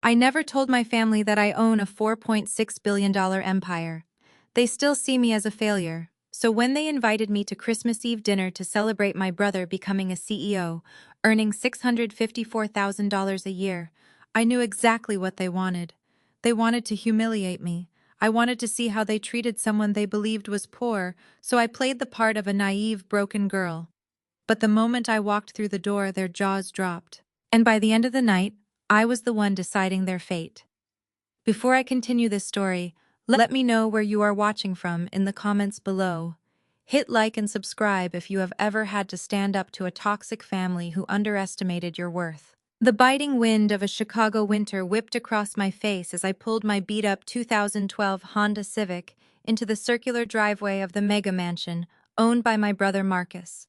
I never told my family that I own a $4.6 billion empire. They still see me as a failure. So when they invited me to Christmas Eve dinner to celebrate my brother becoming a CEO, earning $654,000 a year, I knew exactly what they wanted. They wanted to humiliate me. I wanted to see how they treated someone they believed was poor, so I played the part of a naive, broken girl. But the moment I walked through the door, their jaws dropped. And by the end of the night, I was the one deciding their fate. Before I continue this story, let me know where you are watching from in the comments below. Hit like and subscribe if you have ever had to stand up to a toxic family who underestimated your worth. The biting wind of a Chicago winter whipped across my face as I pulled my beat-up 2012 Honda Civic into the circular driveway of the mega mansion owned by my brother Marcus.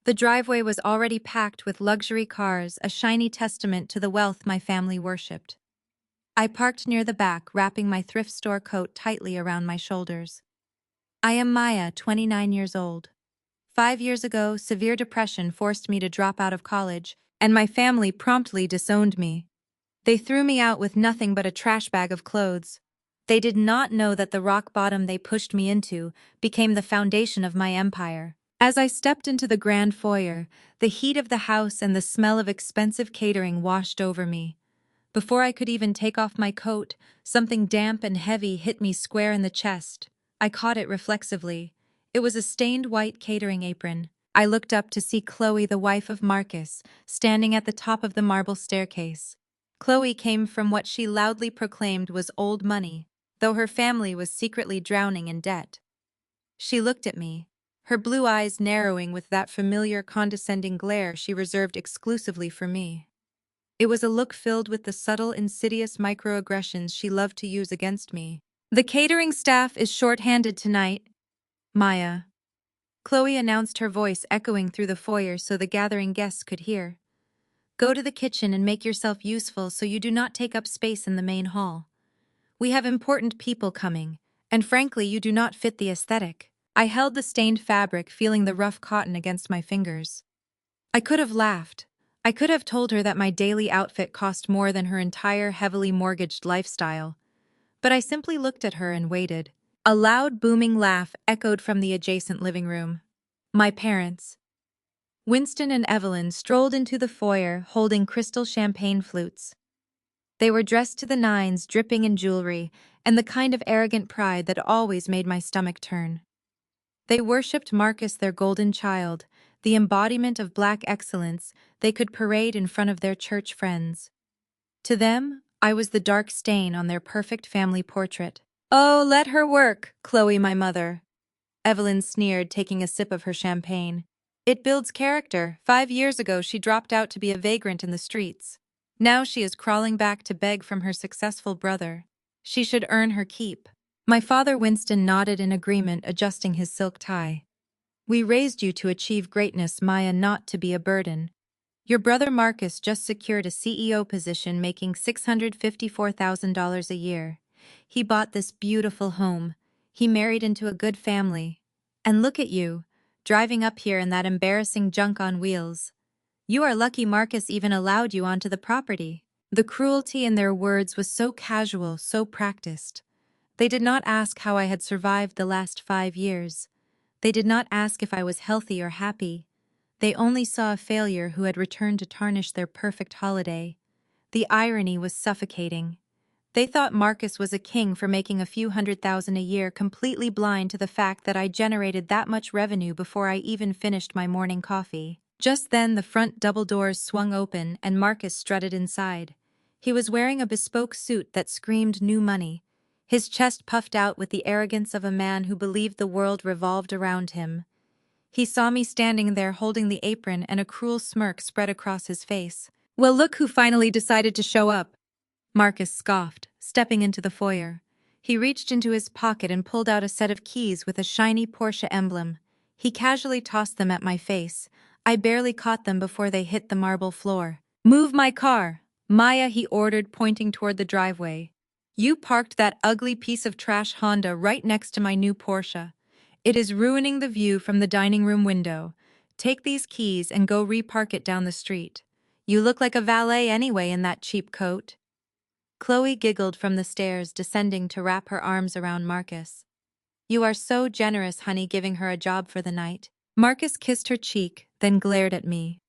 The driveway was already packed with luxury cars, a shiny testament to the wealth my family worshipped. I parked near the back, wrapping my thrift store coat tightly around my shoulders. I am Maya, 29 years old. 5 years ago, severe depression forced me to drop out of college, and my family promptly disowned me. They threw me out with nothing but a trash bag of clothes. They did not know that the rock bottom they pushed me into became the foundation of my empire. As I stepped into the grand foyer, the heat of the house and the smell of expensive catering washed over me. Before I could even take off my coat, something damp and heavy hit me square in the chest. I caught it reflexively. It was a stained white catering apron. I looked up to see Chloe, the wife of Marcus, standing at the top of the marble staircase. Chloe came from what she loudly proclaimed was old money, though her family was secretly drowning in debt. She looked at me, her blue eyes narrowing with that familiar condescending glare she reserved exclusively for me. It was a look filled with the subtle, insidious microaggressions she loved to use against me. "The catering staff is short-handed tonight, Maya," Chloe announced, her voice echoing through the foyer so the gathering guests could hear. "Go to the kitchen and make yourself useful so you do not take up space in the main hall. We have important people coming, and frankly, you do not fit the aesthetic." I held the stained fabric, feeling the rough cotton against my fingers. I could have laughed. I could have told her that my daily outfit cost more than her entire heavily mortgaged lifestyle. But I simply looked at her and waited. A loud, booming laugh echoed from the adjacent living room. My parents, Winston and Evelyn, strolled into the foyer holding crystal champagne flutes. They were dressed to the nines, dripping in jewelry, and the kind of arrogant pride that always made my stomach turn. They worshipped Marcus, their golden child, the embodiment of black excellence they could parade in front of their church friends. To them, I was the dark stain on their perfect family portrait. "Oh, let her work, Chloe, my mother," Evelyn sneered, taking a sip of her champagne. "It builds character. 5 years ago, she dropped out to be a vagrant in the streets. Now she is crawling back to beg from her successful brother. She should earn her keep." My father Winston nodded in agreement, adjusting his silk tie. "We raised you to achieve greatness, Maya, not to be a burden. Your brother Marcus just secured a CEO position making $654,000 a year. He bought this beautiful home. He married into a good family. And look at you, driving up here in that embarrassing junk on wheels. You are lucky Marcus even allowed you onto the property." The cruelty in their words was so casual, so practiced. They did not ask how I had survived the last 5 years. They did not ask if I was healthy or happy. They only saw a failure who had returned to tarnish their perfect holiday. The irony was suffocating. They thought Marcus was a king for making a few $100,000 a year, completely blind to the fact that I generated that much revenue before I even finished my morning coffee. Just then, the front double doors swung open and Marcus strutted inside. He was wearing a bespoke suit that screamed new money, his chest puffed out with the arrogance of a man who believed the world revolved around him. He saw me standing there holding the apron, and a cruel smirk spread across his face. "Well, look who finally decided to show up," Marcus scoffed, stepping into the foyer. He reached into his pocket and pulled out a set of keys with a shiny Porsche emblem. He casually tossed them at my face. I barely caught them before they hit the marble floor. "Move my car, Maya," he ordered, pointing toward the driveway. "You parked that ugly piece of trash Honda right next to my new Porsche. It is ruining the view from the dining room window. Take these keys and go repark it down the street. You look like a valet anyway in that cheap coat." Chloe giggled from the stairs, descending to wrap her arms around Marcus. You are so generous, honey, giving her a job for the night. Marcus kissed her cheek, then glared at me.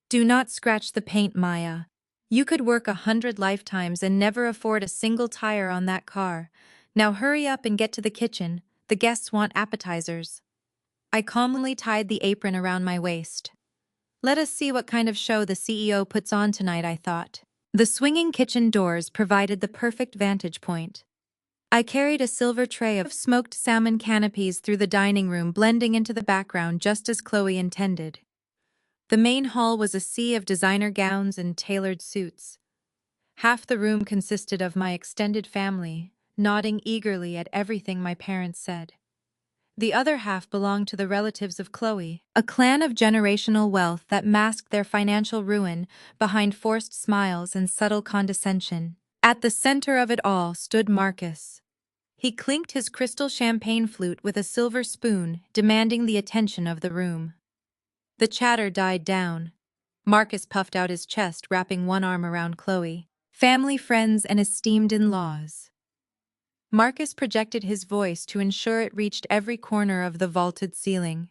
Do not scratch the paint, Maya. You could work 100 lifetimes and never afford a single tire on that car. Now hurry up and get to the kitchen. The guests want appetizers. I calmly tied the apron around my waist. Let us see what kind of show the CEO puts on tonight, I thought. The swinging kitchen doors provided the perfect vantage point. I carried a silver tray of smoked salmon canopies through the dining room, blending into the background just as Chloe intended. The main hall was a sea of designer gowns and tailored suits. Half the room consisted of my extended family, nodding eagerly at everything my parents said. The other half belonged to the relatives of Chloe, a clan of generational wealth that masked their financial ruin behind forced smiles and subtle condescension. At the center of it all stood Marcus. He clinked his crystal champagne flute with a silver spoon, demanding the attention of the room. The chatter died down. Marcus puffed out his chest, wrapping one arm around Chloe. Family, friends, and esteemed in-laws. Marcus projected his voice to ensure it reached every corner of the vaulted ceiling.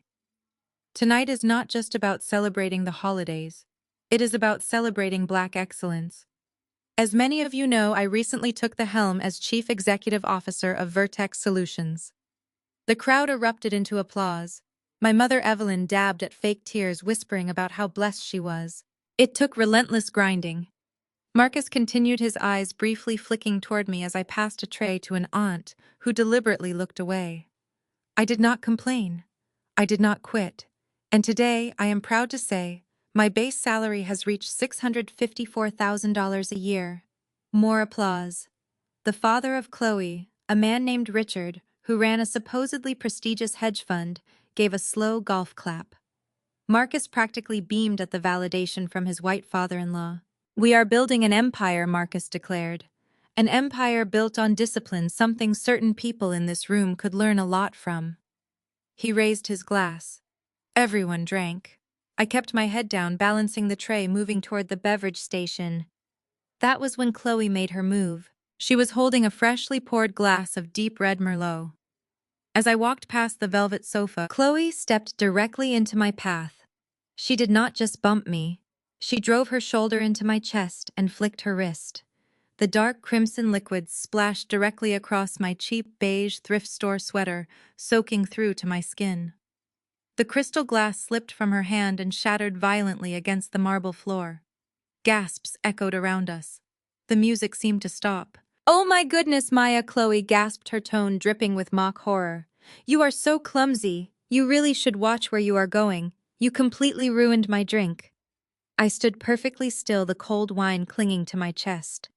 Tonight is not just about celebrating the holidays. It is about celebrating Black excellence. As many of you know, I recently took the helm as Chief Executive Officer of Vertex Solutions. The crowd erupted into applause. My mother Evelyn dabbed at fake tears, whispering about how blessed she was. It took relentless grinding. Marcus continued, his eyes briefly flicking toward me as I passed a tray to an aunt who deliberately looked away. I did not complain. I did not quit. And today, I am proud to say, my base salary has reached $654,000 a year. More applause. The father of Chloe, a man named Richard, who ran a supposedly prestigious hedge fund, gave a slow golf clap. Marcus practically beamed at the validation from his white father-in-law. We are building an empire, Marcus declared. An empire built on discipline, something certain people in this room could learn a lot from. He raised his glass. Everyone drank. I kept my head down, balancing the tray, moving toward the beverage station. That was when Chloe made her move. She was holding a freshly poured glass of deep red Merlot. As I walked past the velvet sofa, Chloe stepped directly into my path. She did not just bump me. She drove her shoulder into my chest and flicked her wrist. The dark crimson liquid splashed directly across my cheap beige thrift store sweater, soaking through to my skin. The crystal glass slipped from her hand and shattered violently against the marble floor. Gasps echoed around us. The music seemed to stop. Oh my goodness, Maya, Chloe gasped, her tone dripping with mock horror. You are so clumsy. You really should watch where you are going. You completely ruined my drink. I stood perfectly still, the cold wine clinging to my chest.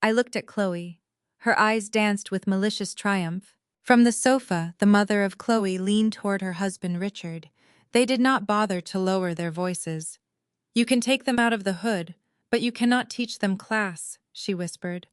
I looked at Chloe. Her eyes danced with malicious triumph. From the sofa, the mother of Chloe leaned toward her husband Richard. They did not bother to lower their voices. You can take them out of the hood, but you cannot teach them class, she whispered.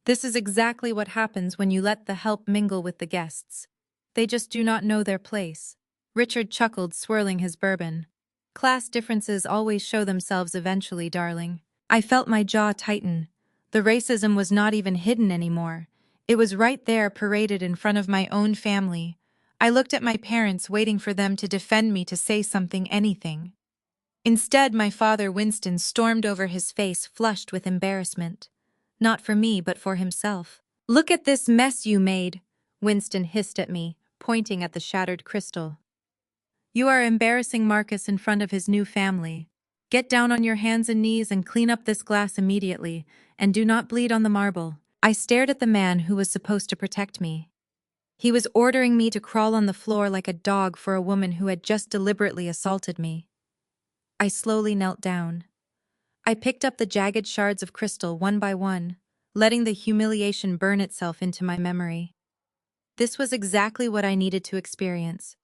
This is exactly what happens when you let the help mingle with the guests. They just do not know their place. Richard chuckled, swirling his bourbon. Class differences always show themselves eventually, darling. I felt my jaw tighten. The racism was not even hidden anymore. It was right there, paraded in front of my own family. I looked at my parents, waiting for them to defend me, to say something, anything. Instead, my father Winston stormed over, his face flushed with embarrassment. Not for me, but for himself. Look at this mess you made, Winston hissed at me, pointing at the shattered crystal. You are embarrassing Marcus in front of his new family. Get down on your hands and knees and clean up this glass immediately, and do not bleed on the marble. I stared at the man who was supposed to protect me. He was ordering me to crawl on the floor like a dog for a woman who had just deliberately assaulted me. I slowly knelt down. I picked up the jagged shards of crystal one by one, letting the humiliation burn itself into my memory. This was exactly what I needed to experience.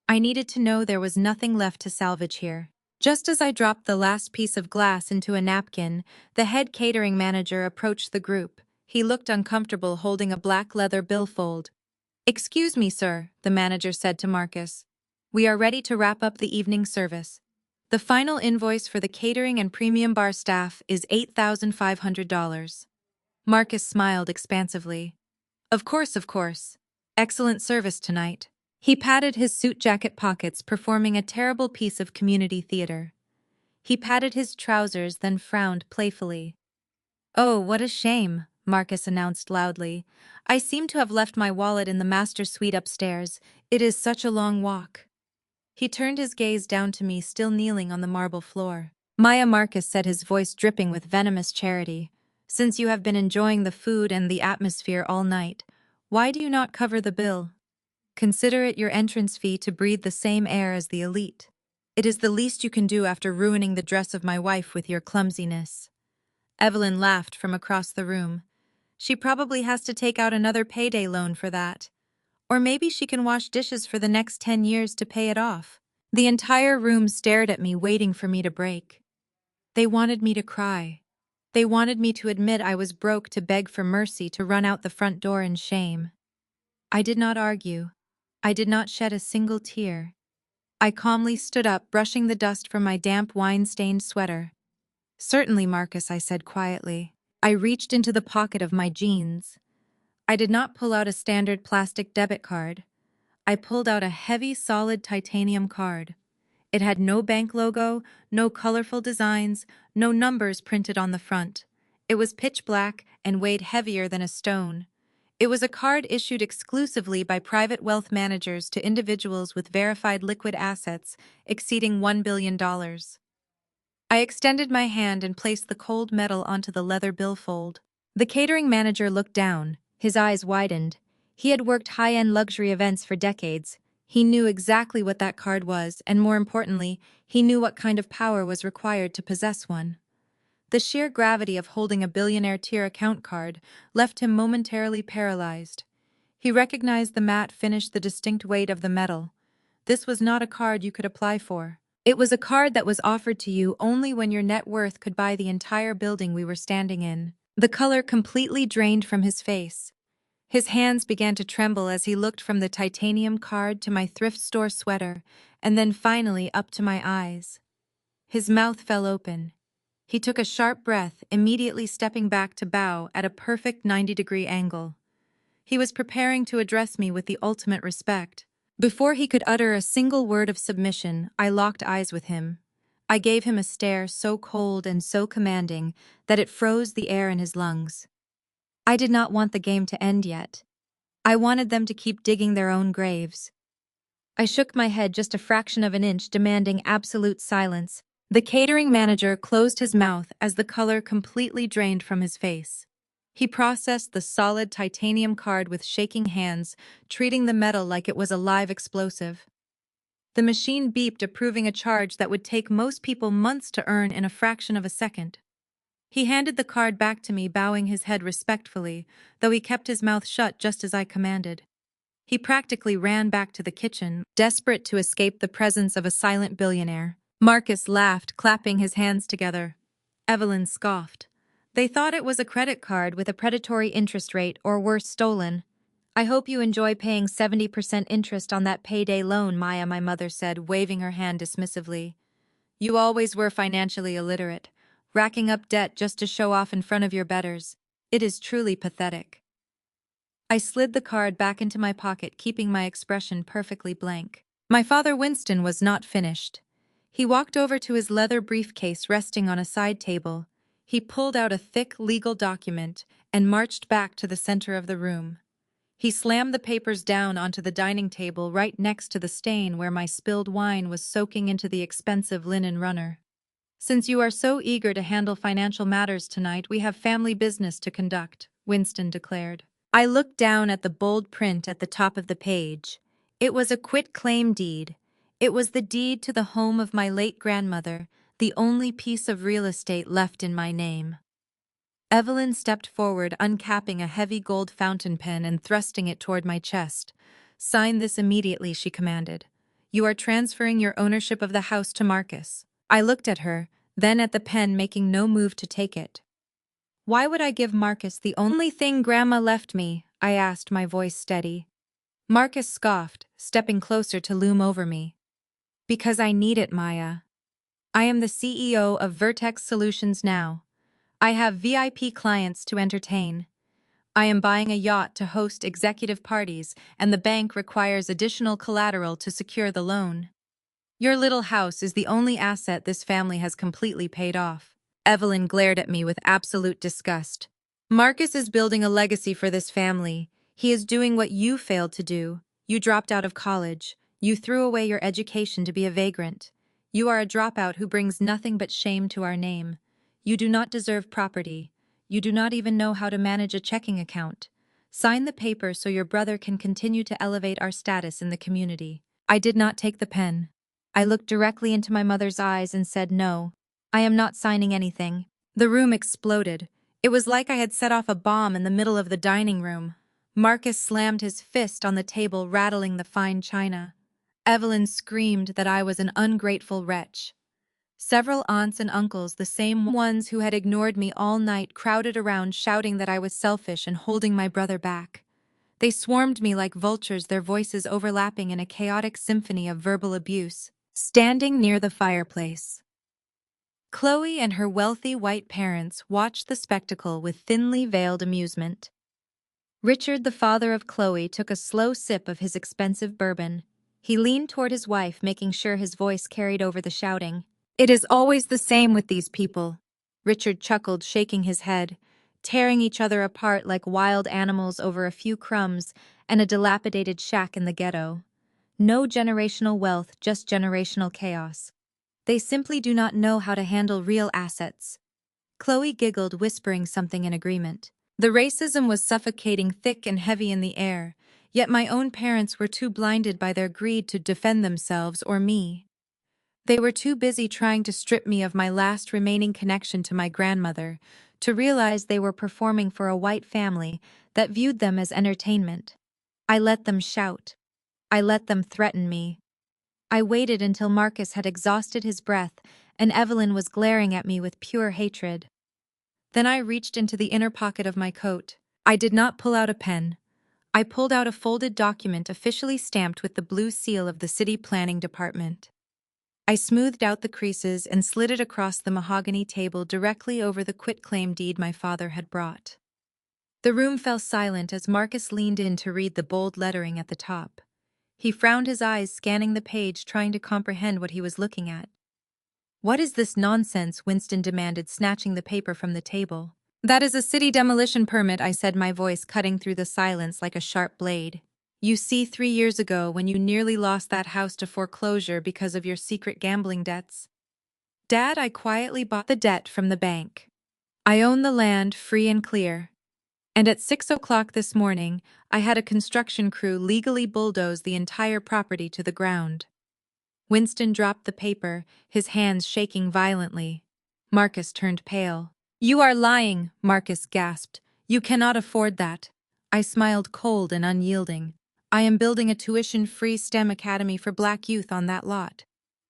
I needed to know there was nothing left to salvage here. Just as I dropped the last piece of glass into a napkin, the head catering manager approached the group. He looked uncomfortable, holding a black leather billfold. Excuse me, sir, the manager said to Marcus. We are ready to wrap up the evening service. The final invoice for the catering and premium bar staff is $8,500. Marcus smiled expansively. Of course, of course. Excellent service tonight. He patted his suit jacket pockets, performing a terrible piece of community theater. He patted his trousers, then frowned playfully. Oh, what a shame, Marcus announced loudly. I seem to have left my wallet in the master suite upstairs. It is such a long walk. He turned his gaze down to me, still kneeling on the marble floor. Maya, Marcus said, his voice dripping with venomous charity. Since you have been enjoying the food and the atmosphere all night, why do you not cover the bill? Consider it your entrance fee to breathe the same air as the elite. It is the least you can do after ruining the dress of my wife with your clumsiness. Evelyn laughed from across the room. She probably has to take out another payday loan for that. Or maybe she can wash dishes for the next 10 years to pay it off. The entire room stared at me, waiting for me to break. They wanted me to cry. They wanted me to admit I was broke, to beg for mercy, to run out the front door in shame. I did not argue. I did not shed a single tear. I calmly stood up, brushing the dust from my damp, wine-stained sweater. Certainly, Marcus, I said quietly. I reached into the pocket of my jeans. I did not pull out a standard plastic debit card. I pulled out a heavy, solid titanium card. It had no bank logo, no colorful designs, no numbers printed on the front. It was pitch black and weighed heavier than a stone. It was a card issued exclusively by private wealth managers to individuals with verified liquid assets exceeding $1 billion. I extended my hand and placed the cold metal onto the leather billfold. The catering manager looked down. His eyes widened. He had worked high-end luxury events for decades. He knew exactly what that card was, and more importantly, he knew what kind of power was required to possess one. The sheer gravity of holding a billionaire-tier account card left him momentarily paralyzed. He recognized the matte finish, the distinct weight of the metal. This was not a card you could apply for. It was a card that was offered to you only when your net worth could buy the entire building we were standing in. The color completely drained from his face. His hands began to tremble as he looked from the titanium card to my thrift store sweater, and then finally up to my eyes. His mouth fell open. He took a sharp breath, immediately stepping back to bow at a perfect 90-degree angle. He was preparing to address me with the ultimate respect. Before he could utter a single word of submission, I locked eyes with him. I gave him a stare so cold and so commanding that it froze the air in his lungs. I did not want the game to end yet. I wanted them to keep digging their own graves. I shook my head just a fraction of an inch, demanding absolute silence. The catering manager closed his mouth as the color completely drained from his face. He processed the solid titanium card with shaking hands, treating the metal like it was a live explosive. The machine beeped, approving a charge that would take most people months to earn in a fraction of a second. He handed the card back to me, bowing his head respectfully, though he kept his mouth shut just as I commanded. He practically ran back to the kitchen, desperate to escape the presence of a silent billionaire. Marcus laughed, clapping his hands together. Evelyn scoffed. They thought it was a credit card with a predatory interest rate, or worse, stolen. I hope you enjoy paying 70% interest on that payday loan, Maya, my mother said, waving her hand dismissively. You always were financially illiterate, racking up debt just to show off in front of your betters. It is truly pathetic. I slid the card back into my pocket, keeping my expression perfectly blank. My father, Winston, was not finished. He walked over to his leather briefcase resting on a side table. He pulled out a thick legal document and marched back to the center of the room. He slammed the papers down onto the dining table right next to the stain where my spilled wine was soaking into the expensive linen runner. Since you are so eager to handle financial matters tonight, we have family business to conduct, Winston declared. I looked down at the bold print at the top of the page. It was a quit-claim deed. It was the deed to the home of my late grandmother, the only piece of real estate left in my name. Evelyn stepped forward, uncapping a heavy gold fountain pen and thrusting it toward my chest. Sign this immediately, she commanded. You are transferring your ownership of the house to Marcus. I looked at her, then at the pen, making no move to take it. Why would I give Marcus the only thing Grandma left me? I asked, my voice steady. Marcus scoffed, stepping closer to loom over me. Because I need it, Maya. I am the CEO of Vertex Solutions now. I have VIP clients to entertain. I am buying a yacht to host executive parties, and the bank requires additional collateral to secure the loan. Your little house is the only asset this family has completely paid off. Evelyn glared at me with absolute disgust. Marcus is building a legacy for this family. He is doing what you failed to do. You dropped out of college. You threw away your education to be a vagrant. You are a dropout who brings nothing but shame to our name. You do not deserve property. You do not even know how to manage a checking account. Sign the paper so your brother can continue to elevate our status in the community. I did not take the pen. I looked directly into my mother's eyes and said no. I am not signing anything. The room exploded. It was like I had set off a bomb in the middle of the dining room. Marcus slammed his fist on the table, rattling the fine china. Evelyn screamed that I was an ungrateful wretch. Several aunts and uncles, the same ones who had ignored me all night, crowded around shouting that I was selfish and holding my brother back. They swarmed me like vultures, their voices overlapping in a chaotic symphony of verbal abuse. Standing near the fireplace, Chloe and her wealthy white parents watched the spectacle with thinly veiled amusement. Richard, the father of Chloe, took a slow sip of his expensive bourbon. He leaned toward his wife, making sure his voice carried over the shouting. "It is always the same with these people," Richard chuckled, shaking his head, tearing each other apart like wild animals over a few crumbs and a dilapidated shack in the ghetto. No generational wealth, just generational chaos. They simply do not know how to handle real assets. Chloe giggled, whispering something in agreement. The racism was suffocating, thick and heavy in the air, yet my own parents were too blinded by their greed to defend themselves or me. They were too busy trying to strip me of my last remaining connection to my grandmother to realize they were performing for a white family that viewed them as entertainment. I let them shout. I let them threaten me. I waited until Marcus had exhausted his breath and Evelyn was glaring at me with pure hatred. Then I reached into the inner pocket of my coat. I did not pull out a pen. I pulled out a folded document officially stamped with the blue seal of the city planning department. I smoothed out the creases and slid it across the mahogany table directly over the quitclaim deed my father had brought. The room fell silent as Marcus leaned in to read the bold lettering at the top. He frowned, his eyes scanning the page, trying to comprehend what he was looking at. "What is this nonsense?" Winston demanded, snatching the paper from the table. "That is a city demolition permit," I said, my voice cutting through the silence like a sharp blade. "You see, 3 years ago, when you nearly lost that house to foreclosure because of your secret gambling debts, Dad, I quietly bought the debt from the bank. I own the land free and clear. And at 6 o'clock this morning, I had a construction crew legally bulldoze the entire property to the ground." Winston dropped the paper, his hands shaking violently. Marcus turned pale. "You are lying," Marcus gasped. "You cannot afford that." I smiled, cold and unyielding. "I am building a tuition-free STEM academy for Black youth on that lot.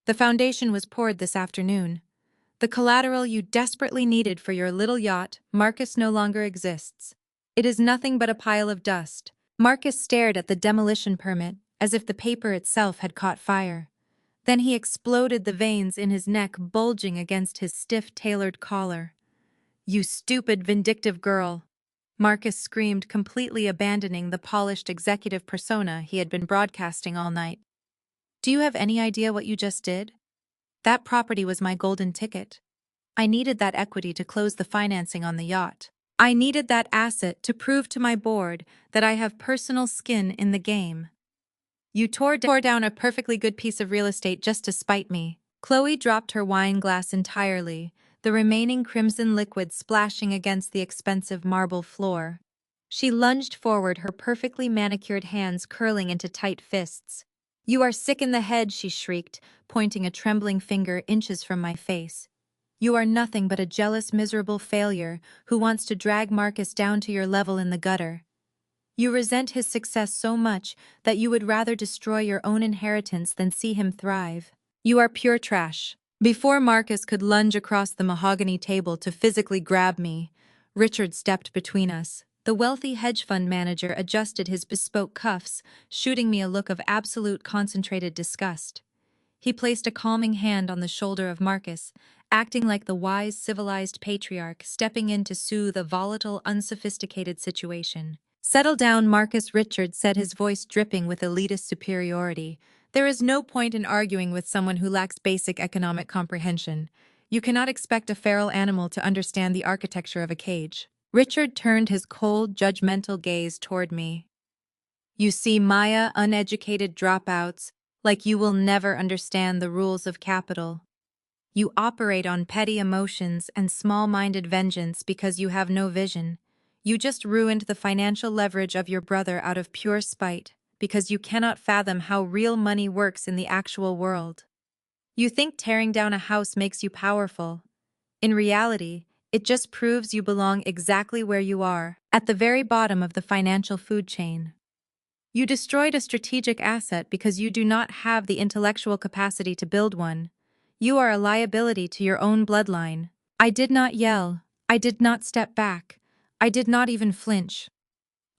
The foundation was poured this afternoon. The collateral you desperately needed for your little yacht, Marcus, no longer exists. It is nothing but a pile of dust." Marcus stared at the demolition permit, as if the paper itself had caught fire. Then he exploded, the veins in his neck bulging against his stiff, tailored collar. "You stupid, vindictive girl!" Marcus screamed, completely abandoning the polished executive persona he had been broadcasting all night. "Do you have any idea what you just did? That property was my golden ticket. I needed that equity to close the financing on the yacht. I needed that asset to prove to my board that I have personal skin in the game. You tore down a perfectly good piece of real estate just to spite me." Chloe dropped her wine glass entirely, the remaining crimson liquid splashing against the expensive marble floor. She lunged forward, her perfectly manicured hands curling into tight fists. "You are sick in the head," she shrieked, pointing a trembling finger inches from my face. "You are nothing but a jealous, miserable failure who wants to drag Marcus down to your level in the gutter. You resent his success so much that you would rather destroy your own inheritance than see him thrive. You are pure trash." Before Marcus could lunge across the mahogany table to physically grab me, Richard stepped between us. The wealthy hedge fund manager adjusted his bespoke cuffs, shooting me a look of absolute concentrated disgust. He placed a calming hand on the shoulder of Marcus, acting like the wise, civilized patriarch stepping in to soothe a volatile, unsophisticated situation. "Settle down, Marcus," Richard said, his voice dripping with elitist superiority. "There is no point in arguing with someone who lacks basic economic comprehension. You cannot expect a feral animal to understand the architecture of a cage." Richard turned his cold, judgmental gaze toward me. "You see, Maya, uneducated dropouts, like you will never understand the rules of capital. You operate on petty emotions and small-minded vengeance because you have no vision. You just ruined the financial leverage of your brother out of pure spite, because you cannot fathom how real money works in the actual world. You think tearing down a house makes you powerful. In reality, it just proves you belong exactly where you are, at the very bottom of the financial food chain. You destroyed a strategic asset because you do not have the intellectual capacity to build one. You are a liability to your own bloodline." I did not yell. I did not step back. I did not even flinch.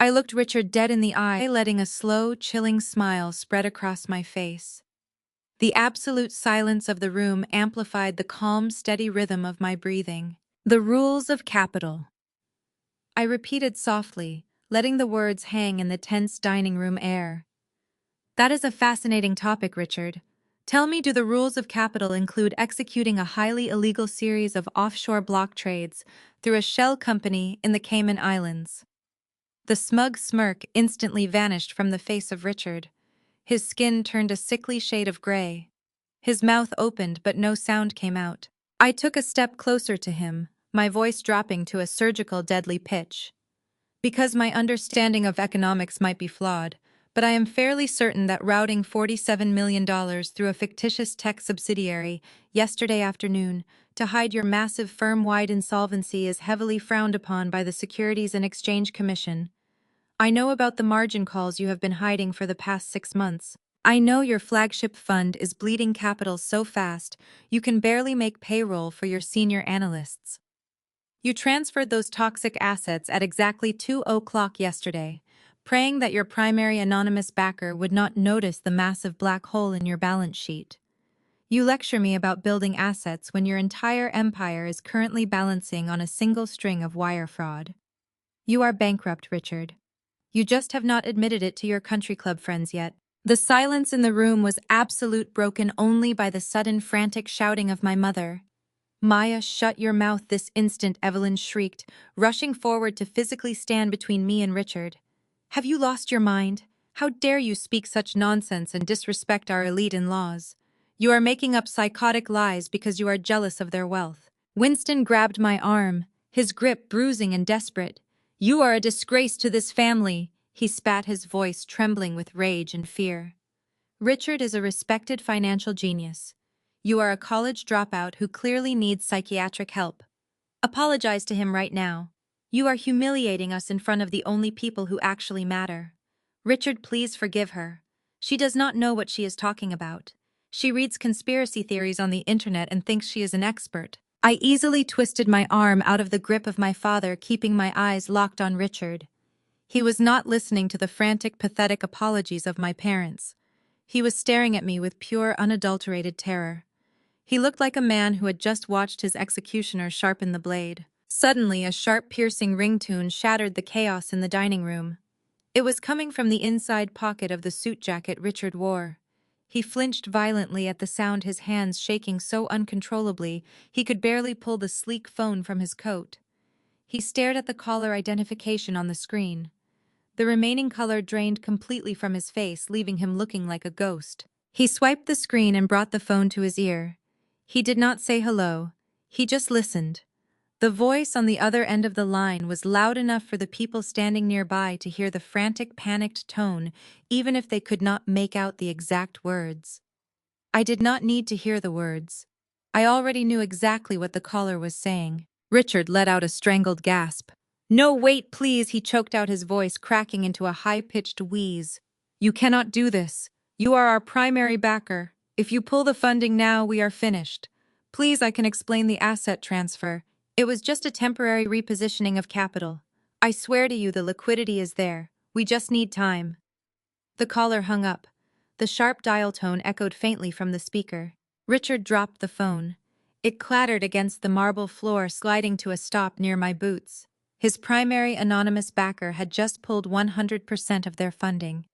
I looked Richard dead in the eye, letting a slow, chilling smile spread across my face. The absolute silence of the room amplified the calm, steady rhythm of my breathing. "The rules of capital," I repeated softly, letting the words hang in the tense dining room air. "That is a fascinating topic, Richard. Tell me, do the rules of capital include executing a highly illegal series of offshore block trades through a shell company in the Cayman Islands?" The smug smirk instantly vanished from the face of Richard. His skin turned a sickly shade of gray. His mouth opened, but no sound came out. I took a step closer to him, my voice dropping to a surgical, deadly pitch. "Because my understanding of economics might be flawed, but I am fairly certain that routing $47 million through a fictitious tech subsidiary yesterday afternoon to hide your massive firm-wide insolvency is heavily frowned upon by the Securities and Exchange Commission. I know about the margin calls you have been hiding for the past 6 months. I know your flagship fund is bleeding capital so fast you can barely make payroll for your senior analysts. You transferred those toxic assets at exactly 2:00 yesterday, praying that your primary anonymous backer would not notice the massive black hole in your balance sheet. You lecture me about building assets when your entire empire is currently balancing on a single string of wire fraud. You are bankrupt, Richard. You just have not admitted it to your country club friends yet." The silence in the room was absolute, broken only by the sudden frantic shouting of my mother. "Maya, shut your mouth this instant," Evelyn shrieked, rushing forward to physically stand between me and Richard. "Have you lost your mind? How dare you speak such nonsense and disrespect our elite in-laws? You are making up psychotic lies because you are jealous of their wealth." Winston grabbed my arm, his grip bruising and desperate. "You are a disgrace to this family," he spat, his voice trembling with rage and fear. "Richard is a respected financial genius. You are a college dropout who clearly needs psychiatric help. Apologize to him right now. You are humiliating us in front of the only people who actually matter. Richard, please forgive her. She does not know what she is talking about. She reads conspiracy theories on the internet and thinks she is an expert." I easily twisted my arm out of the grip of my father, keeping my eyes locked on Richard. He was not listening to the frantic, pathetic apologies of my parents. He was staring at me with pure, unadulterated terror. He looked like a man who had just watched his executioner sharpen the blade. Suddenly, a sharp, piercing ringtone shattered the chaos in the dining room. It was coming from the inside pocket of the suit jacket Richard wore. He flinched violently at the sound, his hands shaking so uncontrollably he could barely pull the sleek phone from his coat. He stared at the caller identification on the screen. The remaining color drained completely from his face, leaving him looking like a ghost. He swiped the screen and brought the phone to his ear. He did not say hello. He just listened. The voice on the other end of the line was loud enough for the people standing nearby to hear the frantic, panicked tone, even if they could not make out the exact words. I did not need to hear the words. I already knew exactly what the caller was saying. Richard let out a strangled gasp. "No, wait, please," he choked out, his voice cracking into a high-pitched wheeze. "You cannot do this. You are our primary backer. If you pull the funding now, we are finished. Please, I can explain the asset transfer. It was just a temporary repositioning of capital. I swear to you the liquidity is there. We just need time." The caller hung up. The sharp dial tone echoed faintly from the speaker. Richard dropped the phone. It clattered against the marble floor, sliding to a stop near my boots. His primary anonymous backer had just pulled 100% of their funding.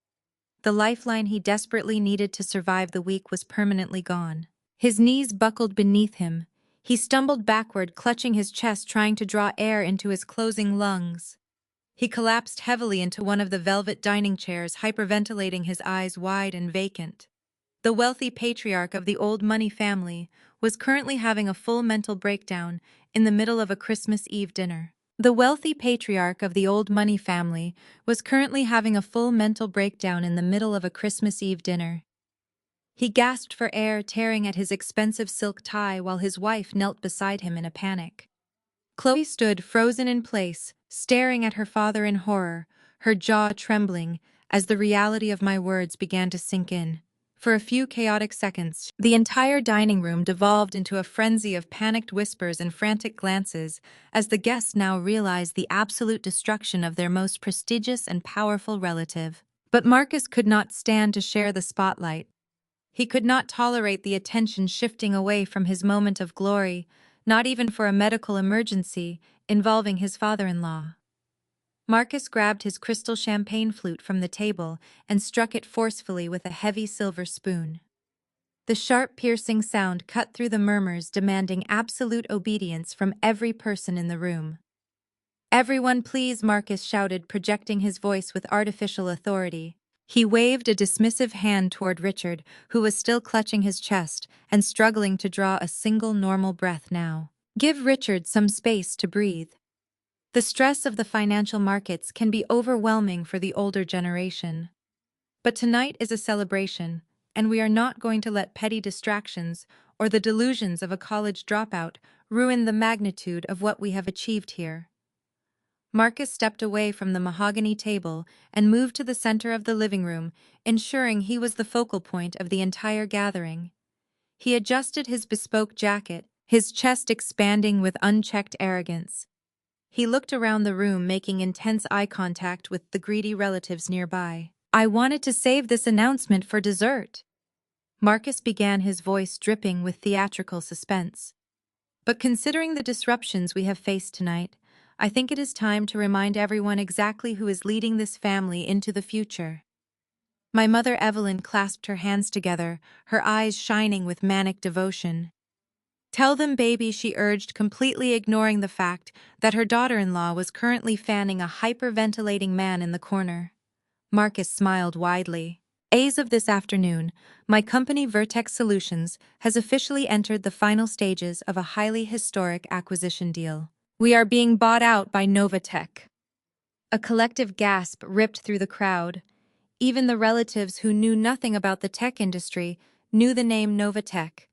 The lifeline he desperately needed to survive the week was permanently gone. His knees buckled beneath him. He stumbled backward, clutching his chest, trying to draw air into his closing lungs. He collapsed heavily into one of the velvet dining chairs, hyperventilating, his eyes wide and vacant. The wealthy patriarch of the old money family was currently having a full mental breakdown in the middle of a Christmas Eve dinner. The wealthy patriarch of the old money family was currently having a full mental breakdown in the middle of a Christmas Eve dinner. He gasped for air, tearing at his expensive silk tie while his wife knelt beside him in a panic. Chloe stood frozen in place, staring at her father in horror, her jaw trembling as the reality of my words began to sink in. For a few chaotic seconds, the entire dining room devolved into a frenzy of panicked whispers and frantic glances as the guests now realized the absolute destruction of their most prestigious and powerful relative. But Marcus could not stand to share the spotlight. He could not tolerate the attention shifting away from his moment of glory, not even for a medical emergency involving his father-in-law. Marcus grabbed his crystal champagne flute from the table and struck it forcefully with a heavy silver spoon. The sharp, piercing sound cut through the murmurs, demanding absolute obedience from every person in the room. "Everyone please," Marcus shouted, projecting his voice with artificial authority. He waved a dismissive hand toward Richard, who was still clutching his chest and struggling to draw a single normal breath now. "Give Richard some space to breathe." The stress of the financial markets can be overwhelming for the older generation. But tonight is a celebration, and we are not going to let petty distractions or the delusions of a college dropout ruin the magnitude of what we have achieved here. Marcus stepped away from the mahogany table and moved to the center of the living room, ensuring he was the focal point of the entire gathering. He adjusted his bespoke jacket, his chest expanding with unchecked arrogance. He looked around the room, making intense eye contact with the greedy relatives nearby. "I wanted to save this announcement for dessert." Marcus began, his voice dripping with theatrical suspense. "But considering the disruptions we have faced tonight, I think it is time to remind everyone exactly who is leading this family into the future." My mother Evelyn clasped her hands together, her eyes shining with manic devotion. "Tell them, baby," she urged, completely ignoring the fact that her daughter-in-law was currently fanning a hyperventilating man in the corner. Marcus smiled widely. "As of this afternoon, my company Vertex Solutions has officially entered the final stages of a highly historic acquisition deal. We are being bought out by Novatech." A collective gasp ripped through the crowd. Even the relatives who knew nothing about the tech industry knew the name Novatech.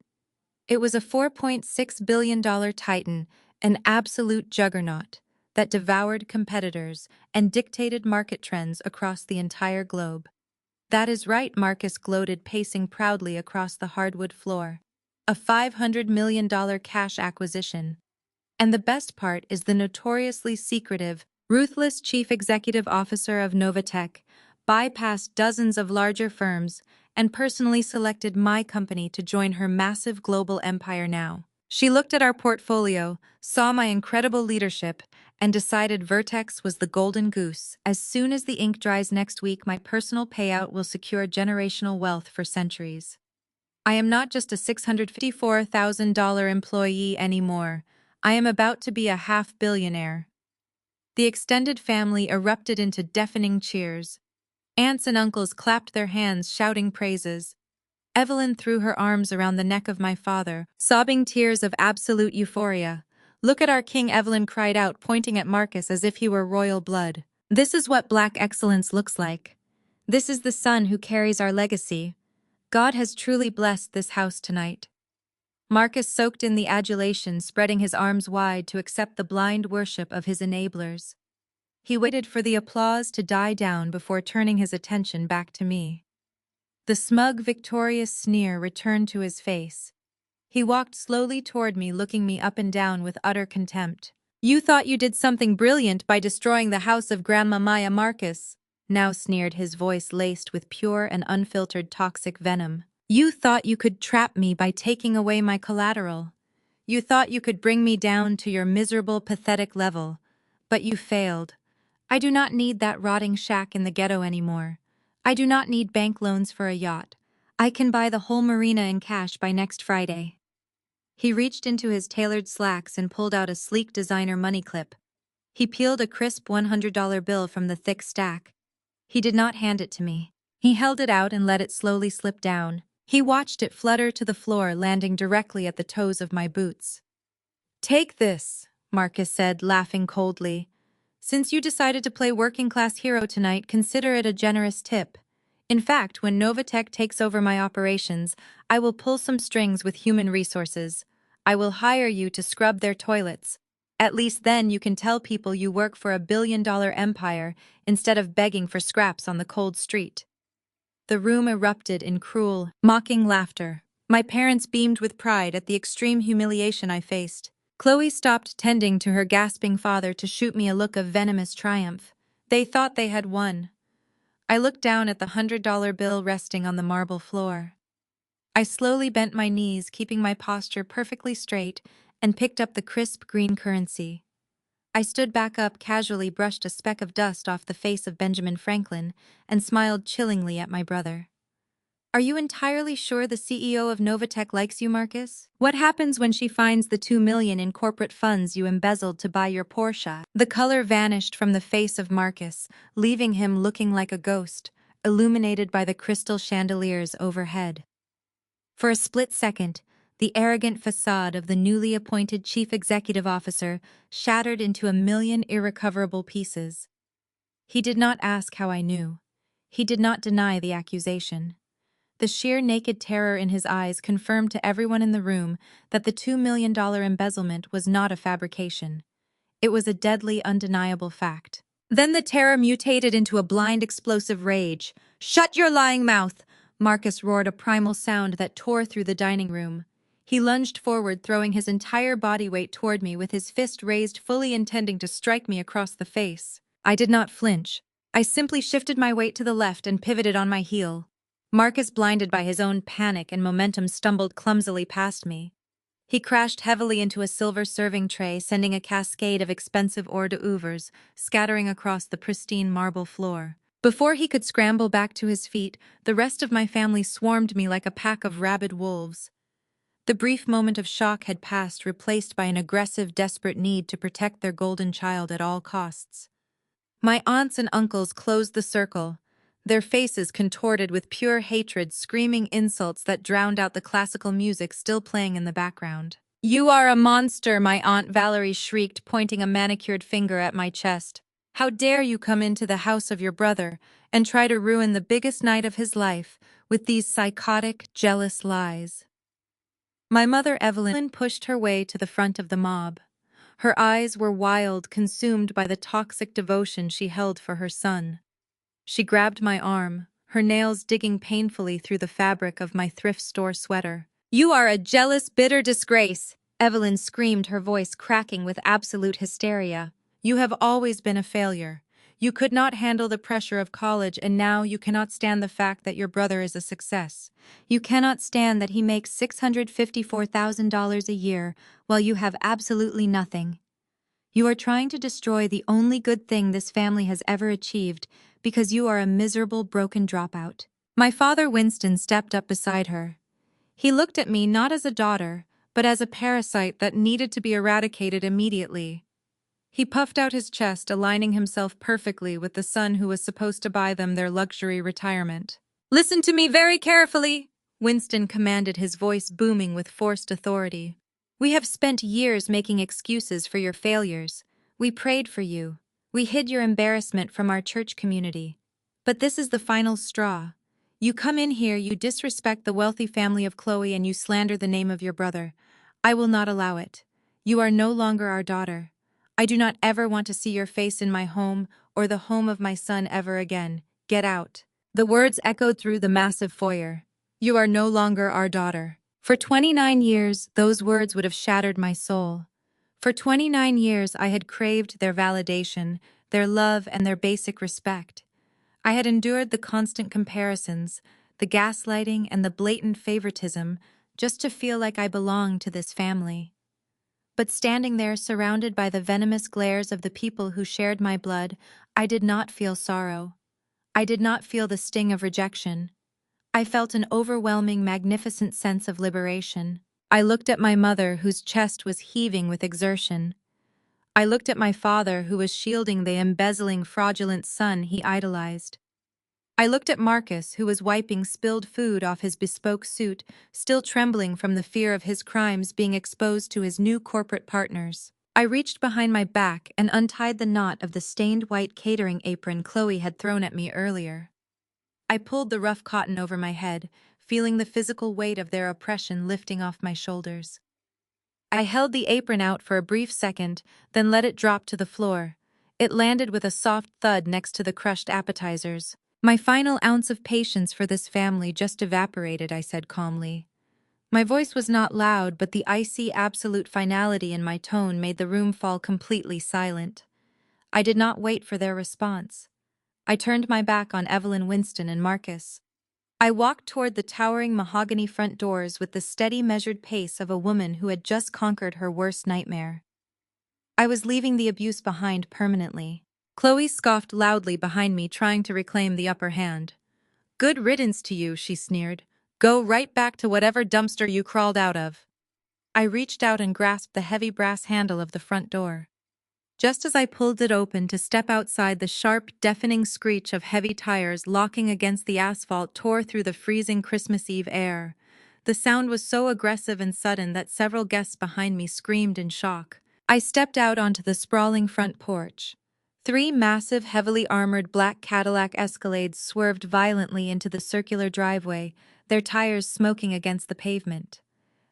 It was a $4.6 billion titan, an absolute juggernaut that devoured competitors and dictated market trends across the entire globe. "That is right," Marcus gloated, pacing proudly across the hardwood floor. "A $500 million cash acquisition. And the best part is the notoriously secretive, ruthless chief executive officer of Novatech bypassed dozens of larger firms and personally selected my company to join her massive global empire now. She looked at our portfolio, saw my incredible leadership, and decided Vertex was the golden goose. As soon as the ink dries next week, my personal payout will secure generational wealth for centuries. I am not just a $654,000 employee anymore. I am about to be a half-billionaire." The extended family erupted into deafening cheers. Aunts and uncles clapped their hands, shouting praises. Evelyn threw her arms around the neck of my father, sobbing tears of absolute euphoria. "Look at our king," Evelyn cried out, pointing at Marcus as if he were royal blood. "This is what black excellence looks like. This is the son who carries our legacy. God has truly blessed this house tonight." Marcus soaked in the adulation, spreading his arms wide to accept the blind worship of his enablers. He waited for the applause to die down before turning his attention back to me. The smug, victorious sneer returned to his face. He walked slowly toward me, looking me up and down with utter contempt. "You thought you did something brilliant by destroying the house of Grandma Maya," Marcus now sneered, his voice laced with pure and unfiltered toxic venom. "You thought you could trap me by taking away my collateral. You thought you could bring me down to your miserable, pathetic level. But you failed. I do not need that rotting shack in the ghetto anymore. I do not need bank loans for a yacht. I can buy the whole marina in cash by next Friday. He reached into his tailored slacks and pulled out a sleek designer money clip. He peeled a crisp $100 bill from the thick stack. He did not hand it to me. He held it out and let it slowly slip down. He watched it flutter to the floor, landing directly at the toes of my boots. "Take this," Marcus said, laughing coldly. "Since you decided to play working-class hero tonight, consider it a generous tip. In fact, when Novatech takes over my operations, I will pull some strings with human resources. I will hire you to scrub their toilets. At least then you can tell people you work for a billion-dollar empire instead of begging for scraps on the cold street." The room erupted in cruel, mocking laughter. My parents beamed with pride at the extreme humiliation I faced. Chloe stopped tending to her gasping father to shoot me a look of venomous triumph. They thought they had won. I looked down at the $100 bill resting on the marble floor. I slowly bent my knees, keeping my posture perfectly straight, and picked up the crisp green currency. I stood back up, casually brushed a speck of dust off the face of Benjamin Franklin, and smiled chillingly at my brother. "Are you entirely sure the CEO of Novatech likes you, Marcus? What happens when she finds the $2 million in corporate funds you embezzled to buy your Porsche?" The color vanished from the face of Marcus, leaving him looking like a ghost, illuminated by the crystal chandeliers overhead. For a split second, the arrogant facade of the newly appointed chief executive officer shattered into a million irrecoverable pieces. He did not ask how I knew. He did not deny the accusation. The sheer naked terror in his eyes confirmed to everyone in the room that the $2 million embezzlement was not a fabrication. It was a deadly, undeniable fact. Then the terror mutated into a blind, explosive rage. "Shut your lying mouth!" Marcus roared, a primal sound that tore through the dining room. He lunged forward, throwing his entire body weight toward me, with his fist raised, fully intending to strike me across the face. I did not flinch. I simply shifted my weight to the left and pivoted on my heel. Marcus, blinded by his own panic and momentum, stumbled clumsily past me. He crashed heavily into a silver serving tray, sending a cascade of expensive hors d'oeuvres scattering across the pristine marble floor. Before he could scramble back to his feet, the rest of my family swarmed me like a pack of rabid wolves. The brief moment of shock had passed, replaced by an aggressive, desperate need to protect their golden child at all costs. My aunts and uncles closed the circle, their faces contorted with pure hatred, screaming insults that drowned out the classical music still playing in the background. "You are a monster," my Aunt Valerie shrieked, pointing a manicured finger at my chest. "How dare you come into the house of your brother and try to ruin the biggest night of his life with these psychotic, jealous lies?" My mother, Evelyn, pushed her way to the front of the mob. Her eyes were wild, consumed by the toxic devotion she held for her son. She grabbed my arm, her nails digging painfully through the fabric of my thrift store sweater. "You are a jealous, bitter disgrace!" Evelyn screamed, her voice cracking with absolute hysteria. "You have always been a failure. You could not handle the pressure of college, and now you cannot stand the fact that your brother is a success. You cannot stand that he makes $654,000 a year while you have absolutely nothing. You are trying to destroy the only good thing this family has ever achieved because you are a miserable, broken dropout." My father, Winston, stepped up beside her. He looked at me not as a daughter, but as a parasite that needed to be eradicated immediately. He puffed out his chest, aligning himself perfectly with the son who was supposed to buy them their luxury retirement. "Listen to me very carefully," Winston commanded, his voice booming with forced authority. "We have spent years making excuses for your failures. We prayed for you. We hid your embarrassment from our church community. But this is the final straw. You come in here, you disrespect the wealthy family of Chloe, and you slander the name of your brother. I will not allow it. You are no longer our daughter. I do not ever want to see your face in my home or the home of my son ever again. Get out." The words echoed through the massive foyer. "You are no longer our daughter." For 29 years, those words would have shattered my soul. For 29 years, I had craved their validation, their love, and their basic respect. I had endured the constant comparisons, the gaslighting, and the blatant favoritism just to feel like I belonged to this family. But standing there surrounded by the venomous glares of the people who shared my blood, I did not feel sorrow. I did not feel the sting of rejection. I felt an overwhelming, magnificent sense of liberation. I looked at my mother, whose chest was heaving with exertion. I looked at my father, who was shielding the embezzling, fraudulent son he idolized. I looked at Marcus, who was wiping spilled food off his bespoke suit, still trembling from the fear of his crimes being exposed to his new corporate partners. I reached behind my back and untied the knot of the stained white catering apron Chloe had thrown at me earlier. I pulled the rough cotton over my head, feeling the physical weight of their oppression lifting off my shoulders. I held the apron out for a brief second, then let it drop to the floor. It landed with a soft thud next to the crushed appetizers. My final ounce of patience for this family just evaporated, I said calmly. My voice was not loud, but the icy, absolute finality in my tone made the room fall completely silent. I did not wait for their response. I turned my back on Evelyn Winston and Marcus. I walked toward the towering mahogany front doors with the steady, measured pace of a woman who had just conquered her worst nightmare. I was leaving the abuse behind permanently. Chloe scoffed loudly behind me, trying to reclaim the upper hand. "Good riddance to you," she sneered. "Go right back to whatever dumpster you crawled out of." I reached out and grasped the heavy brass handle of the front door. Just as I pulled it open to step outside, the sharp, deafening screech of heavy tires locking against the asphalt tore through the freezing Christmas Eve air. The sound was so aggressive and sudden that several guests behind me screamed in shock. I stepped out onto the sprawling front porch. Three massive, heavily armored black Cadillac Escalades swerved violently into the circular driveway, their tires smoking against the pavement.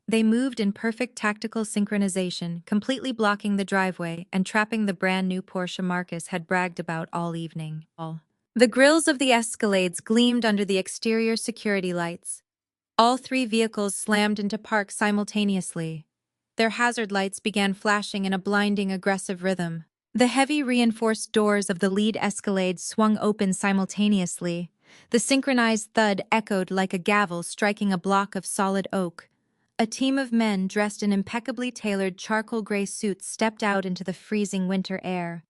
They moved in perfect tactical synchronization, completely blocking the driveway and trapping the brand-new Porsche Marcus had bragged about all evening. The grills of the Escalades gleamed under the exterior security lights. All three vehicles slammed into park simultaneously. Their hazard lights began flashing in a blinding, aggressive rhythm. The heavy reinforced doors of the lead Escalade swung open simultaneously. The synchronized thud echoed like a gavel striking a block of solid oak. A team of men dressed in impeccably tailored charcoal gray suits stepped out into the freezing winter air.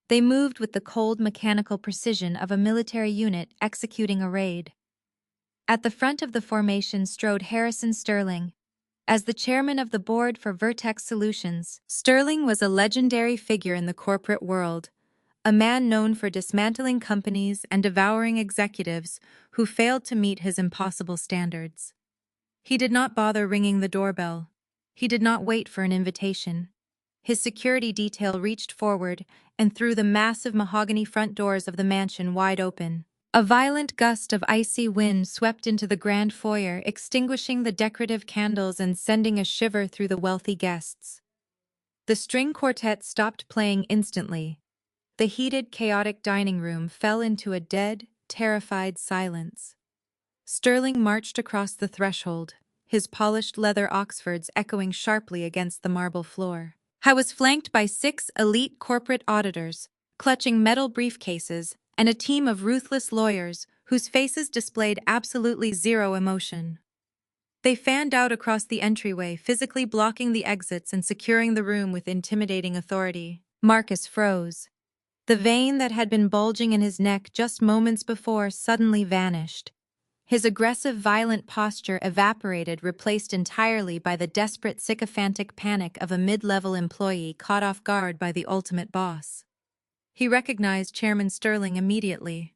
They moved with the cold mechanical precision of a military unit executing a raid. At the front of the formation strode Harrison Sterling. As the chairman of the board for Vertex Solutions, Sterling was a legendary figure in the corporate world, a man known for dismantling companies and devouring executives who failed to meet his impossible standards. He did not bother ringing the doorbell. He did not wait for an invitation. His security detail reached forward and threw the massive mahogany front doors of the mansion wide open. A violent gust of icy wind swept into the grand foyer, extinguishing the decorative candles and sending a shiver through the wealthy guests. The string quartet stopped playing instantly. The heated, chaotic dining room fell into a dead, terrified silence. Sterling marched across the threshold, his polished leather Oxfords echoing sharply against the marble floor. I was flanked by 6 elite corporate auditors, clutching metal briefcases, and a team of ruthless lawyers whose faces displayed absolutely zero emotion. They fanned out across the entryway, physically blocking the exits and securing the room with intimidating authority. Marcus froze. The vein that had been bulging in his neck just moments before suddenly vanished. His aggressive, violent posture evaporated, replaced entirely by the desperate, sycophantic panic of a mid-level employee caught off guard by the ultimate boss. He recognized Chairman Sterling immediately.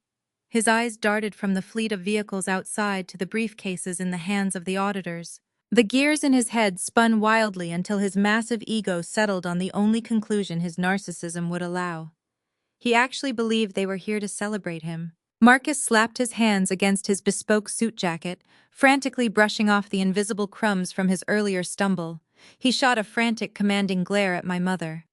His eyes darted from the fleet of vehicles outside to the briefcases in the hands of the auditors. The gears in his head spun wildly until his massive ego settled on the only conclusion his narcissism would allow. He actually believed they were here to celebrate him. Marcus slapped his hands against his bespoke suit jacket, frantically brushing off the invisible crumbs from his earlier stumble. He shot a frantic, commanding glare at my mother.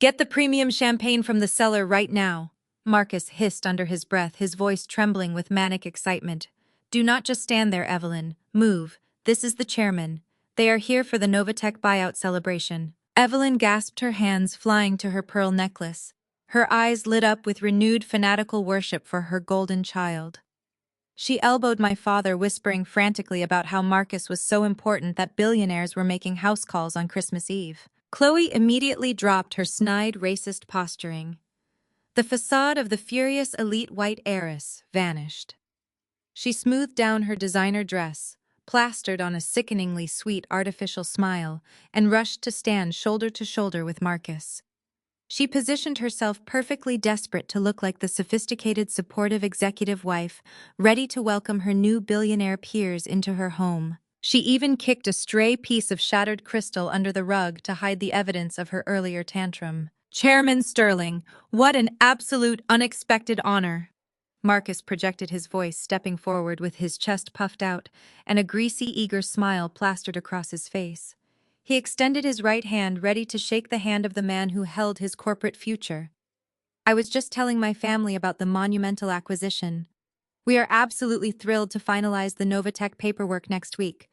"Get the premium champagne from the cellar right now," Marcus hissed under his breath, his voice trembling with manic excitement. "Do not just stand there, Evelyn. Move. This is the chairman. They are here for the Novatech buyout celebration." Evelyn gasped, her hands flying to her pearl necklace. Her eyes lit up with renewed fanatical worship for her golden child. She elbowed my father, whispering frantically about how Marcus was so important that billionaires were making house calls on Christmas Eve. Chloe immediately dropped her snide, racist posturing. The facade of the furious elite white heiress vanished. She smoothed down her designer dress, plastered on a sickeningly sweet artificial smile, and rushed to stand shoulder to shoulder with Marcus. She positioned herself perfectly desperate to look like the sophisticated, supportive executive wife, ready to welcome her new billionaire peers into her home. She even kicked a stray piece of shattered crystal under the rug to hide the evidence of her earlier tantrum. Chairman Sterling, what an absolute unexpected honor! Marcus projected his voice, stepping forward with his chest puffed out and a greasy, eager smile plastered across his face. He extended his right hand, ready to shake the hand of the man who held his corporate future. I was just telling my family about the monumental acquisition. We are absolutely thrilled to finalize the Novatech paperwork next week.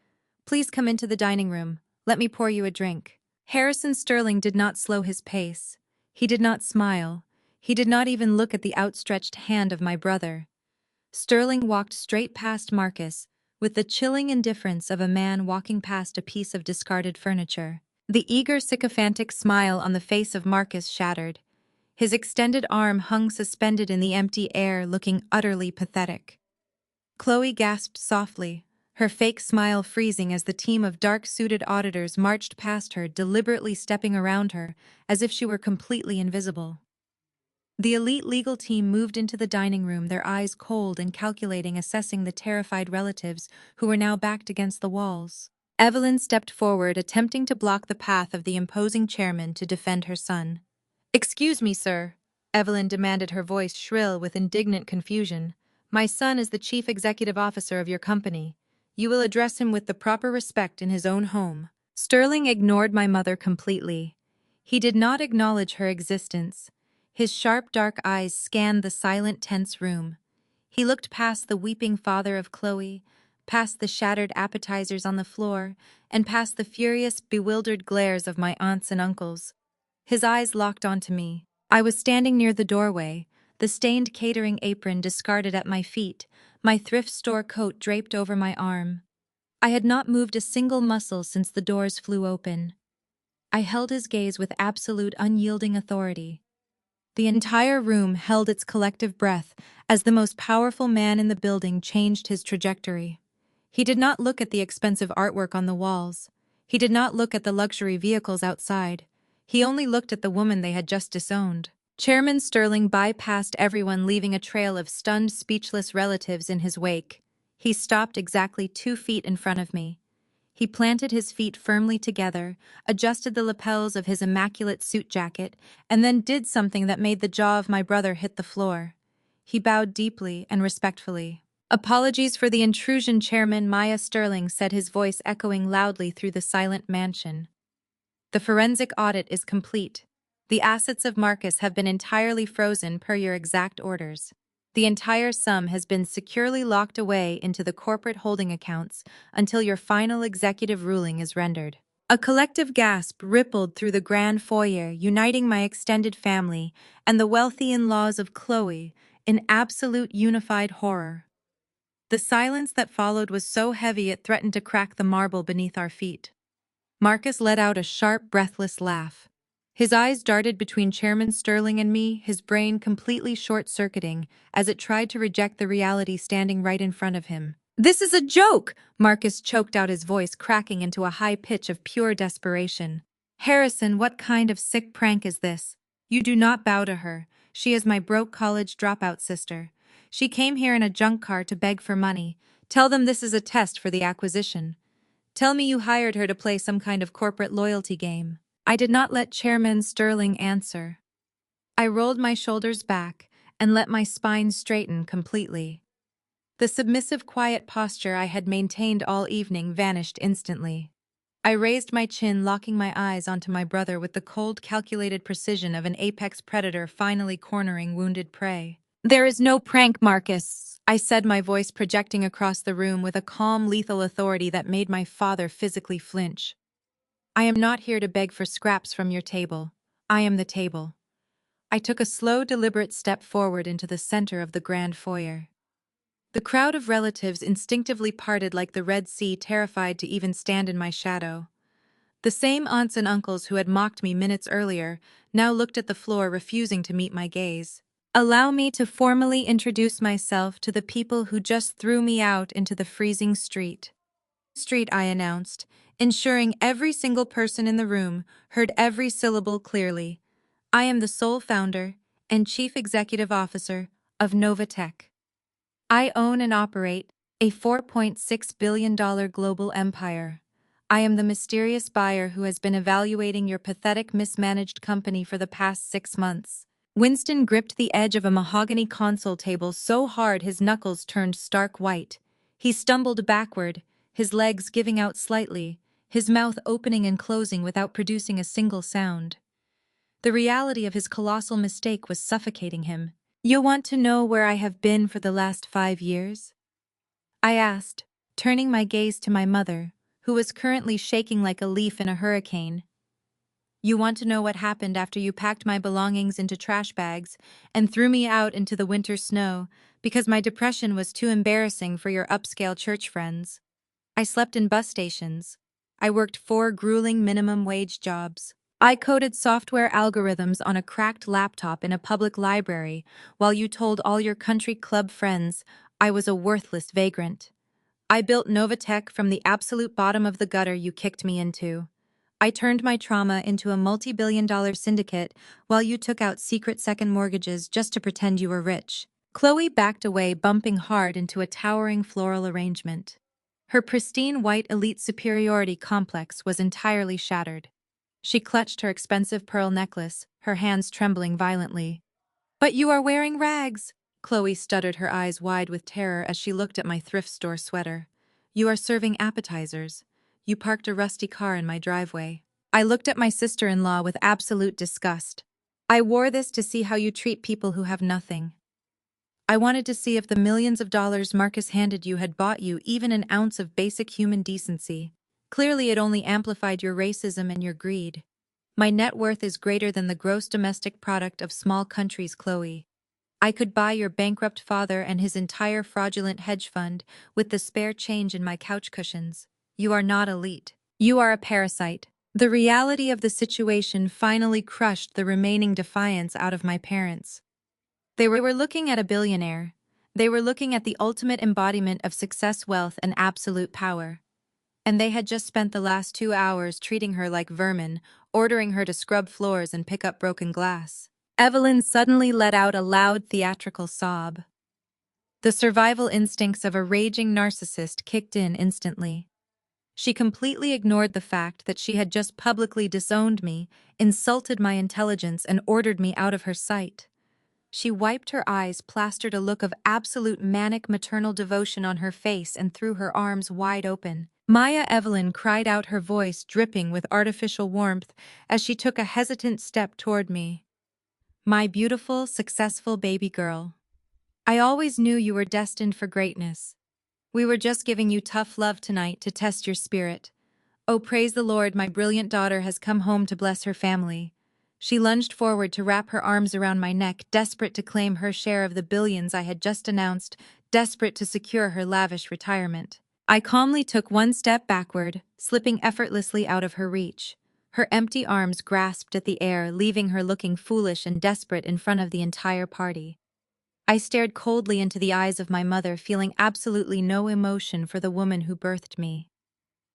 Please come into the dining room. Let me pour you a drink. Harrison Sterling did not slow his pace. He did not smile. He did not even look at the outstretched hand of my brother. Sterling walked straight past Marcus, with the chilling indifference of a man walking past a piece of discarded furniture. The eager, sycophantic smile on the face of Marcus shattered. His extended arm hung suspended in the empty air, looking utterly pathetic. Chloe gasped softly, her fake smile freezing as the team of dark-suited auditors marched past her, deliberately stepping around her, as if she were completely invisible. The elite legal team moved into the dining room, their eyes cold and calculating, assessing the terrified relatives who were now backed against the walls. Evelyn stepped forward, attempting to block the path of the imposing chairman to defend her son. "Excuse me, sir," Evelyn demanded, her voice shrill with indignant confusion. "My son is the chief executive officer of your company. You will address him with the proper respect in his own home." Sterling ignored my mother completely. He did not acknowledge her existence. His sharp, dark eyes scanned the silent, tense room. He looked past the weeping father of Chloe, past the shattered appetizers on the floor, and past the furious, bewildered glares of my aunts and uncles. His eyes locked onto me. I was standing near the doorway, the stained catering apron discarded at my feet, my thrift store coat draped over my arm. I had not moved a single muscle since the doors flew open. I held his gaze with absolute, unyielding authority. The entire room held its collective breath as the most powerful man in the building changed his trajectory. He did not look at the expensive artwork on the walls. He did not look at the luxury vehicles outside. He only looked at the woman they had just disowned. Chairman Sterling bypassed everyone, leaving a trail of stunned, speechless relatives in his wake. He stopped exactly 2 feet in front of me. He planted his feet firmly together, adjusted the lapels of his immaculate suit jacket, and then did something that made the jaw of my brother hit the floor. He bowed deeply and respectfully. "Apologies for the intrusion, Chairman," Maya Sterling said, his voice echoing loudly through the silent mansion. "The forensic audit is complete. The assets of Marcus have been entirely frozen per your exact orders. The entire sum has been securely locked away into the corporate holding accounts until your final executive ruling is rendered." A collective gasp rippled through the grand foyer, uniting my extended family and the wealthy in-laws of Chloe in absolute unified horror. The silence that followed was so heavy it threatened to crack the marble beneath our feet. Marcus let out a sharp, breathless laugh. His eyes darted between Chairman Sterling and me, his brain completely short-circuiting as it tried to reject the reality standing right in front of him. "This is a joke!" Marcus choked out, his voice cracking into a high pitch of pure desperation. "Harrison, what kind of sick prank is this? You do not bow to her. She is my broke college dropout sister. She came here in a junk car to beg for money. Tell them this is a test for the acquisition. Tell me you hired her to play some kind of corporate loyalty game." I did not let Chairman Sterling answer. I rolled my shoulders back and let my spine straighten completely. The submissive, quiet posture I had maintained all evening vanished instantly. I raised my chin, locking my eyes onto my brother with the cold, calculated precision of an apex predator finally cornering wounded prey. "There is no prank, Marcus," I said, my voice projecting across the room with a calm, lethal authority that made my father physically flinch. "I am not here to beg for scraps from your table. I am the table." I took a slow, deliberate step forward into the center of the grand foyer. The crowd of relatives instinctively parted like the Red Sea, terrified to even stand in my shadow. The same aunts and uncles who had mocked me minutes earlier now looked at the floor, refusing to meet my gaze. Allow me to formally introduce myself to the people who just threw me out into the freezing street. I announced, ensuring every single person in the room heard every syllable clearly. I am the sole founder and chief executive officer of Novatech. I own and operate a $4.6 billion global empire. I am the mysterious buyer who has been evaluating your pathetic, mismanaged company for the past 6 months. Winston gripped the edge of a mahogany console table so hard his knuckles turned stark white. He stumbled backward, his legs giving out slightly, his mouth opening and closing without producing a single sound. The reality of his colossal mistake was suffocating him. "You want to know where I have been for the last 5 years?" I asked, turning my gaze to my mother, who was currently shaking like a leaf in a hurricane. "You want to know what happened after you packed my belongings into trash bags and threw me out into the winter snow because my depression was too embarrassing for your upscale church friends? I slept in bus stations. I worked 4 grueling minimum wage jobs. I coded software algorithms on a cracked laptop in a public library while you told all your country club friends I was a worthless vagrant. I built Novatech from the absolute bottom of the gutter you kicked me into. I turned my trauma into a multi-billion-dollar syndicate while you took out secret second mortgages just to pretend you were rich." Chloe backed away, bumping hard into a towering floral arrangement. Her pristine white elite superiority complex was entirely shattered. She clutched her expensive pearl necklace, her hands trembling violently. "But you are wearing rags!" Chloe stuttered, her eyes wide with terror as she looked at my thrift store sweater. "You are serving appetizers. You parked a rusty car in my driveway." I looked at my sister-in-law with absolute disgust. "I wore this to see how you treat people who have nothing. I wanted to see if the millions of dollars Marcus handed you had bought you even an ounce of basic human decency. Clearly it only amplified your racism and your greed. My net worth is greater than the gross domestic product of small countries, Chloe. I could buy your bankrupt father and his entire fraudulent hedge fund with the spare change in my couch cushions. You are not elite. You are a parasite." The reality of the situation finally crushed the remaining defiance out of my parents. They were looking at a billionaire. They were looking at the ultimate embodiment of success, wealth, and absolute power. And they had just spent the last 2 hours treating her like vermin, ordering her to scrub floors and pick up broken glass. Evelyn suddenly let out a loud theatrical sob. The survival instincts of a raging narcissist kicked in instantly. She completely ignored the fact that she had just publicly disowned me, insulted my intelligence, and ordered me out of her sight. She wiped her eyes, plastered a look of absolute manic maternal devotion on her face, and threw her arms wide open. "Maya!" Evelyn cried out, her voice dripping with artificial warmth as she took a hesitant step toward me. "My beautiful, successful baby girl. I always knew you were destined for greatness. We were just giving you tough love tonight to test your spirit. Oh, praise the Lord, my brilliant daughter has come home to bless her family." She lunged forward to wrap her arms around my neck, desperate to claim her share of the billions I had just announced, desperate to secure her lavish retirement. I calmly took one step backward, slipping effortlessly out of her reach. Her empty arms grasped at the air, leaving her looking foolish and desperate in front of the entire party. I stared coldly into the eyes of my mother, feeling absolutely no emotion for the woman who birthed me.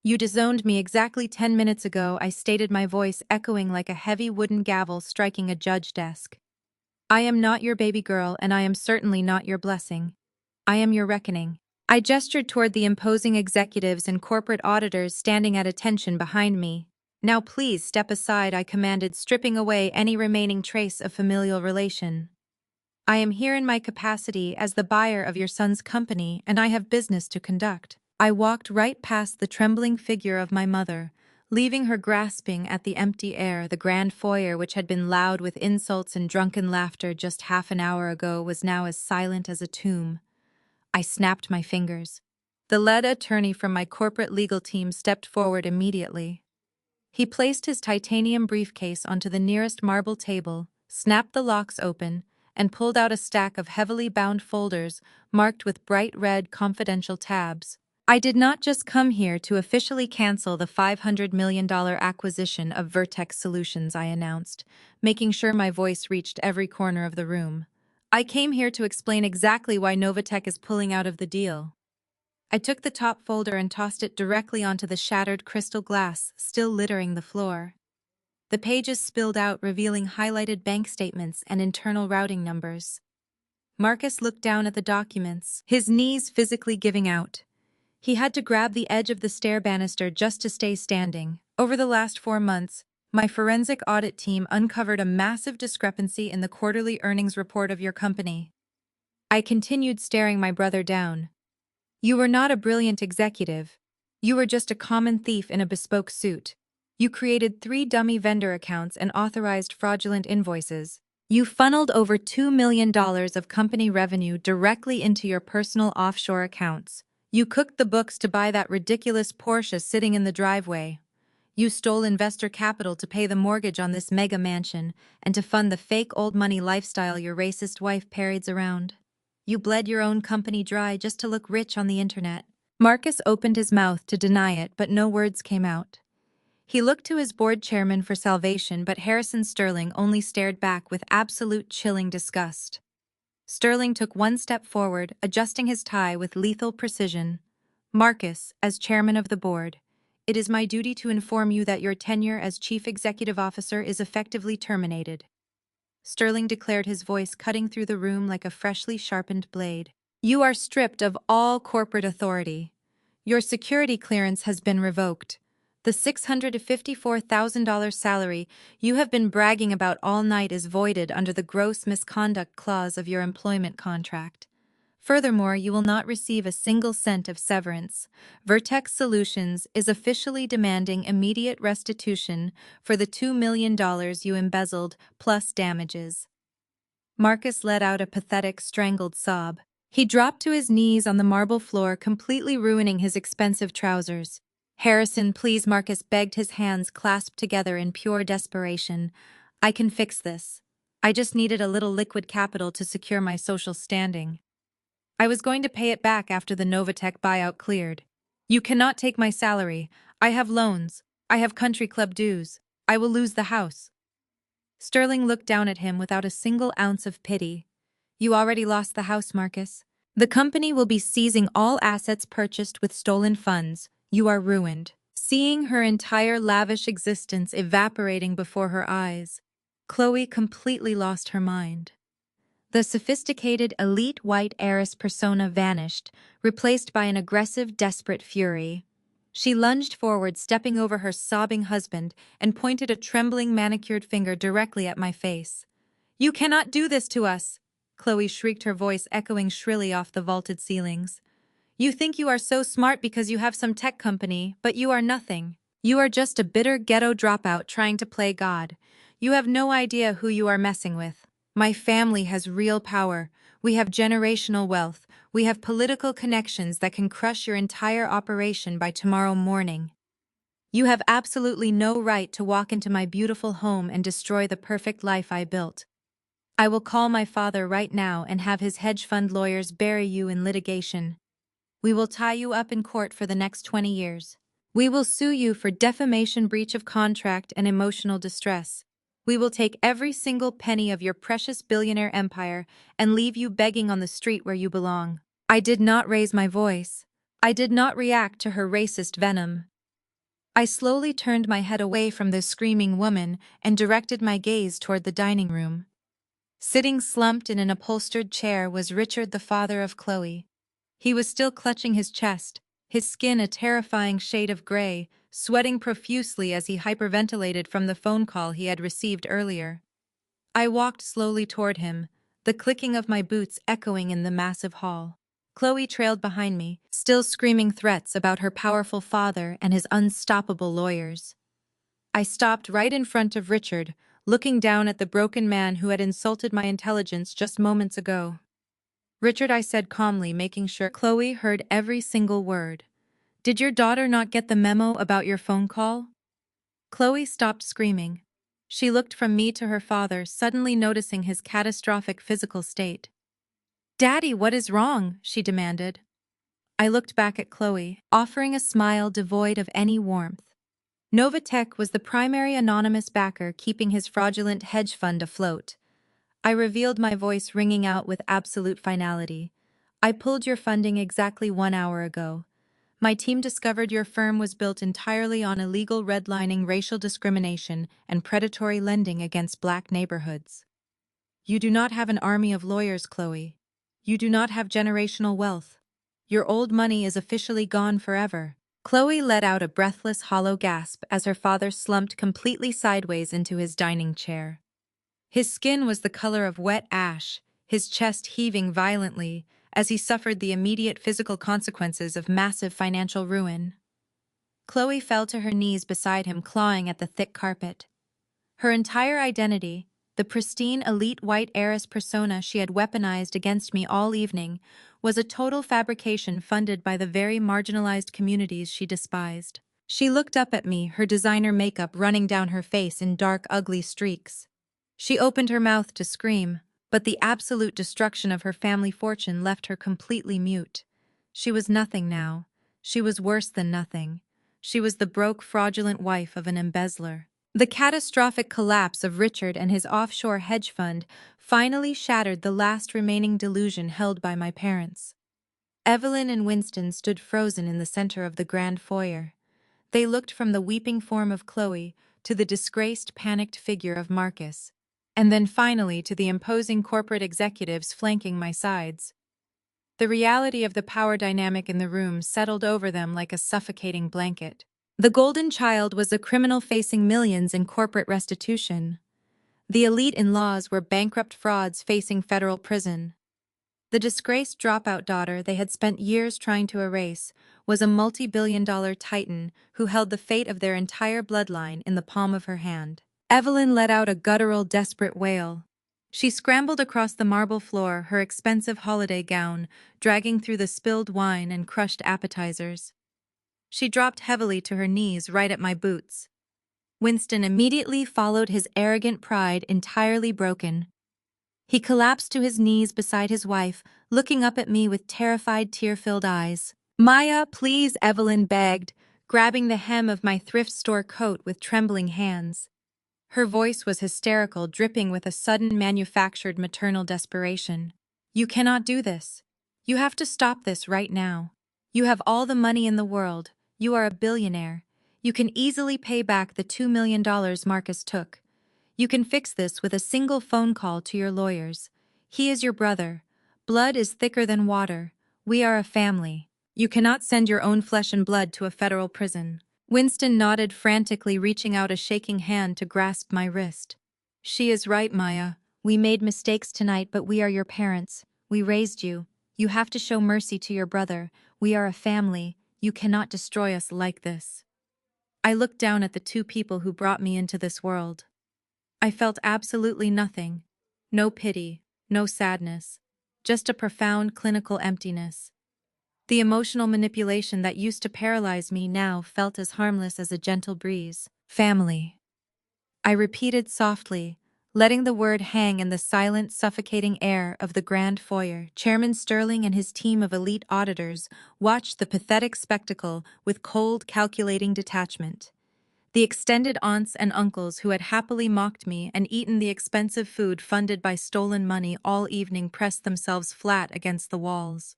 "You disowned me exactly 10 minutes ago," I stated, my voice echoing like a heavy wooden gavel striking a judge desk. "I am not your baby girl, and I am certainly not your blessing. I am your reckoning." I gestured toward the imposing executives and corporate auditors standing at attention behind me. "Now please step aside," I commanded, stripping away any remaining trace of familial relation. "I am here in my capacity as the buyer of your son's company, and I have business to conduct." I walked right past the trembling figure of my mother, leaving her grasping at the empty air. The grand foyer, which had been loud with insults and drunken laughter just half an hour ago, was now as silent as a tomb. I snapped my fingers. The lead attorney from my corporate legal team stepped forward immediately. He placed his titanium briefcase onto the nearest marble table, snapped the locks open, and pulled out a stack of heavily bound folders marked with bright red confidential tabs. I did not just come here to officially cancel the $500 million acquisition of Vertex Solutions, I announced, making sure my voice reached every corner of the room. I came here to explain exactly why Novatech is pulling out of the deal. I took the top folder and tossed it directly onto the shattered crystal glass, still littering the floor. The pages spilled out, revealing highlighted bank statements and internal routing numbers. Marcus looked down at the documents, his knees physically giving out. He had to grab the edge of the stair banister just to stay standing. Over the last 4 months, my forensic audit team uncovered a massive discrepancy in the quarterly earnings report of your company. I continued staring my brother down. You were not a brilliant executive. You were just a common thief in a bespoke suit. You created 3 dummy vendor accounts and authorized fraudulent invoices. You funneled over $2 million of company revenue directly into your personal offshore accounts. You cooked the books to buy that ridiculous Porsche sitting in the driveway. You stole investor capital to pay the mortgage on this mega mansion and to fund the fake old money lifestyle your racist wife parades around. You bled your own company dry just to look rich on the internet. Marcus opened his mouth to deny it, but no words came out. He looked to his board chairman for salvation, but Harrison Sterling only stared back with absolute chilling disgust. Sterling took one step forward, adjusting his tie with lethal precision. Marcus, as chairman of the board, it is my duty to inform you that your tenure as chief executive officer is effectively terminated. Sterling declared, his voice cutting through the room like a freshly sharpened blade. You are stripped of all corporate authority. Your security clearance has been revoked. The $654,000 salary you have been bragging about all night is voided under the gross misconduct clause of your employment contract. Furthermore, you will not receive a single cent of severance. Vertex Solutions is officially demanding immediate restitution for the $2 million you embezzled, plus damages. Marcus let out a pathetic, strangled sob. He dropped to his knees on the marble floor, completely ruining his expensive trousers. Harrison, please, Marcus begged, his hands clasped together in pure desperation. I can fix this. I just needed a little liquid capital to secure my social standing. I was going to pay it back after the Novatech buyout cleared. You cannot take my salary. I have loans. I have country club dues. I will lose the house. Sterling looked down at him without a single ounce of pity. You already lost the house, Marcus. The company will be seizing all assets purchased with stolen funds. You are ruined. Seeing her entire lavish existence evaporating before her eyes, Chloe completely lost her mind. The sophisticated, elite white heiress persona vanished, replaced by an aggressive, desperate fury. She lunged forward, stepping over her sobbing husband, and pointed a trembling, manicured finger directly at my face. You cannot do this to us! Chloe shrieked, her voice echoing shrilly off the vaulted ceilings. You think you are so smart because you have some tech company, but you are nothing. You are just a bitter ghetto dropout trying to play God. You have no idea who you are messing with. My family has real power. We have generational wealth. We have political connections that can crush your entire operation by tomorrow morning. You have absolutely no right to walk into my beautiful home and destroy the perfect life I built. I will call my father right now and have his hedge fund lawyers bury you in litigation. We will tie you up in court for the next 20 years. We will sue you for defamation, breach of contract, and emotional distress. We will take every single penny of your precious billionaire empire and leave you begging on the street where you belong. I did not raise my voice. I did not react to her racist venom. I slowly turned my head away from the screaming woman and directed my gaze toward the dining room. Sitting slumped in an upholstered chair was Richard, the father of Chloe. He was still clutching his chest, his skin a terrifying shade of gray, sweating profusely as he hyperventilated from the phone call he had received earlier. I walked slowly toward him, the clicking of my boots echoing in the massive hall. Chloe trailed behind me, still screaming threats about her powerful father and his unstoppable lawyers. I stopped right in front of Richard, looking down at the broken man who had insulted my intelligence just moments ago. Richard, I said calmly, making sure Chloe heard every single word. Did your daughter not get the memo about your phone call? Chloe stopped screaming. She looked from me to her father, suddenly noticing his catastrophic physical state. Daddy, what is wrong? She demanded. I looked back at Chloe, offering a smile devoid of any warmth. Novatech was the primary anonymous backer keeping his fraudulent hedge fund afloat. I revealed, my voice ringing out with absolute finality. I pulled your funding exactly 1 hour ago. My team discovered your firm was built entirely on illegal redlining, racial discrimination, and predatory lending against black neighborhoods. You do not have an army of lawyers, Chloe. You do not have generational wealth. Your old money is officially gone forever. Chloe let out a breathless, hollow gasp as her father slumped completely sideways into his dining chair. His skin was the color of wet ash, his chest heaving violently as he suffered the immediate physical consequences of massive financial ruin. Chloe fell to her knees beside him, clawing at the thick carpet. Her entire identity, the pristine elite white heiress persona she had weaponized against me all evening, was a total fabrication funded by the very marginalized communities she despised. She looked up at me, her designer makeup running down her face in dark, ugly streaks. She opened her mouth to scream, but the absolute destruction of her family fortune left her completely mute. She was nothing now. She was worse than nothing. She was the broke, fraudulent wife of an embezzler. The catastrophic collapse of Richard and his offshore hedge fund finally shattered the last remaining delusion held by my parents. Evelyn and Winston stood frozen in the center of the grand foyer. They looked from the weeping form of Chloe to the disgraced, panicked figure of Marcus, and then finally to the imposing corporate executives flanking my sides. The reality of the power dynamic in the room settled over them like a suffocating blanket. The golden child was a criminal facing millions in corporate restitution. The elite in-laws were bankrupt frauds facing federal prison. The disgraced dropout daughter they had spent years trying to erase was a multi-billion-dollar titan who held the fate of their entire bloodline in the palm of her hand. Evelyn let out a guttural, desperate wail. She scrambled across the marble floor, her expensive holiday gown dragging through the spilled wine and crushed appetizers. She dropped heavily to her knees right at my boots. Winston immediately followed, his arrogant pride entirely broken. He collapsed to his knees beside his wife, looking up at me with terrified, tear-filled eyes. "Maya, please," Evelyn begged, grabbing the hem of my thrift store coat with trembling hands. Her voice was hysterical, dripping with a sudden manufactured maternal desperation. "You cannot do this. You have to stop this right now. You have all the money in the world. You are a billionaire. You can easily pay back the $2 million Marcus took. You can fix this with a single phone call to your lawyers. He is your brother. Blood is thicker than water. We are a family. You cannot send your own flesh and blood to a federal prison." Winston nodded frantically, reaching out a shaking hand to grasp my wrist. "She is right, Maya. We made mistakes tonight, but we are your parents. We raised you. You have to show mercy to your brother. We are a family. You cannot destroy us like this." I looked down at the two people who brought me into this world. I felt absolutely nothing. No pity, no sadness. Just a profound clinical emptiness. The emotional manipulation that used to paralyze me now felt as harmless as a gentle breeze. "Family," I repeated softly, letting the word hang in the silent, suffocating air of the grand foyer. Chairman Sterling and his team of elite auditors watched the pathetic spectacle with cold, calculating detachment. The extended aunts and uncles who had happily mocked me and eaten the expensive food funded by stolen money all evening pressed themselves flat against the walls.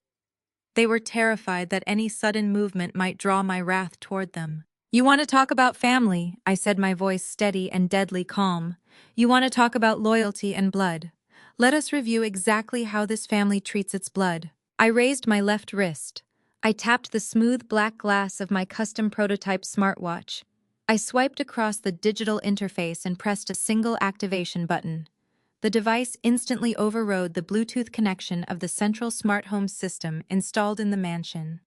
They were terrified that any sudden movement might draw my wrath toward them. "You want to talk about family," I said, my voice steady and deadly calm. "You want to talk about loyalty and blood. Let us review exactly how this family treats its blood." I raised my left wrist. I tapped the smooth black glass of my custom prototype smartwatch. I swiped across the digital interface and pressed a single activation button. The device instantly overrode the Bluetooth connection of the central smart home system installed in the mansion.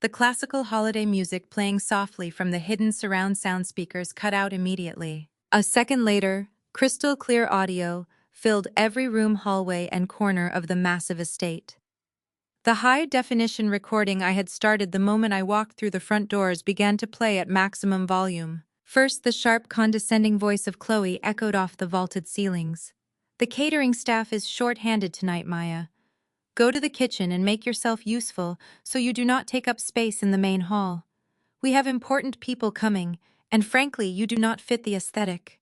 The classical holiday music playing softly from the hidden surround sound speakers cut out immediately. A second later, crystal clear audio filled every room, hallway, and corner of the massive estate. The high-definition recording I had started the moment I walked through the front doors began to play at maximum volume. First, the sharp, condescending voice of Chloe echoed off the vaulted ceilings. "The catering staff is short-handed tonight, Maya. Go to the kitchen and make yourself useful so you do not take up space in the main hall. We have important people coming, and frankly, you do not fit the aesthetic."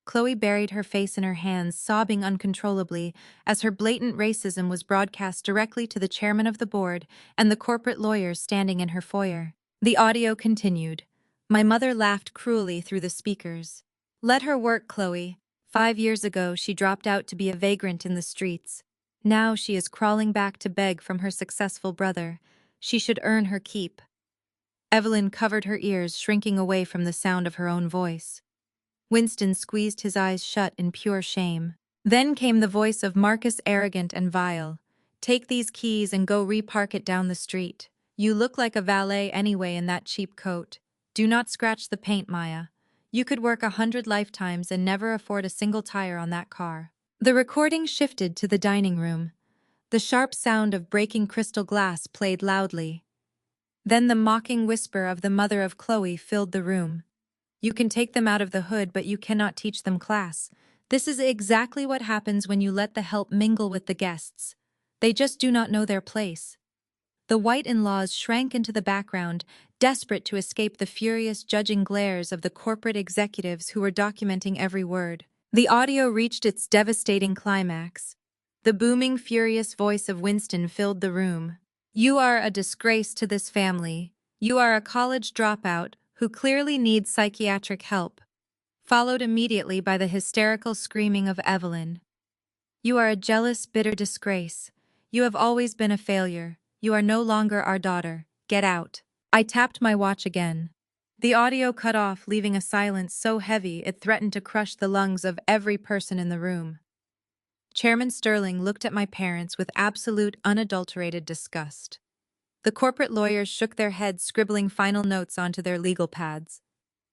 Chloe buried her face in her hands, sobbing uncontrollably, as her blatant racism was broadcast directly to the chairman of the board and the corporate lawyers standing in her foyer. The audio continued. My mother laughed cruelly through the speakers. "Let her work, Chloe. 5 years ago, she dropped out to be a vagrant in the streets. Now she is crawling back to beg from her successful brother. She should earn her keep." Evelyn covered her ears, shrinking away from the sound of her own voice. Winston squeezed his eyes shut in pure shame. Then came the voice of Marcus, arrogant and vile. "Take these keys and go repark it down the street. You look like a valet anyway in that cheap coat. Do not scratch the paint, Maya. You could work 100 lifetimes and never afford a single tire on that car." The recording shifted to the dining room. The sharp sound of breaking crystal glass played loudly. Then the mocking whisper of the mother of Chloe filled the room. "You can take them out of the hood, but you cannot teach them class. This is exactly what happens when you let the help mingle with the guests. They just do not know their place." The white in-laws shrank into the background, desperate to escape the furious judging glares of the corporate executives who were documenting every word. The audio reached its devastating climax. The booming, furious voice of Winston filled the room. "You are a disgrace to this family. You are a college dropout who clearly needs psychiatric help," followed immediately by the hysterical screaming of Evelyn. "You are a jealous, bitter disgrace. You have always been a failure. You are no longer our daughter. Get out." I tapped my watch again. The audio cut off, leaving a silence so heavy it threatened to crush the lungs of every person in the room. Chairman Sterling looked at my parents with absolute, unadulterated disgust. The corporate lawyers shook their heads, scribbling final notes onto their legal pads.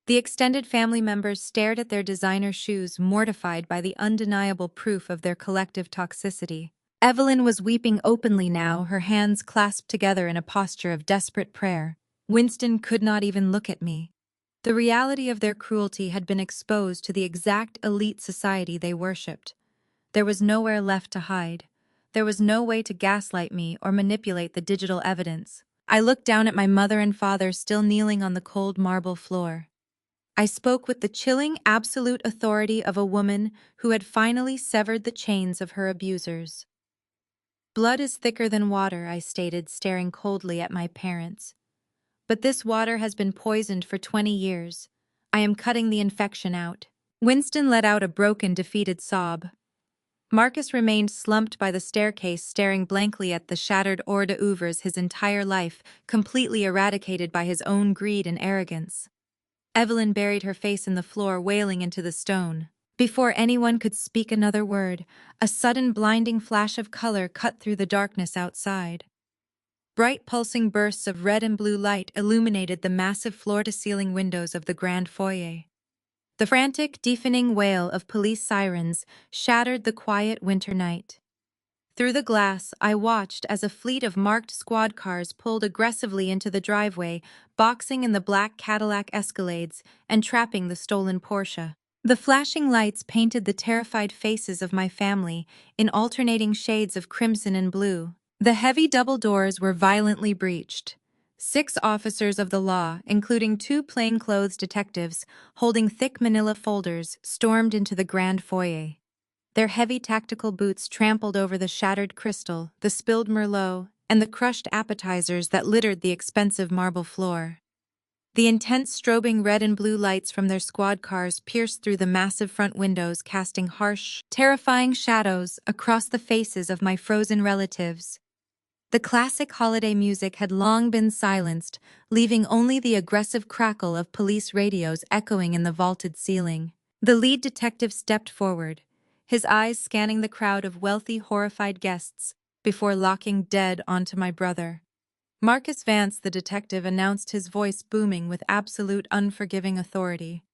The extended family members stared at their designer shoes, mortified by the undeniable proof of their collective toxicity. Evelyn was weeping openly now, her hands clasped together in a posture of desperate prayer. Winston could not even look at me. The reality of their cruelty had been exposed to the exact elite society they worshipped. There was nowhere left to hide. There was no way to gaslight me or manipulate the digital evidence. I looked down at my mother and father still kneeling on the cold marble floor. I spoke with the chilling, absolute authority of a woman who had finally severed the chains of her abusers. "Blood is thicker than water," I stated, staring coldly at my parents. "But this water has been poisoned for 20 years. I am cutting the infection out." Winston let out a broken, defeated sob. Marcus remained slumped by the staircase, staring blankly at the shattered hors d'oeuvres his entire life, completely eradicated by his own greed and arrogance. Evelyn buried her face in the floor, wailing into the stone. Before anyone could speak another word, a sudden blinding flash of color cut through the darkness outside. Bright pulsing bursts of red and blue light illuminated the massive floor-to-ceiling windows of the grand foyer. The frantic, deafening wail of police sirens shattered the quiet winter night. Through the glass, I watched as a fleet of marked squad cars pulled aggressively into the driveway, boxing in the black Cadillac Escalades and trapping the stolen Porsche. The flashing lights painted the terrified faces of my family in alternating shades of crimson and blue. The heavy double doors were violently breached. 6 officers of the law, including 2 plainclothes detectives holding thick manila folders, stormed into the grand foyer. Their heavy tactical boots trampled over the shattered crystal, the spilled Merlot, and the crushed appetizers that littered the expensive marble floor. The intense strobing red and blue lights from their squad cars pierced through the massive front windows, casting harsh, terrifying shadows across the faces of my frozen relatives. The classic holiday music had long been silenced, leaving only the aggressive crackle of police radios echoing in the vaulted ceiling. The lead detective stepped forward, his eyes scanning the crowd of wealthy, horrified guests before locking dead onto my brother. Marcus Vance, the detective, announced, his voice booming with absolute, unforgiving authority.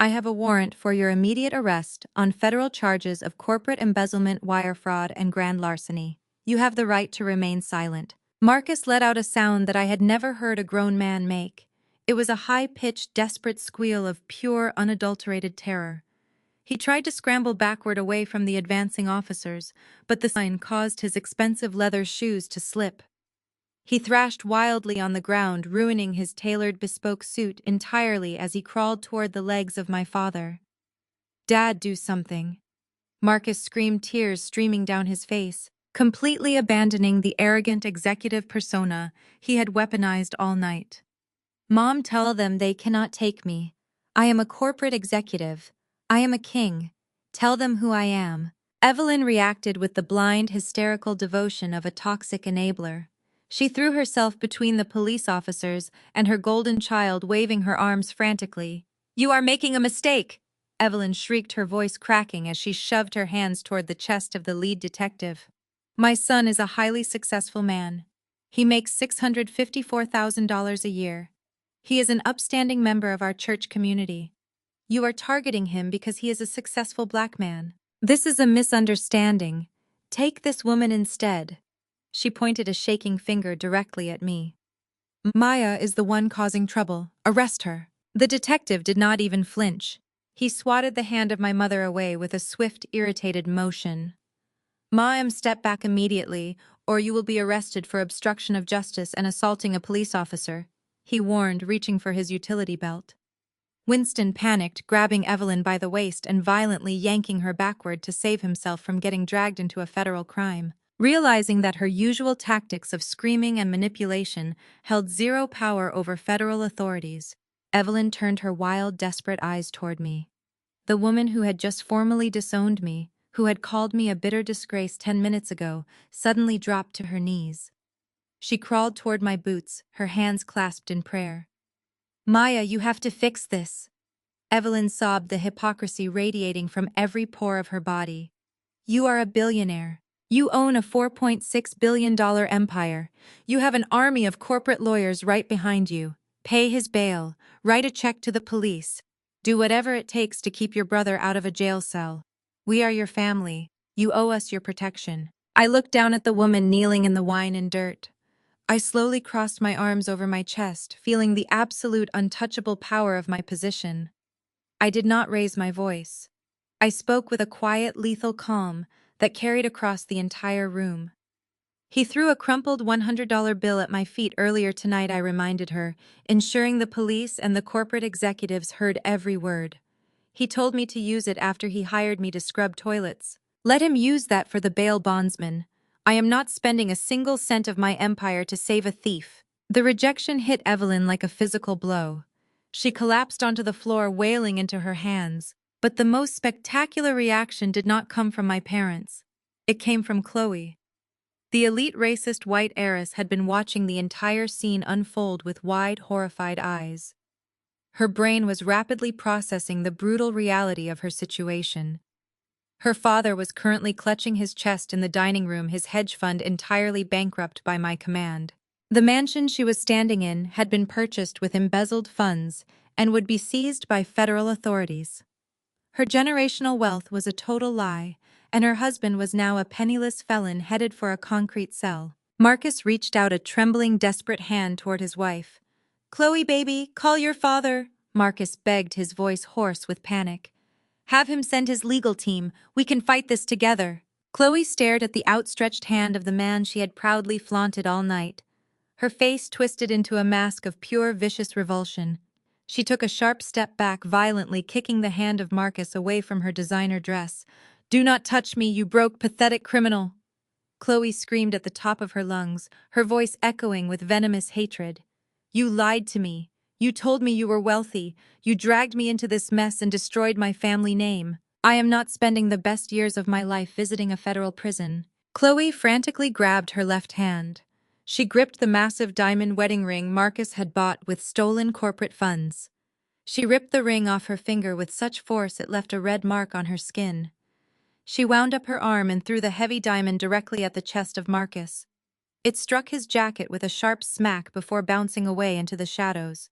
"I have a warrant for your immediate arrest on federal charges of corporate embezzlement, wire fraud, and grand larceny. You have the right to remain silent." Marcus let out a sound that I had never heard a grown man make. It was a high-pitched, desperate squeal of pure, unadulterated terror. He tried to scramble backward away from the advancing officers, but the sign caused his expensive leather shoes to slip. He thrashed wildly on the ground, ruining his tailored bespoke suit entirely as he crawled toward the legs of my father. "Dad, do something." Marcus screamed, tears streaming down his face, completely abandoning the arrogant executive persona he had weaponized all night. "Mom, tell them they cannot take me. I am a corporate executive. I am a king. Tell them who I am." Evelyn reacted with the blind, hysterical devotion of a toxic enabler. She threw herself between the police officers and her golden child, waving her arms frantically. "You are making a mistake!" Evelyn shrieked, her voice cracking as she shoved her hands toward the chest of the lead detective. "My son is a highly successful man. He makes $654,000 a year. He is an upstanding member of our church community. You are targeting him because he is a successful black man. This is a misunderstanding. Take this woman instead." She pointed a shaking finger directly at me. "Maya is the one causing trouble. Arrest her." The detective did not even flinch. He swatted the hand of my mother away with a swift, irritated motion. "Ma'am, step back immediately, or you will be arrested for obstruction of justice and assaulting a police officer," he warned, reaching for his utility belt. Winston panicked, grabbing Evelyn by the waist and violently yanking her backward to save himself from getting dragged into a federal crime. Realizing that her usual tactics of screaming and manipulation held zero power over federal authorities, Evelyn turned her wild, desperate eyes toward me. The woman who had just formally disowned me, who had called me a bitter disgrace 10 minutes ago, suddenly dropped to her knees. She crawled toward my boots, her hands clasped in prayer. "Maya, you have to fix this." Evelyn sobbed, the hypocrisy radiating from every pore of her body. "You are a billionaire. You own a $4.6 billion empire. You have an army of corporate lawyers right behind you. Pay his bail, write a check to the police. Do whatever it takes to keep your brother out of a jail cell. We are your family. You owe us your protection." I looked down at the woman kneeling in the wine and dirt. I slowly crossed my arms over my chest, feeling the absolute untouchable power of my position. I did not raise my voice. I spoke with a quiet, lethal calm that carried across the entire room. "He threw a crumpled $100 bill at my feet earlier tonight," I reminded her, ensuring the police and the corporate executives heard every word. "He told me to use it after he hired me to scrub toilets. Let him use that for the bail bondsman. I am not spending a single cent of my empire to save a thief." The rejection hit Evelyn like a physical blow. She collapsed onto the floor, wailing into her hands. But the most spectacular reaction did not come from my parents. It came from Chloe. The elite racist white heiress had been watching the entire scene unfold with wide, horrified eyes. Her brain was rapidly processing the brutal reality of her situation. Her father was currently clutching his chest in the dining room, his hedge fund entirely bankrupt by my command. The mansion she was standing in had been purchased with embezzled funds and would be seized by federal authorities. Her generational wealth was a total lie, and her husband was now a penniless felon headed for a concrete cell. Marcus reached out a trembling, desperate hand toward his wife. "Chloe, baby, call your father," Marcus begged, his voice hoarse with panic. "Have him send his legal team. We can fight this together." Chloe stared at the outstretched hand of the man she had proudly flaunted all night. Her face twisted into a mask of pure, vicious revulsion. She took a sharp step back, violently kicking the hand of Marcus away from her designer dress. "Do not touch me, you broke, pathetic criminal!" Chloe screamed at the top of her lungs, her voice echoing with venomous hatred. "You lied to me. You told me you were wealthy. You dragged me into this mess and destroyed my family name. I am not spending the best years of my life visiting a federal prison." Chloe frantically grabbed her left hand. She gripped the massive diamond wedding ring Marcus had bought with stolen corporate funds. She ripped the ring off her finger with such force it left a red mark on her skin. She wound up her arm and threw the heavy diamond directly at the chest of Marcus. It struck his jacket with a sharp smack before bouncing away into the shadows.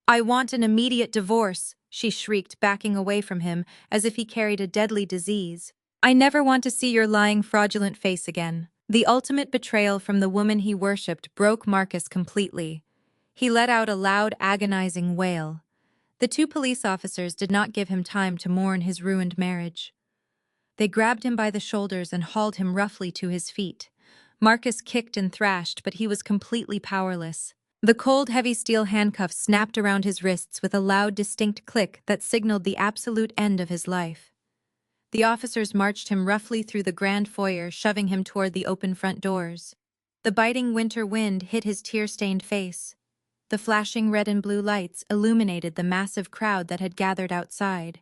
"I want an immediate divorce," she shrieked, backing away from him as if he carried a deadly disease. "I never want to see your lying, fraudulent face again." The ultimate betrayal from the woman he worshipped broke Marcus completely. He let out a loud, agonizing wail. The two police officers did not give him time to mourn his ruined marriage. They grabbed him by the shoulders and hauled him roughly to his feet. Marcus kicked and thrashed, but he was completely powerless. The cold, heavy steel handcuffs snapped around his wrists with a loud, distinct click that signaled the absolute end of his life. The officers marched him roughly through the grand foyer, shoving him toward the open front doors. The biting winter wind hit his tear-stained face. The flashing red and blue lights illuminated the massive crowd that had gathered outside.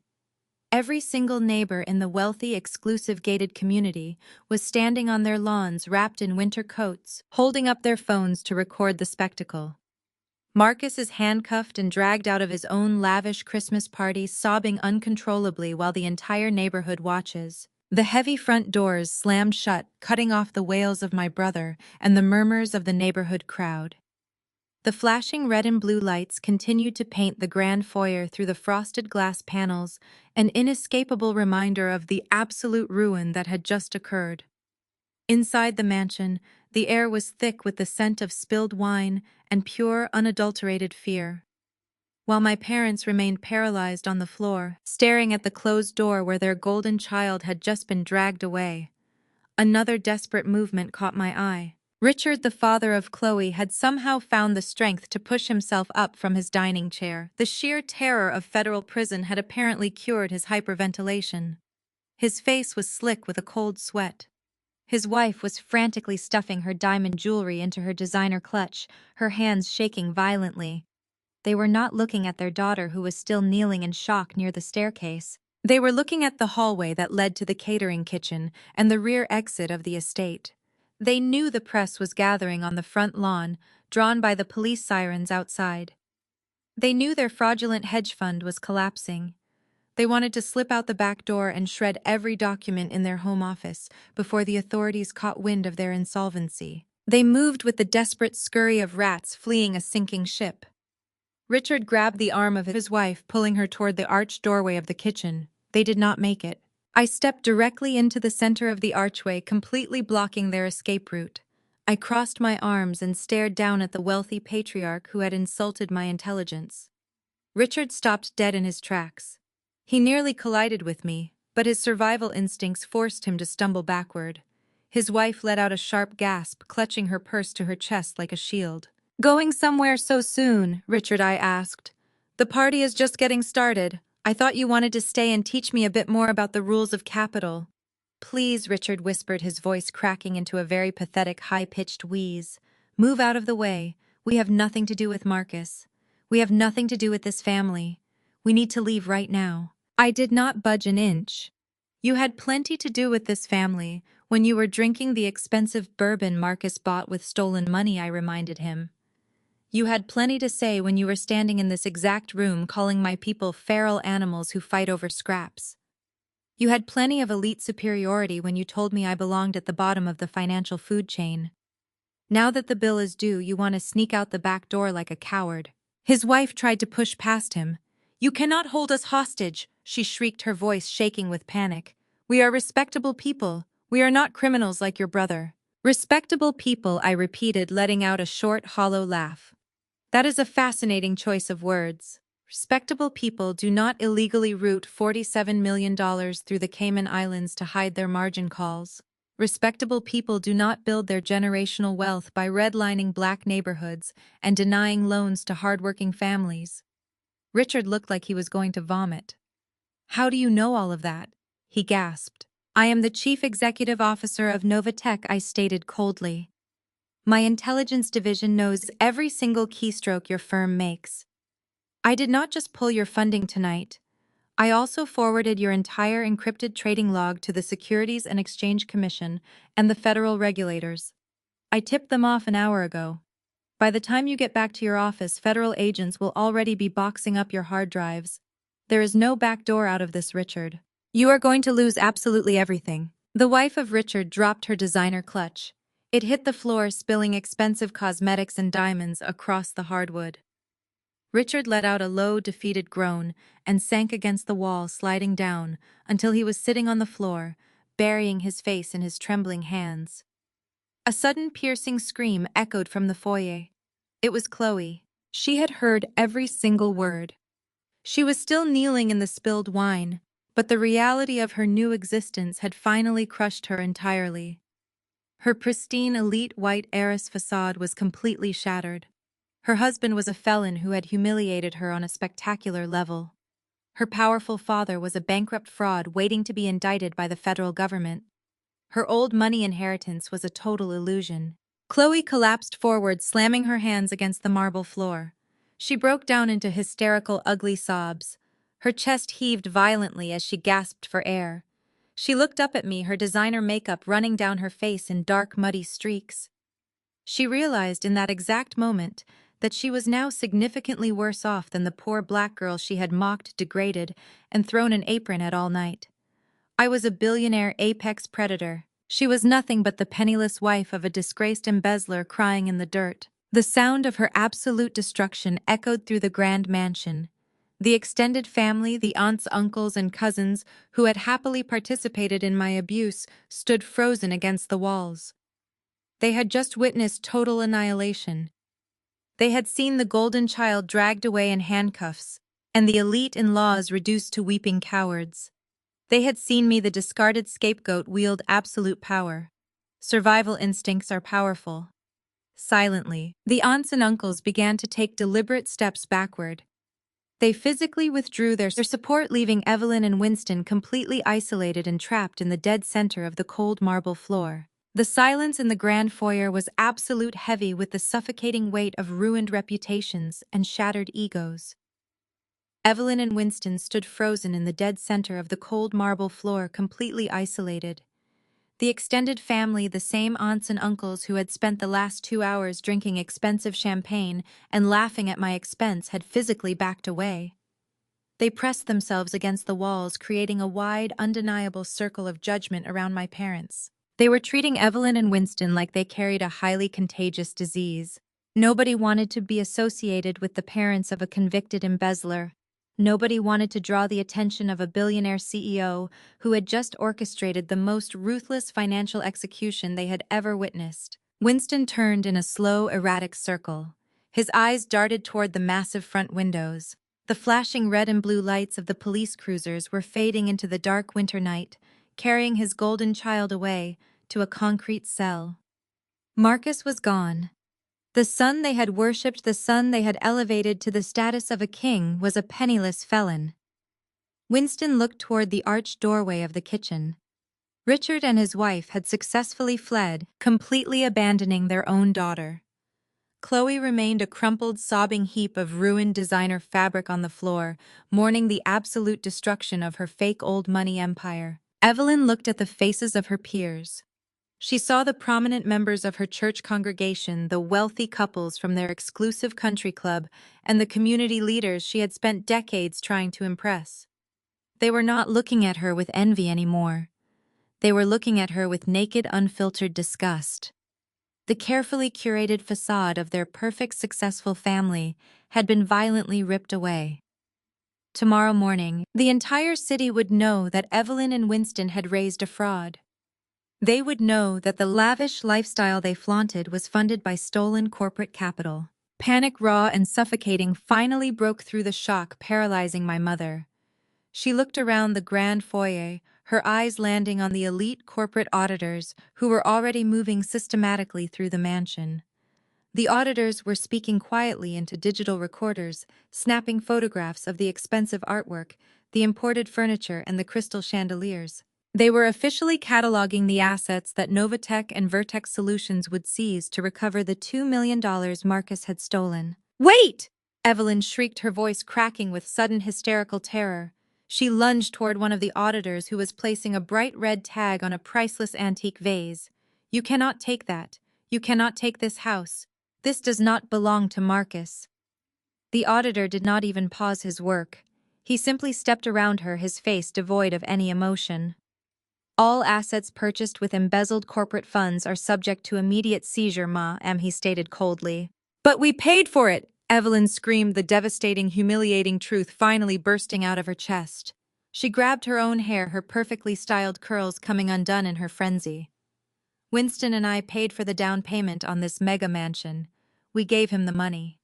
Every single neighbor in the wealthy, exclusive gated community was standing on their lawns wrapped in winter coats, holding up their phones to record the spectacle. Marcus is handcuffed and dragged out of his own lavish Christmas party, sobbing uncontrollably while the entire neighborhood watches. The heavy front doors slammed shut, cutting off the wails of my brother and the murmurs of the neighborhood crowd. The flashing red and blue lights continued to paint the grand foyer through the frosted glass panels, an inescapable reminder of the absolute ruin that had just occurred. Inside the mansion, the air was thick with the scent of spilled wine and pure, unadulterated fear. While my parents remained paralyzed on the floor, staring at the closed door where their golden child had just been dragged away, another desperate movement caught my eye. Richard, the father of Chloe, had somehow found the strength to push himself up from his dining chair. The sheer terror of federal prison had apparently cured his hyperventilation. His face was slick with a cold sweat. His wife was frantically stuffing her diamond jewelry into her designer clutch, her hands shaking violently. They were not looking at their daughter, who was still kneeling in shock near the staircase. They were looking at the hallway that led to the catering kitchen and the rear exit of the estate. They knew the press was gathering on the front lawn, drawn by the police sirens outside. They knew their fraudulent hedge fund was collapsing. They wanted to slip out the back door and shred every document in their home office before the authorities caught wind of their insolvency. They moved with the desperate scurry of rats fleeing a sinking ship. Richard grabbed the arm of his wife, pulling her toward the arched doorway of the kitchen. They did not make it. I stepped directly into the center of the archway, completely blocking their escape route. I crossed my arms and stared down at the wealthy patriarch who had insulted my intelligence. Richard stopped dead in his tracks. He nearly collided with me, but his survival instincts forced him to stumble backward. His wife let out a sharp gasp, clutching her purse to her chest like a shield. "Going somewhere so soon?" Richard, I asked. "The party is just getting started. I thought you wanted to stay and teach me a bit more about the rules of capital." "Please," Richard whispered, his voice cracking into a very pathetic, high-pitched wheeze. "Move out of the way. We have nothing to do with Marcus. We have nothing to do with this family. We need to leave right now." I did not budge an inch. "You had plenty to do with this family when you were drinking the expensive bourbon Marcus bought with stolen money," I reminded him. "You had plenty to say when you were standing in this exact room calling my people feral animals who fight over scraps. You had plenty of elite superiority when you told me I belonged at the bottom of the financial food chain. Now that the bill is due, you want to sneak out the back door like a coward." His wife tried to push past him. "You cannot hold us hostage," she shrieked, her voice shaking with panic. "We are respectable people. We are not criminals like your brother." "Respectable people," I repeated, letting out a short, hollow laugh. "That is a fascinating choice of words. Respectable people do not illegally route $47 million through the Cayman Islands to hide their margin calls. Respectable people do not build their generational wealth by redlining black neighborhoods and denying loans to hardworking families." Richard looked like he was going to vomit. "How do you know all of that?" he gasped. "I am the chief executive officer of Novatech," I stated coldly. "My intelligence division knows every single keystroke your firm makes. I did not just pull your funding tonight. I also forwarded your entire encrypted trading log to the Securities and Exchange Commission and the federal regulators. I tipped them off an hour ago. By the time you get back to your office, federal agents will already be boxing up your hard drives. There is no back door out of this, Richard. You are going to lose absolutely everything." The wife of Richard dropped her designer clutch. It hit the floor, spilling expensive cosmetics and diamonds across the hardwood. Richard let out a low, defeated groan and sank against the wall, sliding down until he was sitting on the floor, burying his face in his trembling hands. A sudden, piercing scream echoed from the foyer. It was Chloe. She had heard every single word. She was still kneeling in the spilled wine, but the reality of her new existence had finally crushed her entirely. Her pristine elite white heiress facade was completely shattered. Her husband was a felon who had humiliated her on a spectacular level. Her powerful father was a bankrupt fraud waiting to be indicted by the federal government. Her old money inheritance was a total illusion. Chloe collapsed forward, slamming her hands against the marble floor. She broke down into hysterical, ugly sobs. Her chest heaved violently as she gasped for air. She looked up at me, her designer makeup running down her face in dark, muddy streaks. She realized in that exact moment that she was now significantly worse off than the poor black girl she had mocked, degraded, and thrown an apron at all night. I was a billionaire apex predator. She was nothing but the penniless wife of a disgraced embezzler crying in the dirt. The sound of her absolute destruction echoed through the grand mansion. The extended family, the aunts, uncles, and cousins who had happily participated in my abuse, stood frozen against the walls. They had just witnessed total annihilation. They had seen the golden child dragged away in handcuffs, and the elite in-laws reduced to weeping cowards. They had seen me, the discarded scapegoat, wield absolute power. Survival instincts are powerful. Silently, the aunts and uncles began to take deliberate steps backward. They physically withdrew their support, leaving Evelyn and Winston completely isolated and trapped in the dead center of the cold marble floor. The silence in the grand foyer was absolute, heavy with the suffocating weight of ruined reputations and shattered egos. Evelyn and Winston stood frozen in the dead center of the cold marble floor, completely isolated. The extended family, the same aunts and uncles who had spent the last 2 hours drinking expensive champagne and laughing at my expense, had physically backed away. They pressed themselves against the walls, creating a wide, undeniable circle of judgment around my parents. They were treating Evelyn and Winston like they carried a highly contagious disease. Nobody wanted to be associated with the parents of a convicted embezzler. Nobody wanted to draw the attention of a billionaire CEO who had just orchestrated the most ruthless financial execution they had ever witnessed. Winston turned in a slow, erratic circle. His eyes darted toward the massive front windows. The flashing red and blue lights of the police cruisers were fading into the dark winter night, carrying his golden child away to a concrete cell. Marcus was gone. The son they had worshipped, the son they had elevated to the status of a king, was a penniless felon. Winston looked toward the arched doorway of the kitchen. Richard and his wife had successfully fled, completely abandoning their own daughter. Chloe remained a crumpled, sobbing heap of ruined designer fabric on the floor, mourning the absolute destruction of her fake old money empire. Evelyn looked at the faces of her peers. She saw the prominent members of her church congregation, the wealthy couples from their exclusive country club, and the community leaders she had spent decades trying to impress. They were not looking at her with envy anymore. They were looking at her with naked, unfiltered disgust. The carefully curated facade of their perfect, successful family had been violently ripped away. Tomorrow morning, the entire city would know that Evelyn and Winston had raised a fraud. They would know that the lavish lifestyle they flaunted was funded by stolen corporate capital. Panic, raw and suffocating, finally broke through the shock paralyzing my mother. She looked around the grand foyer, her eyes landing on the elite corporate auditors who were already moving systematically through the mansion. The auditors were speaking quietly into digital recorders, snapping photographs of the expensive artwork, the imported furniture, and the crystal chandeliers. They were officially cataloging the assets that Novatech and Vertex Solutions would seize to recover the $2 million Marcus had stolen. "Wait!" Evelyn shrieked, her voice cracking with sudden hysterical terror. She lunged toward one of the auditors who was placing a bright red tag on a priceless antique vase. "You cannot take that. You cannot take this house. This does not belong to Marcus." The auditor did not even pause his work. He simply stepped around her, his face devoid of any emotion. "All assets purchased with embezzled corporate funds are subject to immediate seizure, ma'am," he stated coldly. "But we paid for it!" Evelyn screamed, the devastating, humiliating truth finally bursting out of her chest. She grabbed her own hair, her perfectly styled curls coming undone in her frenzy. "Winston and I paid for the down payment on this mega mansion. We gave him the money."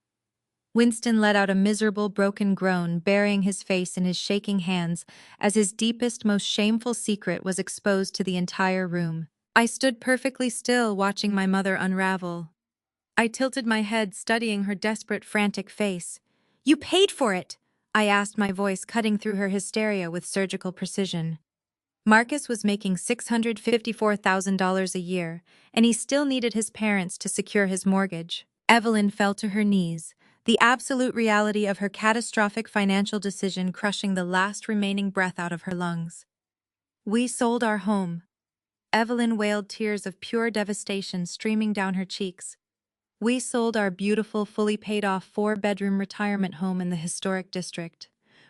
Winston let out a miserable, broken groan, burying his face in his shaking hands as his deepest, most shameful secret was exposed to the entire room. I stood perfectly still, watching my mother unravel. I tilted my head, studying her desperate, frantic face. "You paid for it!" I asked, my voice cutting through her hysteria with surgical precision. Marcus was making $654,000 a year, and he still needed his parents to secure his mortgage. Evelyn fell to her knees, the absolute reality of her catastrophic financial decision crushing the last remaining breath out of her lungs. "We sold our home." Evelyn wailed, tears of pure devastation streaming down her cheeks. "We sold our beautiful, fully paid-off four-bedroom retirement home in the historic district.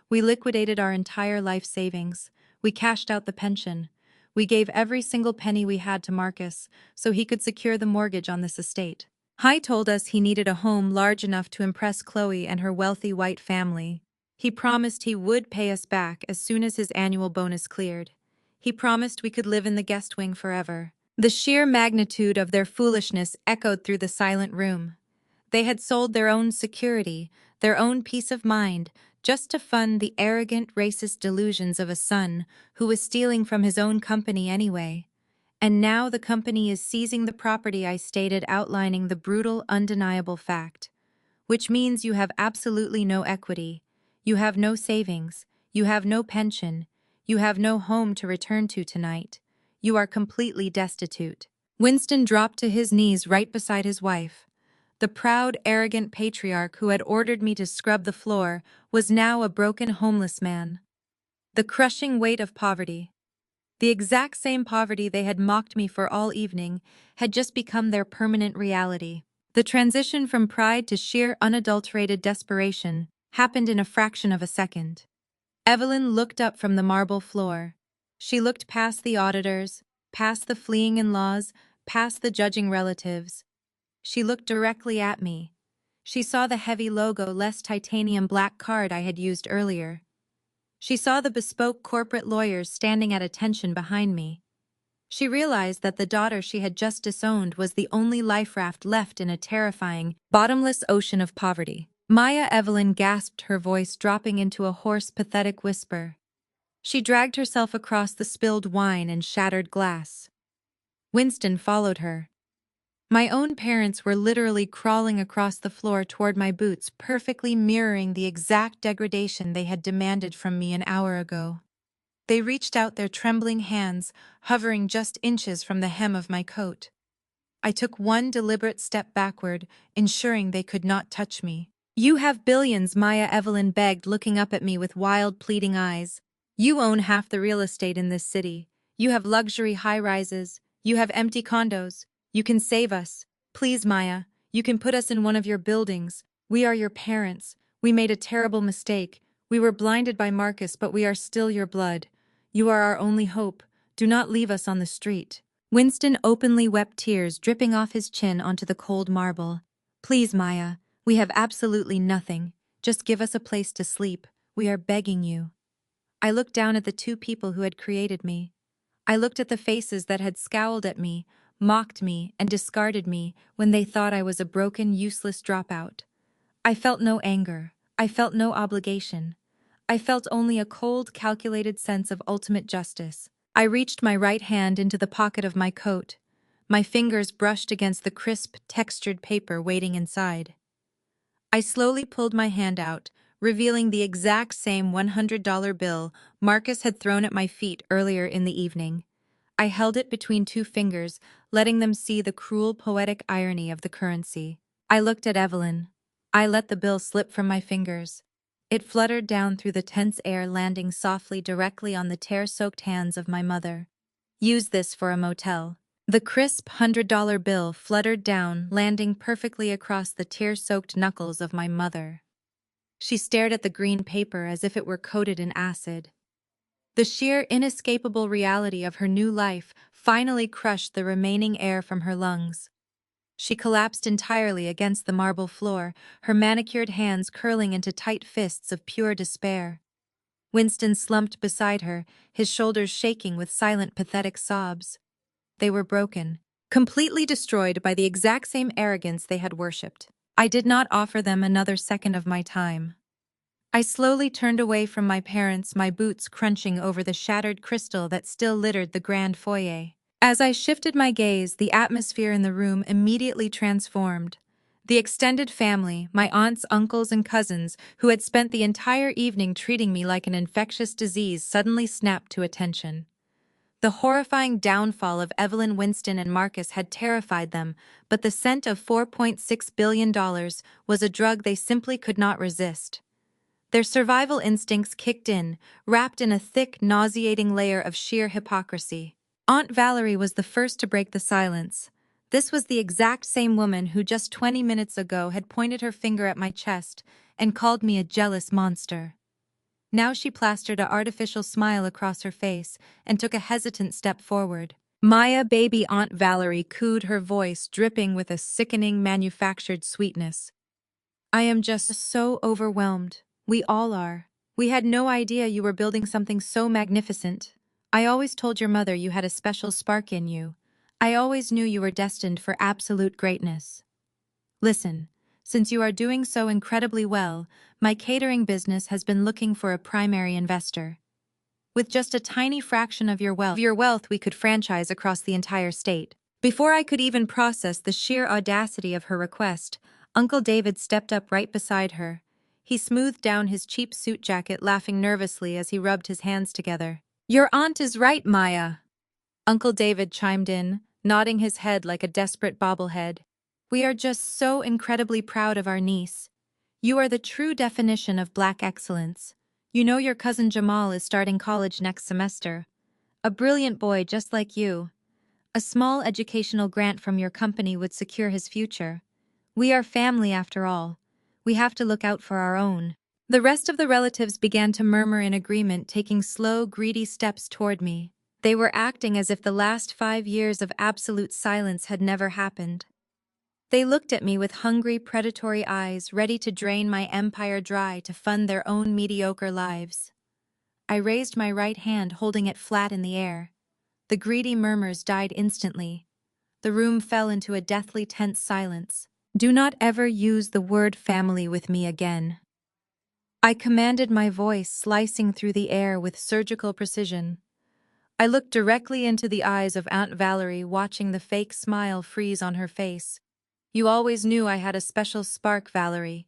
We liquidated our entire life savings. We cashed out the pension. We gave every single penny we had to Marcus so he could secure the mortgage on this estate. He told us he needed a home large enough to impress Chloe and her wealthy white family. He promised he would pay us back as soon as his annual bonus cleared. He promised we could live in the guest wing forever." The sheer magnitude of their foolishness echoed through the silent room. They had sold their own security, their own peace of mind, just to fund the arrogant, racist delusions of a son who was stealing from his own company anyway. And now the company is seizing the property I stated, outlining the brutal, undeniable fact. Which means you have absolutely no equity. You have no savings. You have no pension. You have no home to return to tonight. You are completely destitute. Winston dropped to his knees right beside his wife. The proud, arrogant patriarch who had ordered me to scrub the floor was now a broken, homeless man. The crushing weight of poverty, the exact same poverty they had mocked me for all evening, had just become their permanent reality. The transition from pride to sheer, unadulterated desperation happened in a fraction of a second. Evelyn looked up from the marble floor. She looked past the auditors, past the fleeing in-laws, past the judging relatives. She looked directly at me. She saw the heavy logo, less titanium black card I had used earlier. She saw the bespoke corporate lawyers standing at attention behind me. She realized that the daughter she had just disowned was the only life raft left in a terrifying, bottomless ocean of poverty. "Maya," Evelyn gasped, her voice dropping into a hoarse, pathetic whisper. She dragged herself across the spilled wine and shattered glass. Winston followed her. My own parents were literally crawling across the floor toward my boots, perfectly mirroring the exact degradation they had demanded from me an hour ago. They reached out their trembling hands, hovering just inches from the hem of my coat. I took one deliberate step backward, ensuring they could not touch me. "You have billions," Maya Evelyn begged, looking up at me with wild, pleading eyes. "You own half the real estate in this city. You have luxury high-rises. You have empty condos. You can save us. Please, Maya, you can put us in one of your buildings. We are your parents. We made a terrible mistake. We were blinded by Marcus, but we are still your blood. You are our only hope. Do not leave us on the street." Winston openly wept, tears dripping off his chin onto the cold marble. "Please, Maya, we have absolutely nothing. Just give us a place to sleep. We are begging you." I looked down at the two people who had created me. I looked at the faces that had scowled at me, mocked me, and discarded me when they thought I was a broken, useless dropout. I felt no anger. I felt no obligation. I felt only a cold, calculated sense of ultimate justice. I reached my right hand into the pocket of my coat. My fingers brushed against the crisp, textured paper waiting inside. I slowly pulled my hand out, revealing the exact same $100 bill Marcus had thrown at my feet earlier in the evening. I held it between two fingers, letting them see the cruel, poetic irony of the currency. I looked at Evelyn. I let the bill slip from my fingers. It fluttered down through the tense air, landing softly directly on the tear-soaked hands of my mother. "Use this for a motel." The crisp $100 bill fluttered down, landing perfectly across the tear-soaked knuckles of my mother. She stared at the green paper as if it were coated in acid. The sheer, inescapable reality of her new life finally crushed the remaining air from her lungs. She collapsed entirely against the marble floor, her manicured hands curling into tight fists of pure despair. Winston slumped beside her, his shoulders shaking with silent, pathetic sobs. They were broken, completely destroyed by the exact same arrogance they had worshipped. I did not offer them another second of my time. I slowly turned away from my parents, my boots crunching over the shattered crystal that still littered the grand foyer. As I shifted my gaze, the atmosphere in the room immediately transformed. The extended family, my aunts, uncles, and cousins, who had spent the entire evening treating me like an infectious disease, suddenly snapped to attention. The horrifying downfall of Evelyn Winston and Marcus had terrified them, but the scent of $4.6 billion was a drug they simply could not resist. Their survival instincts kicked in, wrapped in a thick, nauseating layer of sheer hypocrisy. Aunt Valerie was the first to break the silence. This was the exact same woman who just 20 minutes ago had pointed her finger at my chest and called me a jealous monster. Now she plastered an artificial smile across her face and took a hesitant step forward. Maya, baby Aunt Valerie cooed, her voice dripping with a sickening manufactured sweetness. I am just so overwhelmed. We all are. We had no idea you were building something so magnificent. I always told your mother you had a special spark in you. I always knew you were destined for absolute greatness. Listen, since you are doing so incredibly well, my catering business has been looking for a primary investor. With just a tiny fraction of your wealth, we could franchise across the entire state. Before I could even process the sheer audacity of her request, Uncle David stepped up right beside her. He smoothed down his cheap suit jacket, laughing nervously as he rubbed his hands together. Your aunt is right, Maya. Uncle David chimed in, nodding his head like a desperate bobblehead. We are just so incredibly proud of our niece. You are the true definition of Black excellence. You know your cousin Jamal is starting college next semester. A brilliant boy just like you. A small educational grant from your company would secure his future. We are family after all. We have to look out for our own. The rest of the relatives began to murmur in agreement, taking slow, greedy steps toward me. They were acting as if the last 5 years of absolute silence had never happened. They looked at me with hungry, predatory eyes, ready to drain my empire dry to fund their own mediocre lives. I raised my right hand, holding it flat in the air. The greedy murmurs died instantly. The room fell into a deathly tense silence. Do not ever use the word family with me again. I commanded, my voice slicing through the air with surgical precision. I looked directly into the eyes of Aunt Valerie, watching the fake smile freeze on her face. You always knew I had a special spark, Valerie.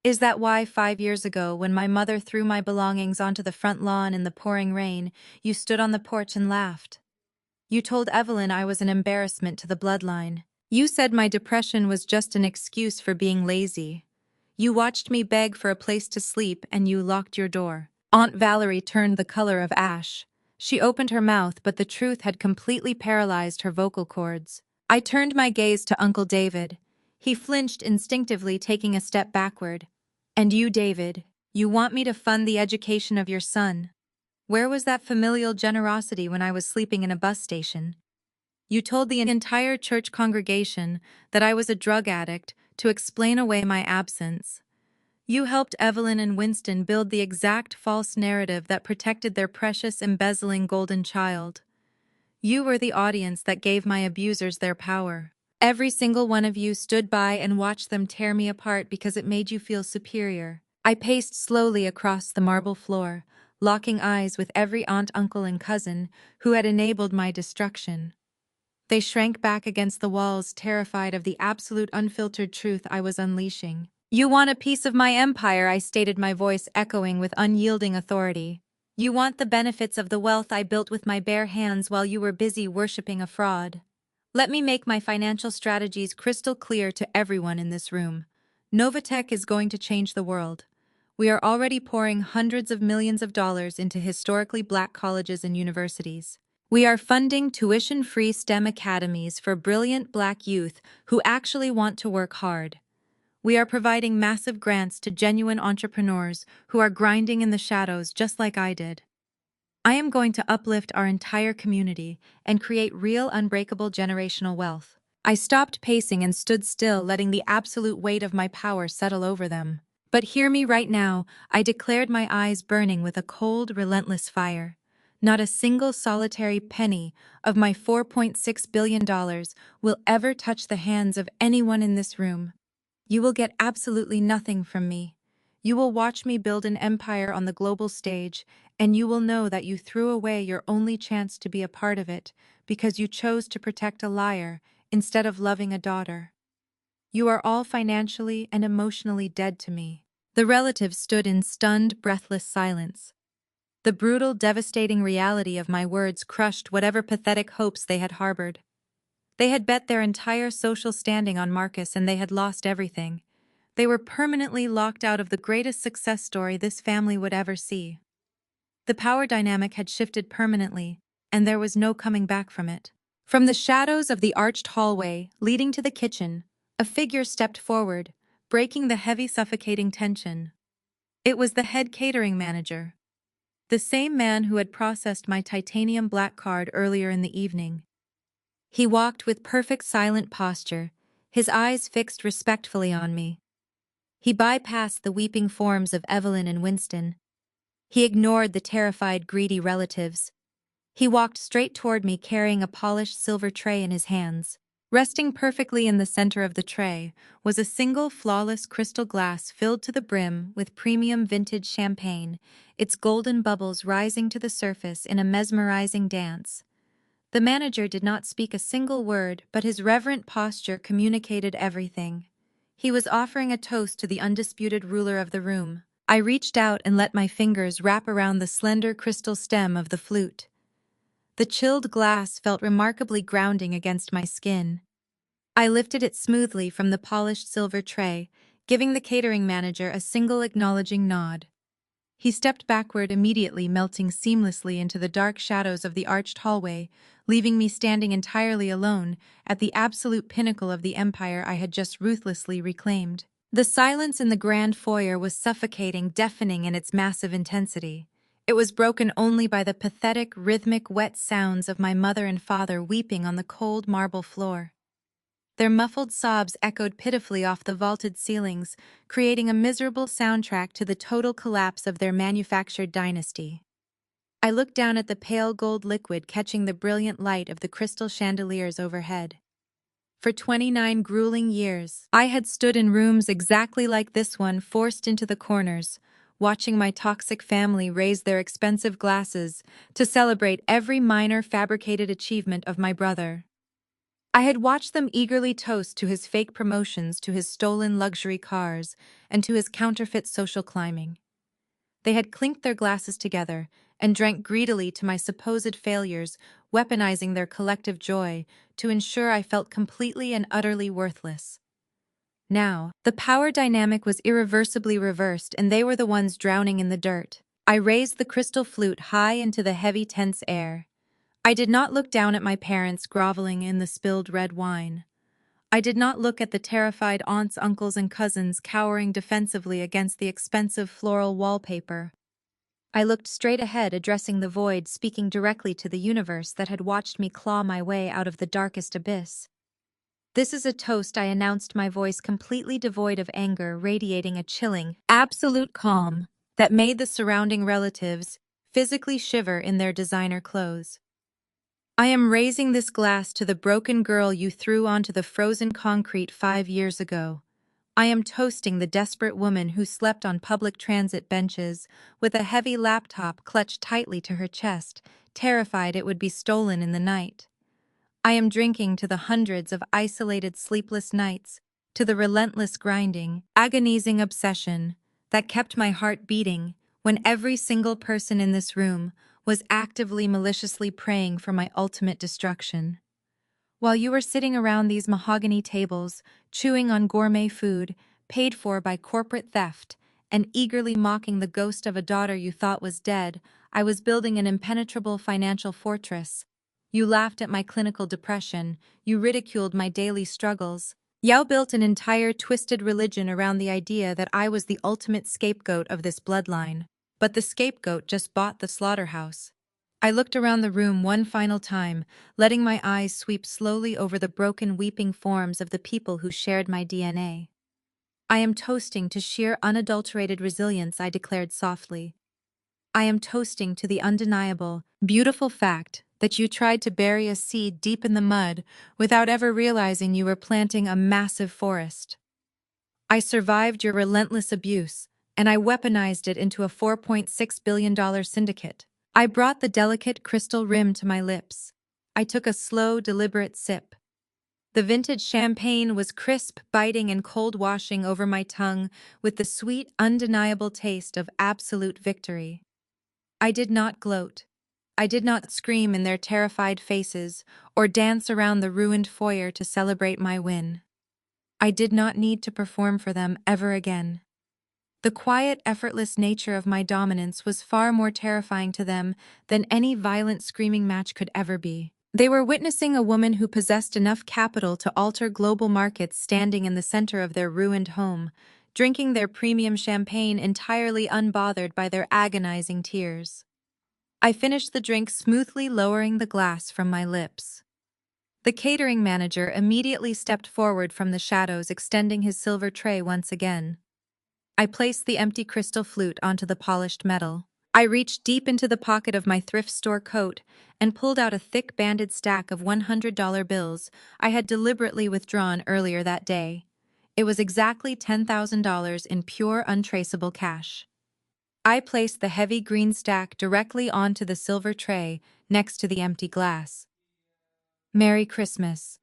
Is that why 5 years ago, when my mother threw my belongings onto the front lawn in the pouring rain, you stood on the porch and laughed? You told Evelyn I was an embarrassment to the bloodline. You said my depression was just an excuse for being lazy. You watched me beg for a place to sleep and you locked your door. Aunt Valerie turned the color of ash. She opened her mouth, but the truth had completely paralyzed her vocal cords. I turned my gaze to Uncle David. He flinched instinctively, taking a step backward. And you, David, you want me to fund the education of your son? Where was that familial generosity when I was sleeping in a bus station? You told the entire church congregation that I was a drug addict to explain away my absence. You helped Evelyn and Winston build the exact false narrative that protected their precious, embezzling golden child. You were the audience that gave my abusers their power. Every single one of you stood by and watched them tear me apart because it made you feel superior. I paced slowly across the marble floor, locking eyes with every aunt, uncle, and cousin who had enabled my destruction. They shrank back against the walls, terrified of the absolute unfiltered truth I was unleashing. You want a piece of my empire, I stated, my voice echoing with unyielding authority. You want the benefits of the wealth I built with my bare hands while you were busy worshipping a fraud. Let me make my financial strategies crystal clear to everyone in this room. Novatech is going to change the world. We are already pouring hundreds of millions of dollars into historically Black colleges and universities. We are funding tuition-free STEM academies for brilliant Black youth who actually want to work hard. We are providing massive grants to genuine entrepreneurs who are grinding in the shadows just like I did. I am going to uplift our entire community and create real, unbreakable generational wealth. I stopped pacing and stood still, letting the absolute weight of my power settle over them. But hear me right now, I declared, my eyes burning with a cold, relentless fire. Not a single solitary penny of my $4.6 billion will ever touch the hands of anyone in this room. You will get absolutely nothing from me. You will watch me build an empire on the global stage, and you will know that you threw away your only chance to be a part of it because you chose to protect a liar instead of loving a daughter. You are all financially and emotionally dead to me." The relatives stood in stunned, breathless silence. The brutal, devastating reality of my words crushed whatever pathetic hopes they had harbored. They had bet their entire social standing on Marcus and they had lost everything. They were permanently locked out of the greatest success story this family would ever see. The power dynamic had shifted permanently, and there was no coming back from it. From the shadows of the arched hallway leading to the kitchen, a figure stepped forward, breaking the heavy, suffocating tension. It was the head catering manager, the same man who had processed my titanium black card earlier in the evening. He walked with perfect silent posture, his eyes fixed respectfully on me. He bypassed the weeping forms of Evelyn and Winston. He ignored the terrified, greedy relatives. He walked straight toward me carrying a polished silver tray in his hands. Resting perfectly in the center of the tray was a single flawless crystal glass filled to the brim with premium vintage champagne, its golden bubbles rising to the surface in a mesmerizing dance. The manager did not speak a single word, but his reverent posture communicated everything. He was offering a toast to the undisputed ruler of the room. I reached out and let my fingers wrap around the slender crystal stem of the flute. The chilled glass felt remarkably grounding against my skin. I lifted it smoothly from the polished silver tray, giving the catering manager a single acknowledging nod. He stepped backward immediately, melting seamlessly into the dark shadows of the arched hallway, leaving me standing entirely alone at the absolute pinnacle of the empire I had just ruthlessly reclaimed. The silence in the grand foyer was suffocating, deafening in its massive intensity. It was broken only by the pathetic, rhythmic, wet sounds of my mother and father weeping on the cold marble floor. Their muffled sobs echoed pitifully off the vaulted ceilings, creating a miserable soundtrack to the total collapse of their manufactured dynasty. I looked down at the pale gold liquid catching the brilliant light of the crystal chandeliers overhead. For 29 grueling years, I had stood in rooms exactly like this one, forced into the corners, watching my toxic family raise their expensive glasses to celebrate every minor fabricated achievement of my brother. I had watched them eagerly toast to his fake promotions, to his stolen luxury cars, and to his counterfeit social climbing. They had clinked their glasses together and drank greedily to my supposed failures, weaponizing their collective joy to ensure I felt completely and utterly worthless. Now, the power dynamic was irreversibly reversed, and they were the ones drowning in the dirt. I raised the crystal flute high into the heavy, tense air. I did not look down at my parents groveling in the spilled red wine. I did not look at the terrified aunts, uncles, and cousins cowering defensively against the expensive floral wallpaper. I looked straight ahead, addressing the void, speaking directly to the universe that had watched me claw my way out of the darkest abyss. "This is a toast," I announced, my voice completely devoid of anger, radiating a chilling, absolute calm that made the surrounding relatives physically shiver in their designer clothes. "I am raising this glass to the broken girl you threw onto the frozen concrete 5 years ago. I am toasting the desperate woman who slept on public transit benches with a heavy laptop clutched tightly to her chest, terrified it would be stolen in the night. I am drinking to the hundreds of isolated sleepless nights, to the relentless grinding, agonizing obsession that kept my heart beating when every single person in this room was actively maliciously praying for my ultimate destruction. While you were sitting around these mahogany tables, chewing on gourmet food, paid for by corporate theft, and eagerly mocking the ghost of a daughter you thought was dead, I was building an impenetrable financial fortress. You laughed at my clinical depression, you ridiculed my daily struggles. Yao built an entire twisted religion around the idea that I was the ultimate scapegoat of this bloodline. But the scapegoat just bought the slaughterhouse. I looked around the room one final time, letting my eyes sweep slowly over the broken, weeping forms of the people who shared my DNA. "I am toasting to sheer, unadulterated resilience," I declared softly. "I am toasting to the undeniable, beautiful fact that you tried to bury a seed deep in the mud without ever realizing you were planting a massive forest." I survived your relentless abuse, and I weaponized it into a $4.6 billion syndicate. I brought the delicate crystal rim to my lips. I took a slow, deliberate sip. The vintage champagne was crisp, biting, and cold washing over my tongue with the sweet, undeniable taste of absolute victory. I did not gloat. I did not scream in their terrified faces or dance around the ruined foyer to celebrate my win. I did not need to perform for them ever again. The quiet, effortless nature of my dominance was far more terrifying to them than any violent screaming match could ever be. They were witnessing a woman who possessed enough capital to alter global markets standing in the center of their ruined home, drinking their premium champagne entirely unbothered by their agonizing tears. I finished the drink smoothly, lowering the glass from my lips. The catering manager immediately stepped forward from the shadows, extending his silver tray once again. I placed the empty crystal flute onto the polished metal. I reached deep into the pocket of my thrift store coat and pulled out a thick banded stack of $100 bills I had deliberately withdrawn earlier that day. It was exactly $10,000 in pure, untraceable cash. I placed the heavy green stack directly onto the silver tray next to the empty glass. "Merry Christmas,"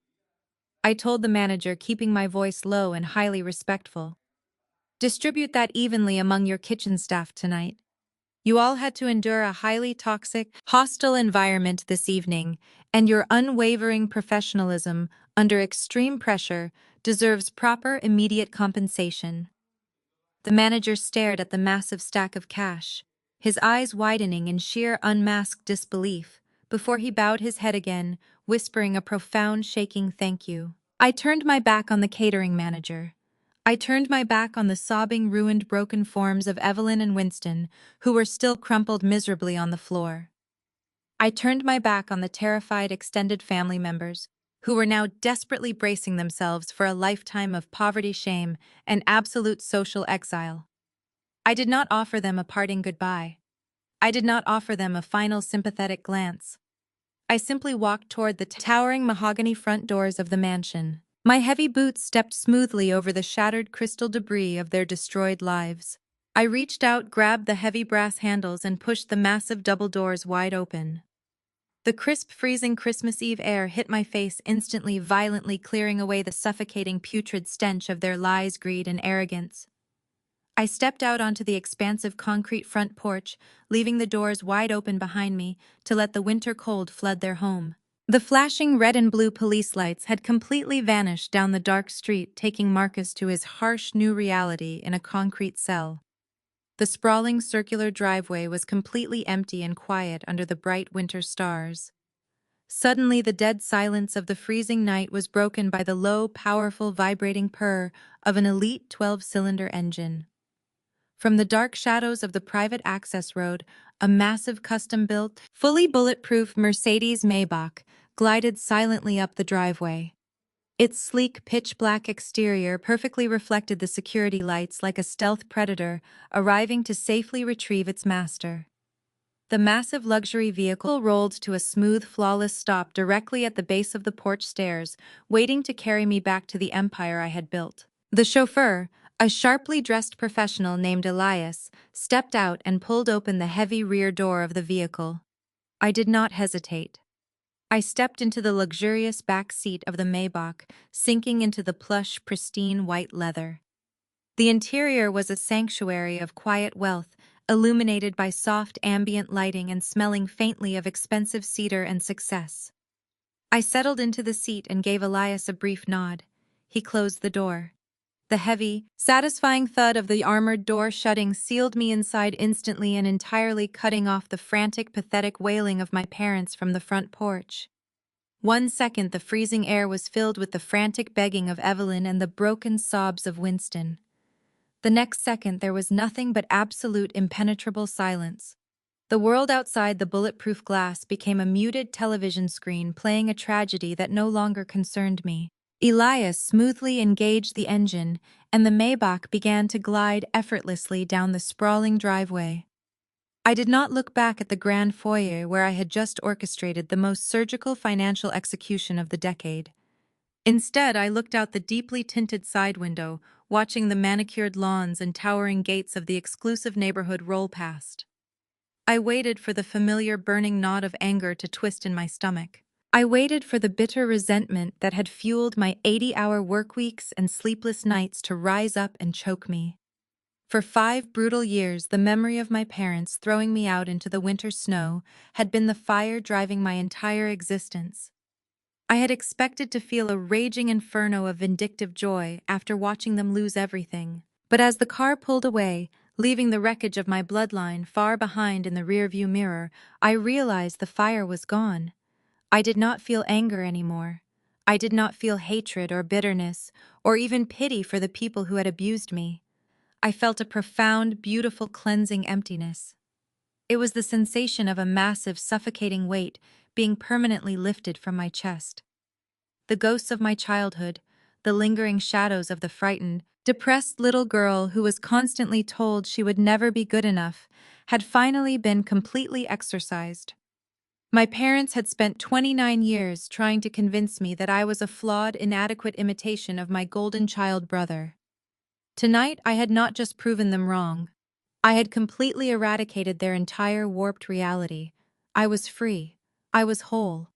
I told the manager, keeping my voice low and highly respectful. "Distribute that evenly among your kitchen staff tonight. You all had to endure a highly toxic, hostile environment this evening, and your unwavering professionalism under extreme pressure deserves proper, immediate compensation." The manager stared at the massive stack of cash, his eyes widening in sheer unmasked disbelief, before he bowed his head again, whispering a profound, shaking thank you. I turned my back on the catering manager. I turned my back on the sobbing, ruined, broken forms of Evelyn and Winston, who were still crumpled miserably on the floor. I turned my back on the terrified extended family members, who were now desperately bracing themselves for a lifetime of poverty, shame, and absolute social exile. I did not offer them a parting goodbye. I did not offer them a final sympathetic glance. I simply walked toward the towering mahogany front doors of the mansion. My heavy boots stepped smoothly over the shattered crystal debris of their destroyed lives. I reached out, grabbed the heavy brass handles, and pushed the massive double doors wide open. The crisp, freezing Christmas Eve air hit my face instantly, violently clearing away the suffocating, putrid stench of their lies, greed, and arrogance. I stepped out onto the expansive concrete front porch, leaving the doors wide open behind me to let the winter cold flood their home. The flashing red and blue police lights had completely vanished down the dark street, taking Marcus to his harsh new reality in a concrete cell. The sprawling circular driveway was completely empty and quiet under the bright winter stars. Suddenly, the dead silence of the freezing night was broken by the low, powerful, vibrating purr of an elite 12-cylinder engine. From the dark shadows of the private access road, a massive custom-built, fully bulletproof Mercedes Maybach glided silently up the driveway. Its sleek, pitch-black exterior perfectly reflected the security lights like a stealth predator arriving to safely retrieve its master. The massive luxury vehicle rolled to a smooth, flawless stop directly at the base of the porch stairs, waiting to carry me back to the empire I had built. The chauffeur, a sharply dressed professional named Elias, stepped out and pulled open the heavy rear door of the vehicle. I did not hesitate. I stepped into the luxurious back seat of the Maybach, sinking into the plush, pristine white leather. The interior was a sanctuary of quiet wealth, illuminated by soft ambient lighting and smelling faintly of expensive cedar and success. I settled into the seat and gave Elias a brief nod. He closed the door. The heavy, satisfying thud of the armored door shutting sealed me inside instantly and entirely, cutting off the frantic, pathetic wailing of my parents from the front porch. 1 second, the freezing air was filled with the frantic begging of Evelyn and the broken sobs of Winston. The next second, there was nothing but absolute, impenetrable silence. The world outside the bulletproof glass became a muted television screen playing a tragedy that no longer concerned me. Elias smoothly engaged the engine, and the Maybach began to glide effortlessly down the sprawling driveway. I did not look back at the grand foyer where I had just orchestrated the most surgical financial execution of the decade. Instead, I looked out the deeply tinted side window, watching the manicured lawns and towering gates of the exclusive neighborhood roll past. I waited for the familiar burning knot of anger to twist in my stomach. I waited for the bitter resentment that had fueled my 80-hour work weeks and sleepless nights to rise up and choke me. For 5 brutal years, the memory of my parents throwing me out into the winter snow had been the fire driving my entire existence. I had expected to feel a raging inferno of vindictive joy after watching them lose everything. But as the car pulled away, leaving the wreckage of my bloodline far behind in the rearview mirror, I realized the fire was gone. I did not feel anger anymore. I did not feel hatred or bitterness, or even pity for the people who had abused me. I felt a profound, beautiful, cleansing emptiness. It was the sensation of a massive, suffocating weight being permanently lifted from my chest. The ghosts of my childhood, the lingering shadows of the frightened, depressed little girl who was constantly told she would never be good enough, had finally been completely exorcised. My parents had spent 29 years trying to convince me that I was a flawed, inadequate imitation of my golden child brother. Tonight, I had not just proven them wrong. I had completely eradicated their entire warped reality. I was free. I was whole.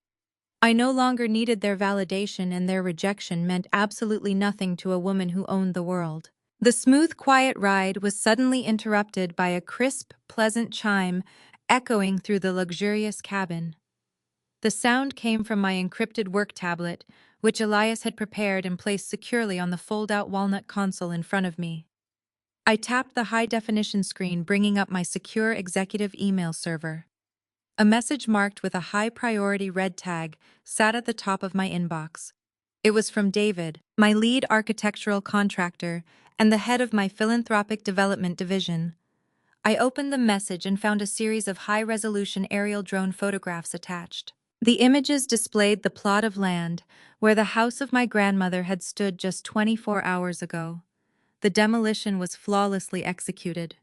I no longer needed their validation, and their rejection meant absolutely nothing to a woman who owned the world. The smooth, quiet ride was suddenly interrupted by a crisp, pleasant chime echoing through the luxurious cabin. The sound came from my encrypted work tablet, which Elias had prepared and placed securely on the fold-out walnut console in front of me. I tapped the high-definition screen, bringing up my secure executive email server. A message marked with a high-priority red tag sat at the top of my inbox. It was from David, my lead architectural contractor and the head of my philanthropic development division. I opened the message and found a series of high-resolution aerial drone photographs attached. The images displayed the plot of land where the house of my grandmother had stood just 24 hours ago. The demolition was flawlessly executed.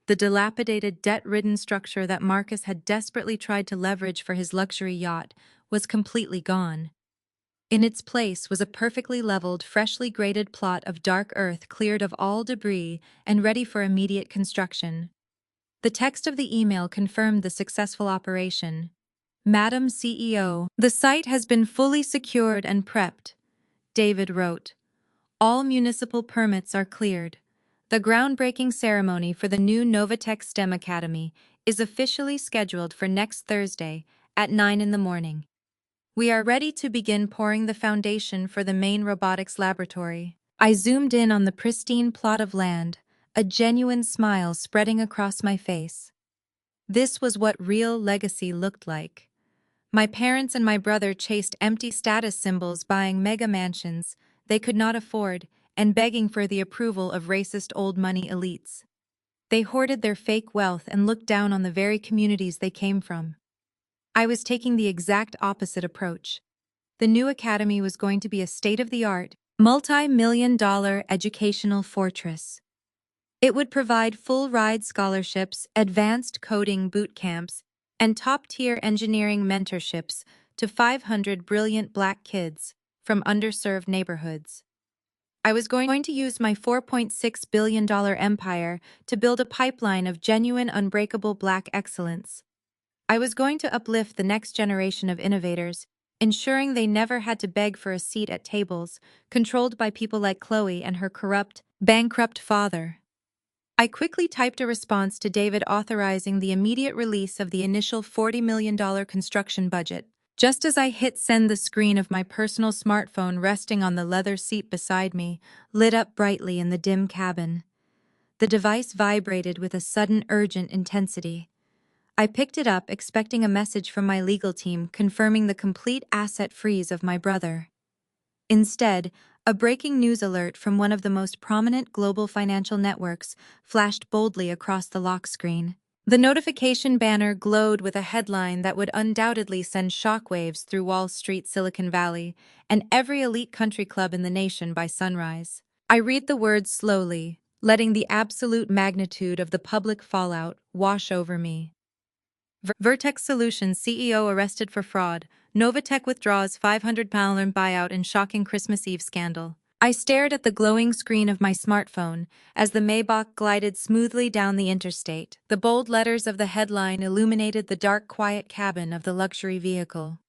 The dilapidated, debt-ridden structure that Marcus had desperately tried to leverage for his luxury yacht was completely gone. In its place was a perfectly leveled, freshly graded plot of dark earth cleared of all debris and ready for immediate construction. The text of the email confirmed the successful operation. Madam CEO, the site has been fully secured and prepped, David wrote. All municipal permits are cleared. The groundbreaking ceremony for the new Novatech STEM Academy is officially scheduled for next Thursday at 9 in the morning. We are ready to begin pouring the foundation for the main robotics laboratory. I zoomed in on the pristine plot of land, a genuine smile spreading across my face. This was what real legacy looked like. My parents and my brother chased empty status symbols, buying mega mansions they could not afford and begging for the approval of racist old money elites. They hoarded their fake wealth and looked down on the very communities they came from. I was taking the exact opposite approach. The new academy was going to be a state-of-the-art, multi-million-dollar educational fortress. It would provide full-ride scholarships, advanced coding boot camps, and top-tier engineering mentorships to 500 brilliant black kids from underserved neighborhoods. I was going to use my $4.6 billion empire to build a pipeline of genuine, unbreakable black excellence. I was going to uplift the next generation of innovators, ensuring they never had to beg for a seat at tables controlled by people like Chloe and her corrupt, bankrupt father. I quickly typed a response to David authorizing the immediate release of the initial $40 million construction budget. Just as I hit send, the screen of my personal smartphone resting on the leather seat beside me lit up brightly in the dim cabin. The device vibrated with a sudden, urgent intensity. I picked it up, expecting a message from my legal team confirming the complete asset freeze of my brother. Instead, a breaking news alert from one of the most prominent global financial networks flashed boldly across the lock screen. The notification banner glowed with a headline that would undoubtedly send shockwaves through Wall Street, Silicon Valley, and every elite country club in the nation by sunrise. I read the words slowly, letting the absolute magnitude of the public fallout wash over me. Vertex Solutions CEO arrested for fraud. Novatech withdraws £500 buyout in shocking Christmas Eve scandal. I stared at the glowing screen of my smartphone as the Maybach glided smoothly down the interstate. The bold letters of the headline illuminated the dark, quiet cabin of the luxury vehicle.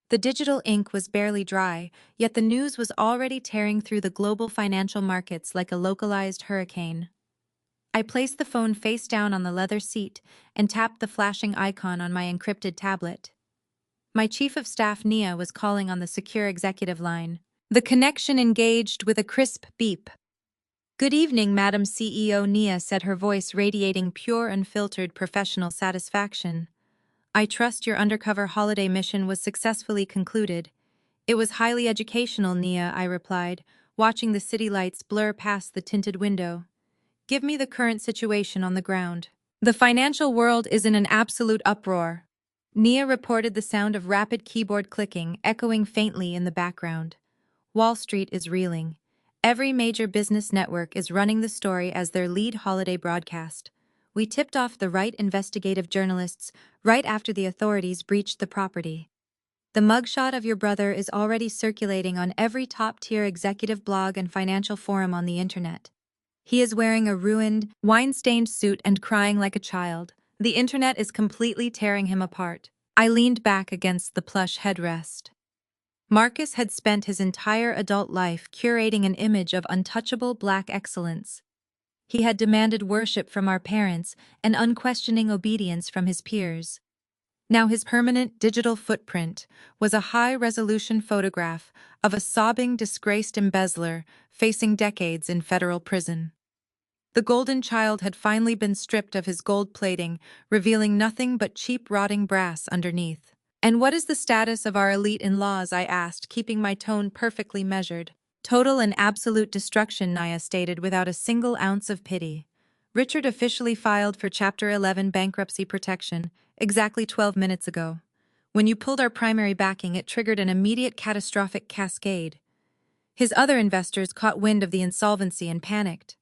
The digital ink was barely dry, yet the news was already tearing through the global financial markets like a localized hurricane. I placed the phone face down on the leather seat and tapped the flashing icon on my encrypted tablet. My chief of staff, Nia, was calling on the secure executive line. The connection engaged with a crisp beep. "Good evening, Madam CEO," Nia said, her voice radiating pure, unfiltered professional satisfaction. "I trust your undercover holiday mission was successfully concluded." "It was highly educational, Nia," I replied, watching the city lights blur past the tinted window. "Give me the current situation on the ground." "The financial world is in an absolute uproar," Nia reported, the sound of rapid keyboard clicking echoing faintly in the background. "Wall Street is reeling. Every major business network is running the story as their lead holiday broadcast. We tipped off the right investigative journalists right after the authorities breached the property. The mugshot of your brother is already circulating on every top-tier executive blog and financial forum on the internet. He is wearing a ruined, wine-stained suit and crying like a child. The internet is completely tearing him apart." I leaned back against the plush headrest. Marcus had spent his entire adult life curating an image of untouchable black excellence. He had demanded worship from our parents and unquestioning obedience from his peers. Now his permanent digital footprint was a high-resolution photograph of a sobbing, disgraced embezzler facing decades in federal prison. The golden child had finally been stripped of his gold plating, revealing nothing but cheap, rotting brass underneath. "And what is the status of our elite in-laws?" I asked, keeping my tone perfectly measured. "Total and absolute destruction," Naya stated without a single ounce of pity. "Richard officially filed for Chapter 11 bankruptcy protection exactly 12 minutes ago. When you pulled our primary backing, it triggered an immediate catastrophic cascade. His other investors caught wind of the insolvency and panicked.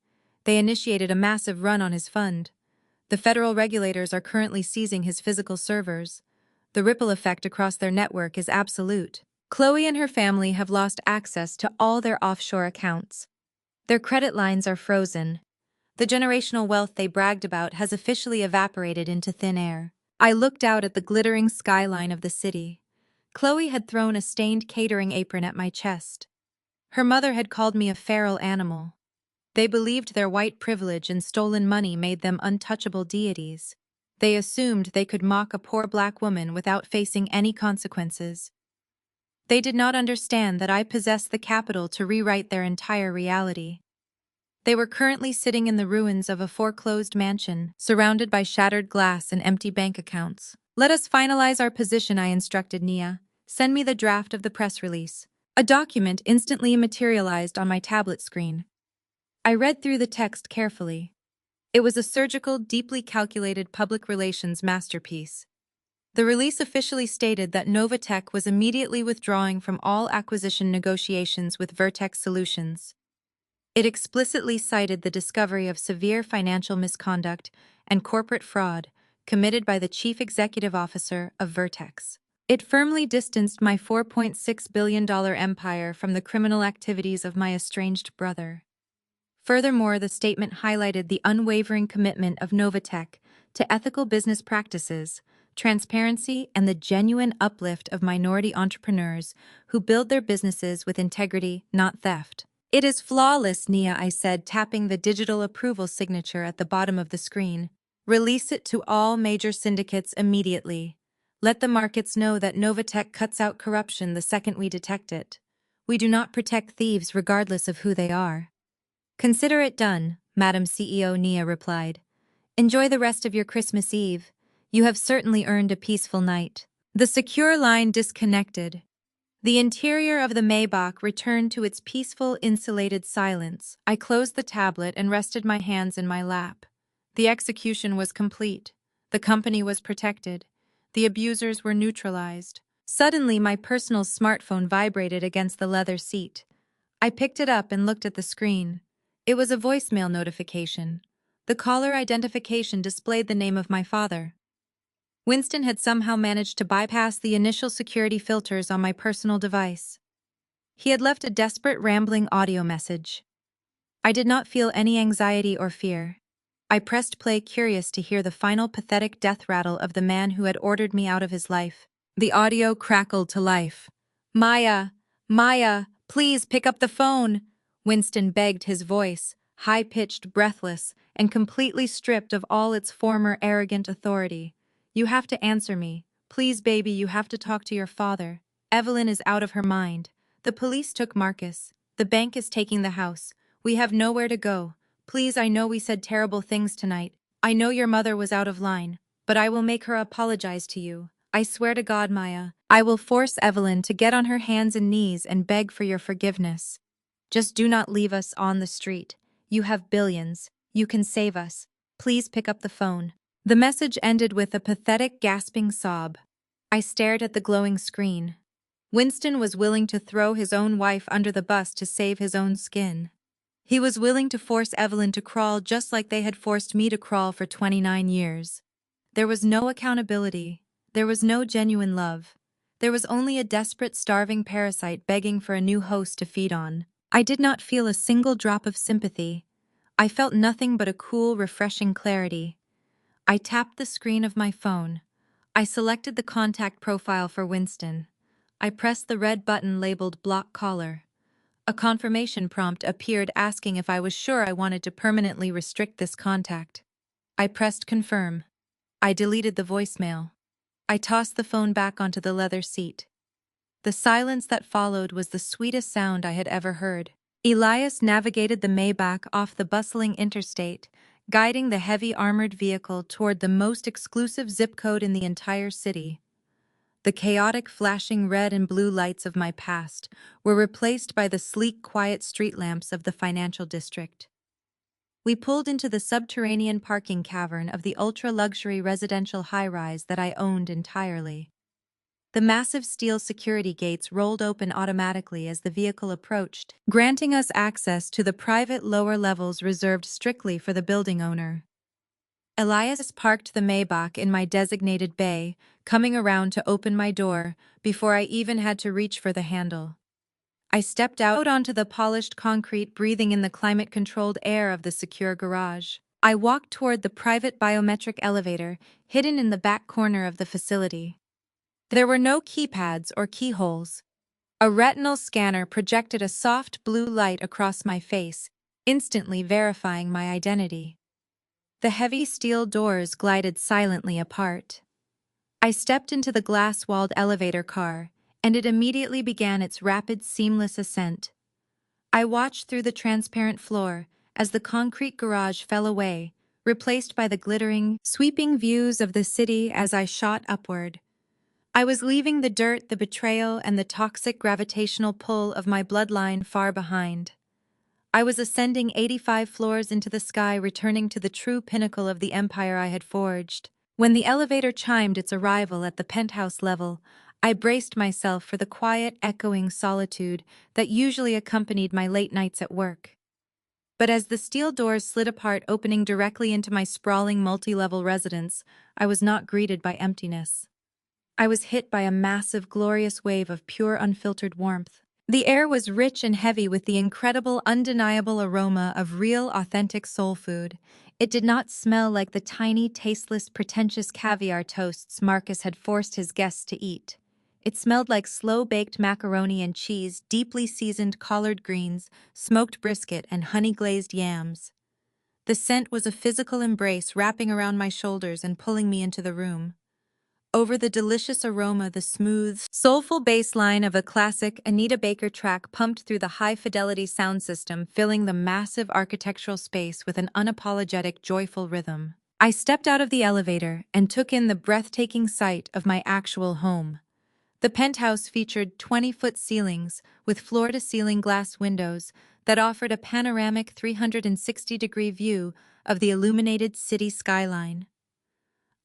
They initiated a massive run on his fund. The federal regulators are currently seizing his physical servers. The ripple effect across their network is absolute. Chloe and her family have lost access to all their offshore accounts. Their credit lines are frozen. The generational wealth they bragged about has officially evaporated into thin air." I looked out at the glittering skyline of the city. Chloe had thrown a stained catering apron at my chest. Her mother had called me a feral animal. They believed their white privilege and stolen money made them untouchable deities. They assumed they could mock a poor black woman without facing any consequences. They did not understand that I possessed the capital to rewrite their entire reality. They were currently sitting in the ruins of a foreclosed mansion, surrounded by shattered glass and empty bank accounts. "Let us finalize our position," I instructed Nia. "Send me the draft of the press release." A document instantly materialized on my tablet screen. I read through the text carefully. It was a surgical, deeply calculated public relations masterpiece. The release officially stated that Novatech was immediately withdrawing from all acquisition negotiations with Vertex Solutions. It explicitly cited the discovery of severe financial misconduct and corporate fraud committed by the chief executive officer of Vertex. It firmly distanced my $4.6 billion empire from the criminal activities of my estranged brother. Furthermore, the statement highlighted the unwavering commitment of Novatech to ethical business practices, transparency, and the genuine uplift of minority entrepreneurs who build their businesses with integrity, not theft. "It is flawless, Nia," I said, tapping the digital approval signature at the bottom of the screen. "Release it to all major syndicates immediately. Let the markets know that Novatech cuts out corruption the second we detect it. We do not protect thieves regardless of who they are." "Consider it done," Madam CEO, Nia replied. "Enjoy the rest of your Christmas Eve. You have certainly earned a peaceful night." The secure line disconnected. The interior of the Maybach returned to its peaceful, insulated silence. I closed the tablet and rested my hands in my lap. The execution was complete. The company was protected. The abusers were neutralized. Suddenly, my personal smartphone vibrated against the leather seat. I picked it up and looked at the screen. It was a voicemail notification. The caller identification displayed the name of my father. Winston had somehow managed to bypass the initial security filters on my personal device. He had left a desperate, rambling audio message. I did not feel any anxiety or fear. I pressed play, curious to hear the final pathetic death rattle of the man who had ordered me out of his life. The audio crackled to life. "Maya! Maya! Please pick up the phone!" Winston begged, his voice, high-pitched, breathless, and completely stripped of all its former arrogant authority. "You have to answer me. Please, baby, you have to talk to your father. Evelyn is out of her mind. The police took Marcus. The bank is taking the house. We have nowhere to go. Please, I know we said terrible things tonight. I know your mother was out of line, but I will make her apologize to you. I swear to God, Maya, I will force Evelyn to get on her hands and knees and beg for your forgiveness. Just do not leave us on the street. You have billions. You can save us. Please pick up the phone." The message ended with a pathetic, gasping sob. I stared at the glowing screen. Winston was willing to throw his own wife under the bus to save his own skin. He was willing to force Evelyn to crawl just like they had forced me to crawl for 29 years. There was no accountability. There was no genuine love. There was only a desperate, starving parasite begging for a new host to feed on. I did not feel a single drop of sympathy. I felt nothing but a cool, refreshing clarity. I tapped the screen of my phone. I selected the contact profile for Winston. I pressed the red button labeled Block Caller. A confirmation prompt appeared asking if I was sure I wanted to permanently restrict this contact. I pressed Confirm. I deleted the voicemail. I tossed the phone back onto the leather seat. The silence that followed was the sweetest sound I had ever heard. Elias navigated the Maybach off the bustling interstate, guiding the heavy armored vehicle toward the most exclusive zip code in the entire city. The chaotic, flashing red and blue lights of my past were replaced by the sleek, quiet street lamps of the financial district. We pulled into the subterranean parking cavern of the ultra-luxury residential high-rise that I owned entirely. The massive steel security gates rolled open automatically as the vehicle approached, granting us access to the private lower levels reserved strictly for the building owner. Elias parked the Maybach in my designated bay, coming around to open my door before I even had to reach for the handle. I stepped out onto the polished concrete, breathing in the climate-controlled air of the secure garage. I walked toward the private biometric elevator, hidden in the back corner of the facility. There were no keypads or keyholes. A retinal scanner projected a soft blue light across my face, instantly verifying my identity. The heavy steel doors glided silently apart. I stepped into the glass-walled elevator car, and it immediately began its rapid, seamless ascent. I watched through the transparent floor as the concrete garage fell away, replaced by the glittering, sweeping views of the city as I shot upward. I was leaving the dirt, the betrayal, and the toxic gravitational pull of my bloodline far behind. I was ascending 85 floors into the sky, returning to the true pinnacle of the empire I had forged. When the elevator chimed its arrival at the penthouse level, I braced myself for the quiet, echoing solitude that usually accompanied my late nights at work. But as the steel doors slid apart, opening directly into my sprawling multi-level residence, I was not greeted by emptiness. I was hit by a massive, glorious wave of pure, unfiltered warmth. The air was rich and heavy with the incredible, undeniable aroma of real, authentic soul food. It did not smell like the tiny, tasteless, pretentious caviar toasts Marcus had forced his guests to eat. It smelled like slow-baked macaroni and cheese, deeply seasoned collard greens, smoked brisket, and honey-glazed yams. The scent was a physical embrace, wrapping around my shoulders and pulling me into the room. Over the delicious aroma, the smooth, soulful bass line of a classic Anita Baker track pumped through the high-fidelity sound system, filling the massive architectural space with an unapologetic, joyful rhythm. I stepped out of the elevator and took in the breathtaking sight of my actual home. The penthouse featured 20-foot ceilings with floor-to-ceiling glass windows that offered a panoramic 360-degree view of the illuminated city skyline.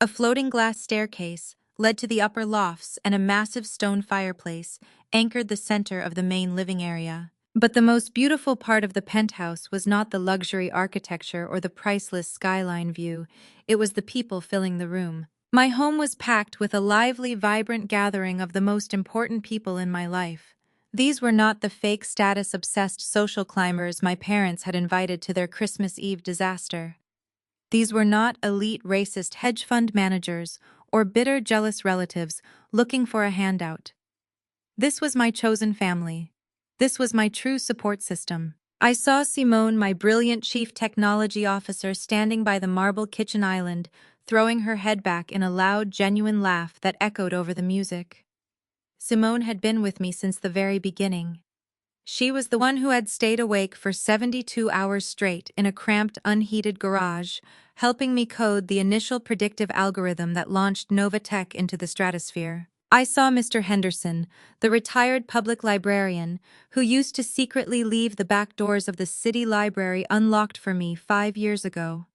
A floating glass staircase led to the upper lofts, and a massive stone fireplace anchored the center of the main living area. But the most beautiful part of the penthouse was not the luxury architecture or the priceless skyline view. It was the people filling the room. My home was packed with a lively, vibrant gathering of the most important people in my life. These were not the fake status-obsessed social climbers my parents had invited to their Christmas Eve disaster. These were not elite racist hedge fund managers or bitter jealous relatives looking for a handout. This was my chosen family. This was my true support system. I saw Simone, my brilliant chief technology officer, standing by the marble kitchen island, throwing her head back in a loud, genuine laugh that echoed over the music. Simone had been with me since the very beginning. She was the one who had stayed awake for 72 hours straight in a cramped, unheated garage, helping me code the initial predictive algorithm that launched Nova Tech into the stratosphere. I saw Mr. Henderson, the retired public librarian, who used to secretly leave the back doors of the city library unlocked for me 5 years ago.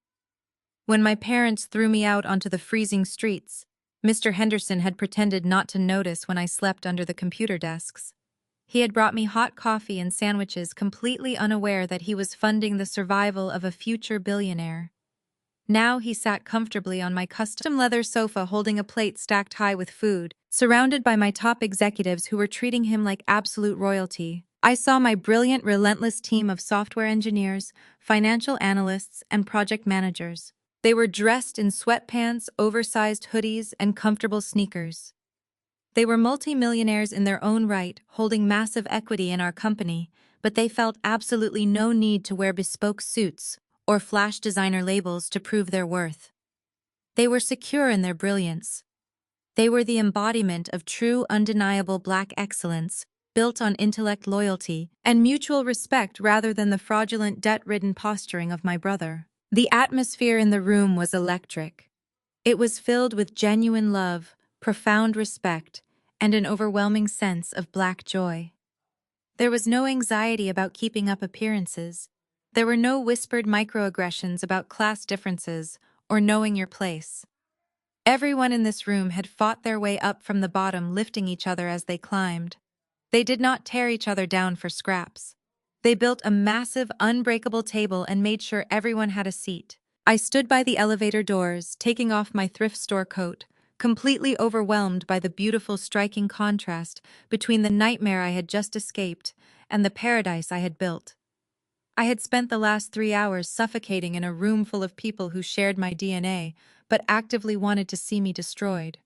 When my parents threw me out onto the freezing streets, Mr. Henderson had pretended not to notice when I slept under the computer desks. He had brought me hot coffee and sandwiches, completely unaware that he was funding the survival of a future billionaire. Now he sat comfortably on my custom leather sofa holding a plate stacked high with food, surrounded by my top executives who were treating him like absolute royalty. I saw my brilliant, relentless team of software engineers, financial analysts, and project managers. They were dressed in sweatpants, oversized hoodies, and comfortable sneakers. They were multimillionaires in their own right, holding massive equity in our company, but they felt absolutely no need to wear bespoke suits or flash designer labels to prove their worth. They were secure in their brilliance. They were the embodiment of true, undeniable Black excellence, built on intellect, loyalty, and mutual respect rather than the fraudulent, debt-ridden posturing of my brother. The atmosphere in the room was electric. It was filled with genuine love, profound respect, and an overwhelming sense of Black joy. There was no anxiety about keeping up appearances. There were no whispered microaggressions about class differences or knowing your place. Everyone in this room had fought their way up from the bottom, lifting each other as they climbed. They did not tear each other down for scraps. They built a massive, unbreakable table and made sure everyone had a seat. I stood by the elevator doors, taking off my thrift store coat, completely overwhelmed by the beautiful, striking contrast between the nightmare I had just escaped and the paradise I had built. I had spent the last 3 hours suffocating in a room full of people who shared my DNA, but actively wanted to see me destroyed.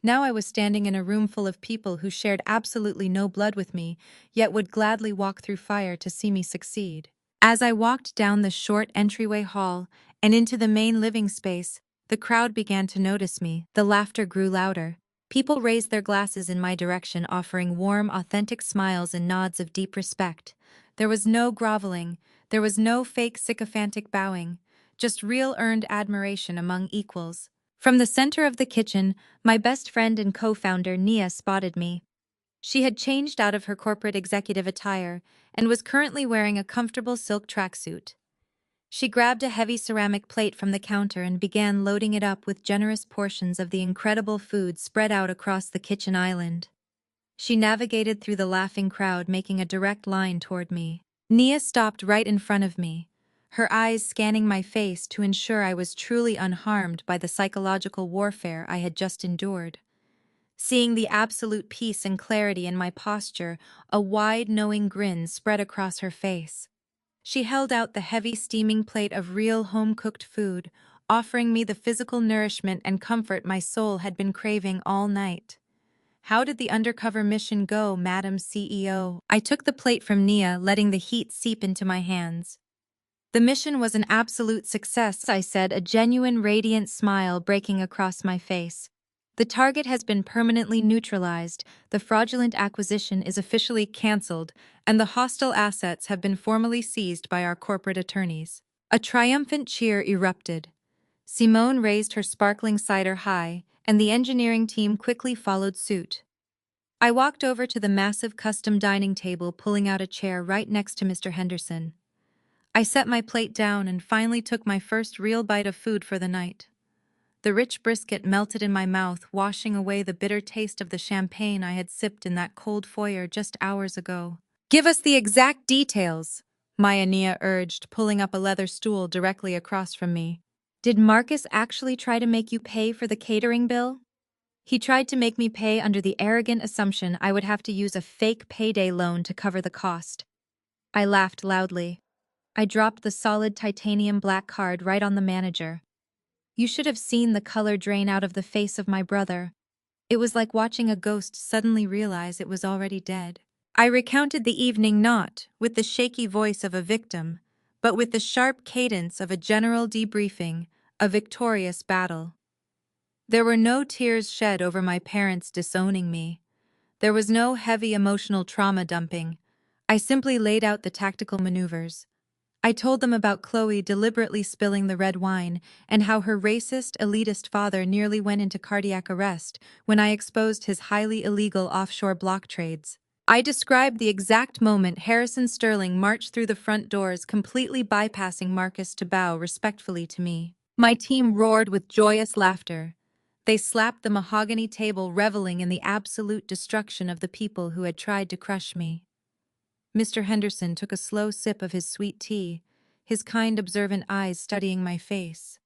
Now I was standing in a room full of people who shared absolutely no blood with me, yet would gladly walk through fire to see me succeed. As I walked down the short entryway hall and into the main living space, the crowd began to notice me. The laughter grew louder. People raised their glasses in my direction, offering warm, authentic smiles and nods of deep respect. There was no groveling. There was no fake sycophantic bowing. Just real earned admiration among equals. From the center of the kitchen, my best friend and co-founder Nia spotted me. She had changed out of her corporate executive attire and was currently wearing a comfortable silk tracksuit. She grabbed a heavy ceramic plate from the counter and began loading it up with generous portions of the incredible food spread out across the kitchen island. She navigated through the laughing crowd, making a direct line toward me. Nia stopped right in front of me, her eyes scanning my face to ensure I was truly unharmed by the psychological warfare I had just endured. Seeing the absolute peace and clarity in my posture, a wide, knowing grin spread across her face. She held out the heavy, steaming plate of real home-cooked food, offering me the physical nourishment and comfort my soul had been craving all night. "How did the undercover mission go, Madam CEO?" I took the plate from Nia, letting the heat seep into my hands. "The mission was an absolute success," I said, a genuine, radiant smile breaking across my face. "The target has been permanently neutralized, the fraudulent acquisition is officially cancelled, and the hostile assets have been formally seized by our corporate attorneys." A triumphant cheer erupted. Simone raised her sparkling cider high, and the engineering team quickly followed suit. I walked over to the massive custom dining table, pulling out a chair right next to Mr. Henderson. I set my plate down and finally took my first real bite of food for the night. The rich brisket melted in my mouth, washing away the bitter taste of the champagne I had sipped in that cold foyer just hours ago. "Give us the exact details," Maya Nia urged, pulling up a leather stool directly across from me. Did Marcus actually try to make you pay for the catering bill? He tried to make me pay under the arrogant assumption I would have to use a fake payday loan to cover the cost. I laughed loudly. I dropped the solid titanium black card right on the manager. You should have seen the color drain out of the face of my brother. It was like watching a ghost suddenly realize it was already dead. I recounted the evening not with the shaky voice of a victim, but with the sharp cadence of a general debriefing, a victorious battle. There were no tears shed over my parents disowning me. There was no heavy emotional trauma dumping. I simply laid out the tactical maneuvers. I told them about Chloe deliberately spilling the red wine and how her racist, elitist father nearly went into cardiac arrest when I exposed his highly illegal offshore block trades. I described the exact moment Harrison Sterling marched through the front doors, completely bypassing Marcus to bow respectfully to me. My team roared with joyous laughter. They slapped the mahogany table, reveling in the absolute destruction of the people who had tried to crush me. Mr. Henderson took a slow sip of his sweet tea, his kind, observant eyes studying my face.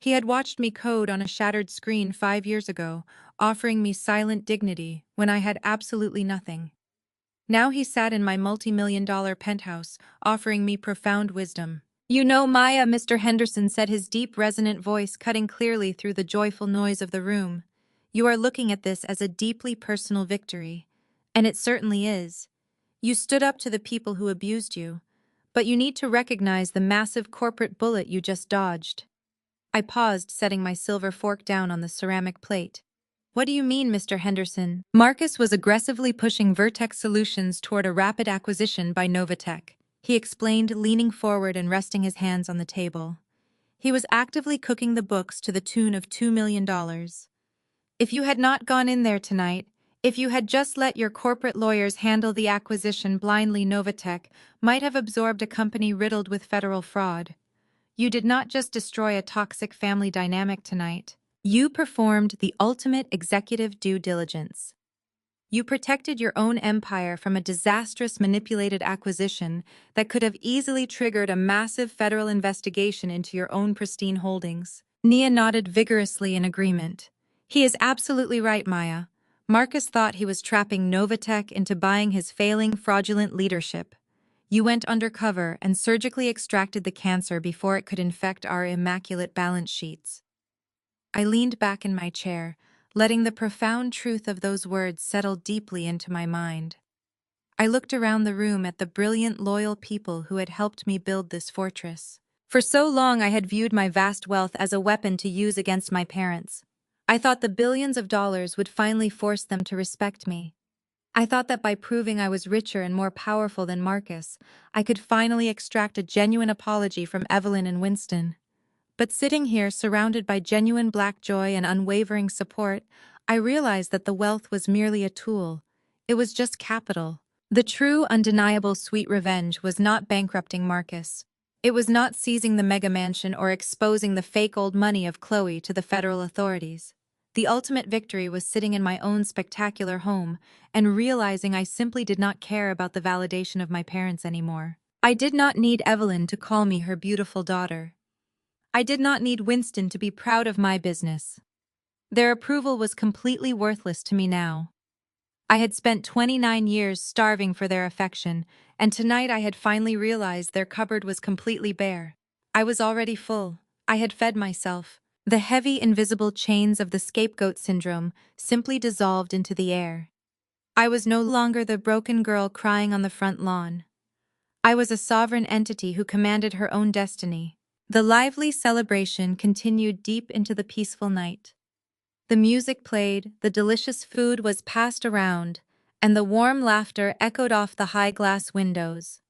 He had watched me code on a shattered screen 5 years ago, offering me silent dignity when I had absolutely nothing. Now he sat in my multi-million-dollar penthouse, offering me profound wisdom. "You know, Maya," Mr. Henderson said, his deep, resonant voice cutting clearly through the joyful noise of the room. "You are looking at this as a deeply personal victory. And it certainly is. You stood up to the people who abused you. But you need to recognize the massive corporate bullet you just dodged." I paused, setting my silver fork down on the ceramic plate. "What do you mean, Mr. Henderson?" Marcus was aggressively pushing Vertex Solutions toward a rapid acquisition by Novatech. He explained, leaning forward and resting his hands on the table. He was actively cooking the books to the tune of $2 million. "If you had not gone in there tonight, if you had just let your corporate lawyers handle the acquisition blindly, Novatech might have absorbed a company riddled with federal fraud. You did not just destroy a toxic family dynamic tonight. You performed the ultimate executive due diligence. You protected your own empire from a disastrous manipulated acquisition that could have easily triggered a massive federal investigation into your own pristine holdings." Nia nodded vigorously in agreement. "He is absolutely right, Maya. Marcus thought he was trapping Novatech into buying his failing, fraudulent leadership. You went undercover and surgically extracted the cancer before it could infect our immaculate balance sheets." I leaned back in my chair, letting the profound truth of those words settle deeply into my mind. I looked around the room at the brilliant, loyal people who had helped me build this fortress. For so long I had viewed my vast wealth as a weapon to use against my parents. I thought the billions of dollars would finally force them to respect me. I thought that by proving I was richer and more powerful than Marcus, I could finally extract a genuine apology from Evelyn and Winston. But sitting here, surrounded by genuine black joy and unwavering support, I realized that the wealth was merely a tool. It was just capital. The true, undeniable sweet revenge was not bankrupting Marcus. It was not seizing the mega mansion or exposing the fake old money of Chloe to the federal authorities. The ultimate victory was sitting in my own spectacular home and realizing I simply did not care about the validation of my parents anymore. I did not need Evelyn to call me her beautiful daughter. I did not need Winston to be proud of my business. Their approval was completely worthless to me now. I had spent 29 years starving for their affection, and tonight I had finally realized their cupboard was completely bare. I was already full. I had fed myself. The heavy, invisible chains of the scapegoat syndrome simply dissolved into the air. I was no longer the broken girl crying on the front lawn. I was a sovereign entity who commanded her own destiny. The lively celebration continued deep into the peaceful night. The music played, the delicious food was passed around, and the warm laughter echoed off the high glass windows.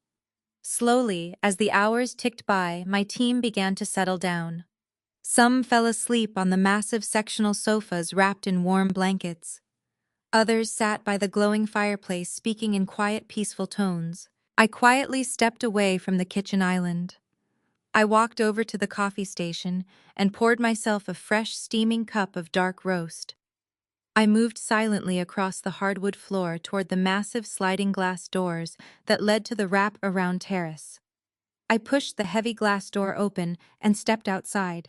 Slowly, as the hours ticked by, my team began to settle down. Some fell asleep on the massive sectional sofas wrapped in warm blankets. Others sat by the glowing fireplace speaking in quiet, peaceful tones. I quietly stepped away from the kitchen island. I walked over to the coffee station and poured myself a fresh, steaming cup of dark roast. I moved silently across the hardwood floor toward the massive sliding glass doors that led to the wrap-around terrace. I pushed the heavy glass door open and stepped outside.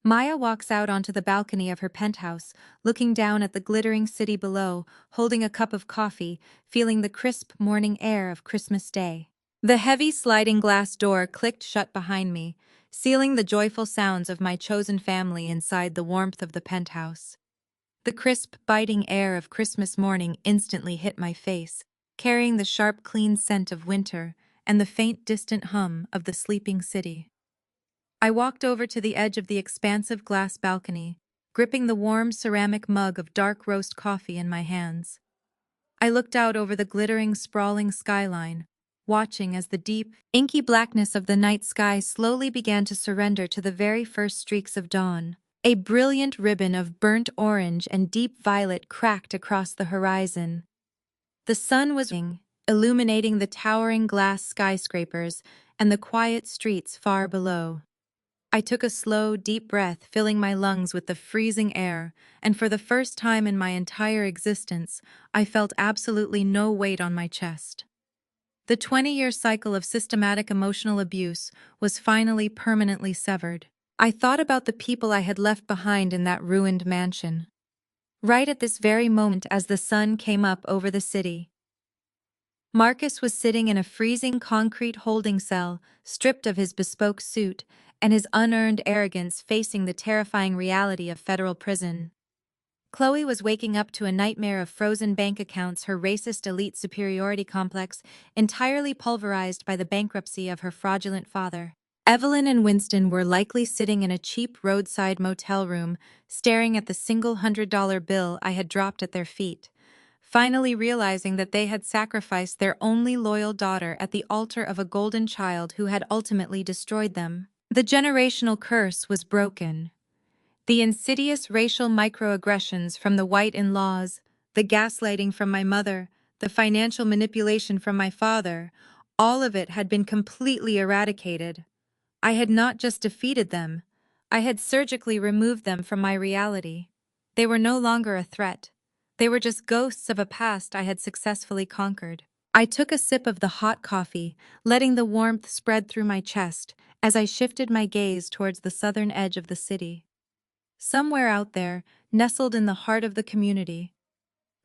Maya walks out onto the balcony of her penthouse, looking down at the glittering city below, holding a cup of coffee, feeling the crisp morning air of Christmas Day. The heavy sliding glass door clicked shut behind me, sealing the joyful sounds of my chosen family inside the warmth of the penthouse. The crisp, biting air of Christmas morning instantly hit my face, carrying the sharp, clean scent of winter and the faint, distant hum of the sleeping city. I walked over to the edge of the expansive glass balcony, gripping the warm ceramic mug of dark roast coffee in my hands. I looked out over the glittering, sprawling skyline, watching as the deep, inky blackness of the night sky slowly began to surrender to the very first streaks of dawn. A brilliant ribbon of burnt orange and deep violet cracked across the horizon. The sun was illuminating the towering glass skyscrapers and the quiet streets far below. I took a slow, deep breath, filling my lungs with the freezing air, and for the first time in my entire existence, I felt absolutely no weight on my chest. The 20-year cycle of systematic emotional abuse was finally permanently severed. I thought about the people I had left behind in that ruined mansion. Right at this very moment as the sun came up over the city, Marcus was sitting in a freezing concrete holding cell, stripped of his bespoke suit, and his unearned arrogance facing the terrifying reality of federal prison. Chloe was waking up to a nightmare of frozen bank accounts, her racist elite superiority complex entirely pulverized by the bankruptcy of her fraudulent father. Evelyn and Winston were likely sitting in a cheap roadside motel room, staring at the single $100 bill I had dropped at their feet, finally realizing that they had sacrificed their only loyal daughter at the altar of a golden child who had ultimately destroyed them. The generational curse was broken. The insidious racial microaggressions from the white in-laws, the gaslighting from my mother, the financial manipulation from my father, all of it had been completely eradicated. I had not just defeated them, I had surgically removed them from my reality. They were no longer a threat. They were just ghosts of a past I had successfully conquered. I took a sip of the hot coffee, letting the warmth spread through my chest as I shifted my gaze towards the southern edge of the city. Somewhere out there, nestled in the heart of the community,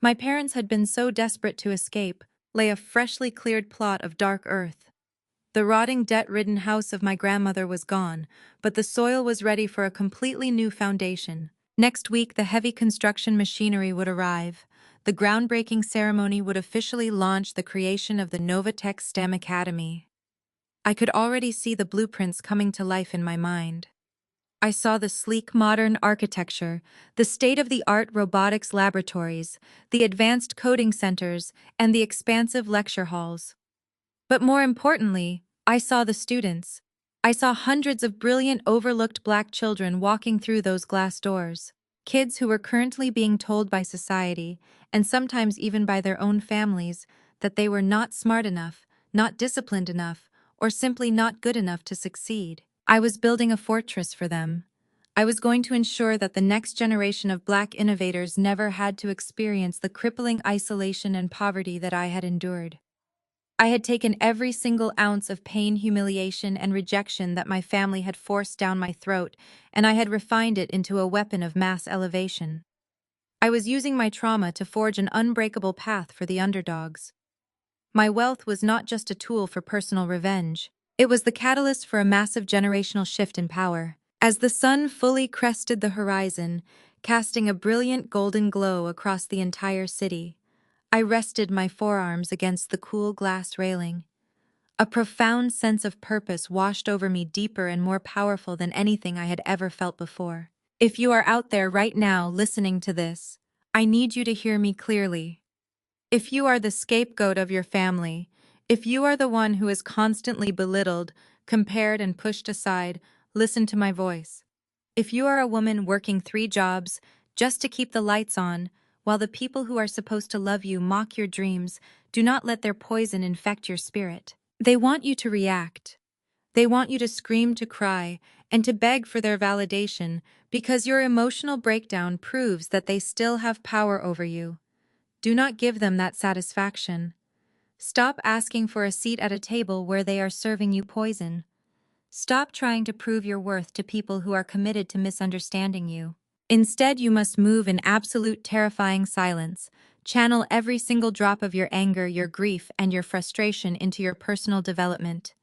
my parents had been so desperate to escape, lay a freshly cleared plot of dark earth. The rotting, debt-ridden house of my grandmother was gone, but the soil was ready for a completely new foundation. Next week, the heavy construction machinery would arrive. The groundbreaking ceremony would officially launch the creation of the Novatech STEM Academy. I could already see the blueprints coming to life in my mind. I saw the sleek modern architecture, the state-of-the-art robotics laboratories, the advanced coding centers, and the expansive lecture halls. But more importantly, I saw the students. I saw hundreds of brilliant, overlooked Black children walking through those glass doors. Kids who were currently being told by society, and sometimes even by their own families, that they were not smart enough, not disciplined enough, or simply not good enough to succeed. I was building a fortress for them. I was going to ensure that the next generation of Black innovators never had to experience the crippling isolation and poverty that I had endured. I had taken every single ounce of pain, humiliation, and rejection that my family had forced down my throat, and I had refined it into a weapon of mass elevation. I was using my trauma to forge an unbreakable path for the underdogs. My wealth was not just a tool for personal revenge. It was the catalyst for a massive generational shift in power. As the sun fully crested the horizon, casting a brilliant golden glow across the entire city, I rested my forearms against the cool glass railing. A profound sense of purpose washed over me, deeper and more powerful than anything I had ever felt before. If you are out there right now listening to this, I need you to hear me clearly. If you are the scapegoat of your family, if you are the one who is constantly belittled, compared, and pushed aside, listen to my voice. If you are a woman working 3 jobs just to keep the lights on, while the people who are supposed to love you mock your dreams, do not let their poison infect your spirit. They want you to react. They want you to scream, to cry, and to beg for their validation, because your emotional breakdown proves that they still have power over you. Do not give them that satisfaction. Stop asking for a seat at a table where they are serving you poison. Stop trying to prove your worth to people who are committed to misunderstanding you. Instead, you must move in absolute terrifying silence. Channel every single drop of your anger, your grief, and your frustration into your personal development.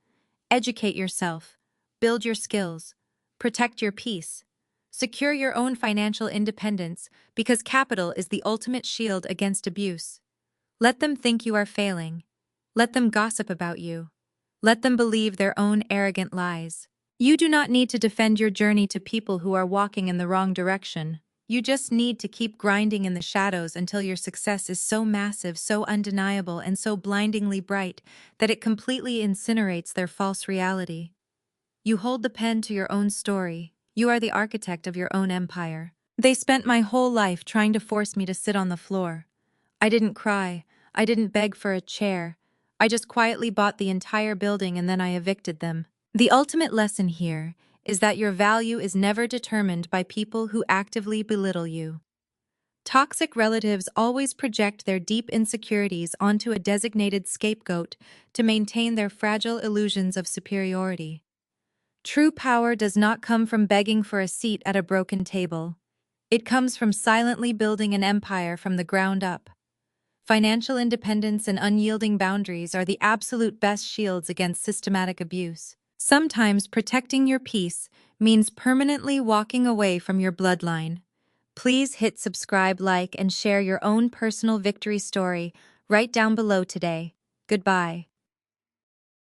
Educate yourself. Build your skills. Protect your peace. Secure your own financial independence because capital is the ultimate shield against abuse. Let them think you are failing. Let them gossip about you. Let them believe their own arrogant lies. You do not need to defend your journey to people who are walking in the wrong direction. You just need to keep grinding in the shadows until your success is so massive, so undeniable, and so blindingly bright that it completely incinerates their false reality. You hold the pen to your own story. You are the architect of your own empire. They spent my whole life trying to force me to sit on the floor. I didn't cry. I didn't beg for a chair. I just quietly bought the entire building and then I evicted them. The ultimate lesson here is that your value is never determined by people who actively belittle you. Toxic relatives always project their deep insecurities onto a designated scapegoat to maintain their fragile illusions of superiority. True power does not come from begging for a seat at a broken table. It comes from silently building an empire from the ground up. Financial independence and unyielding boundaries are the absolute best shields against systematic abuse. Sometimes protecting your peace means permanently walking away from your bloodline. Please hit subscribe, like, and share your own personal victory story right down below today. Goodbye.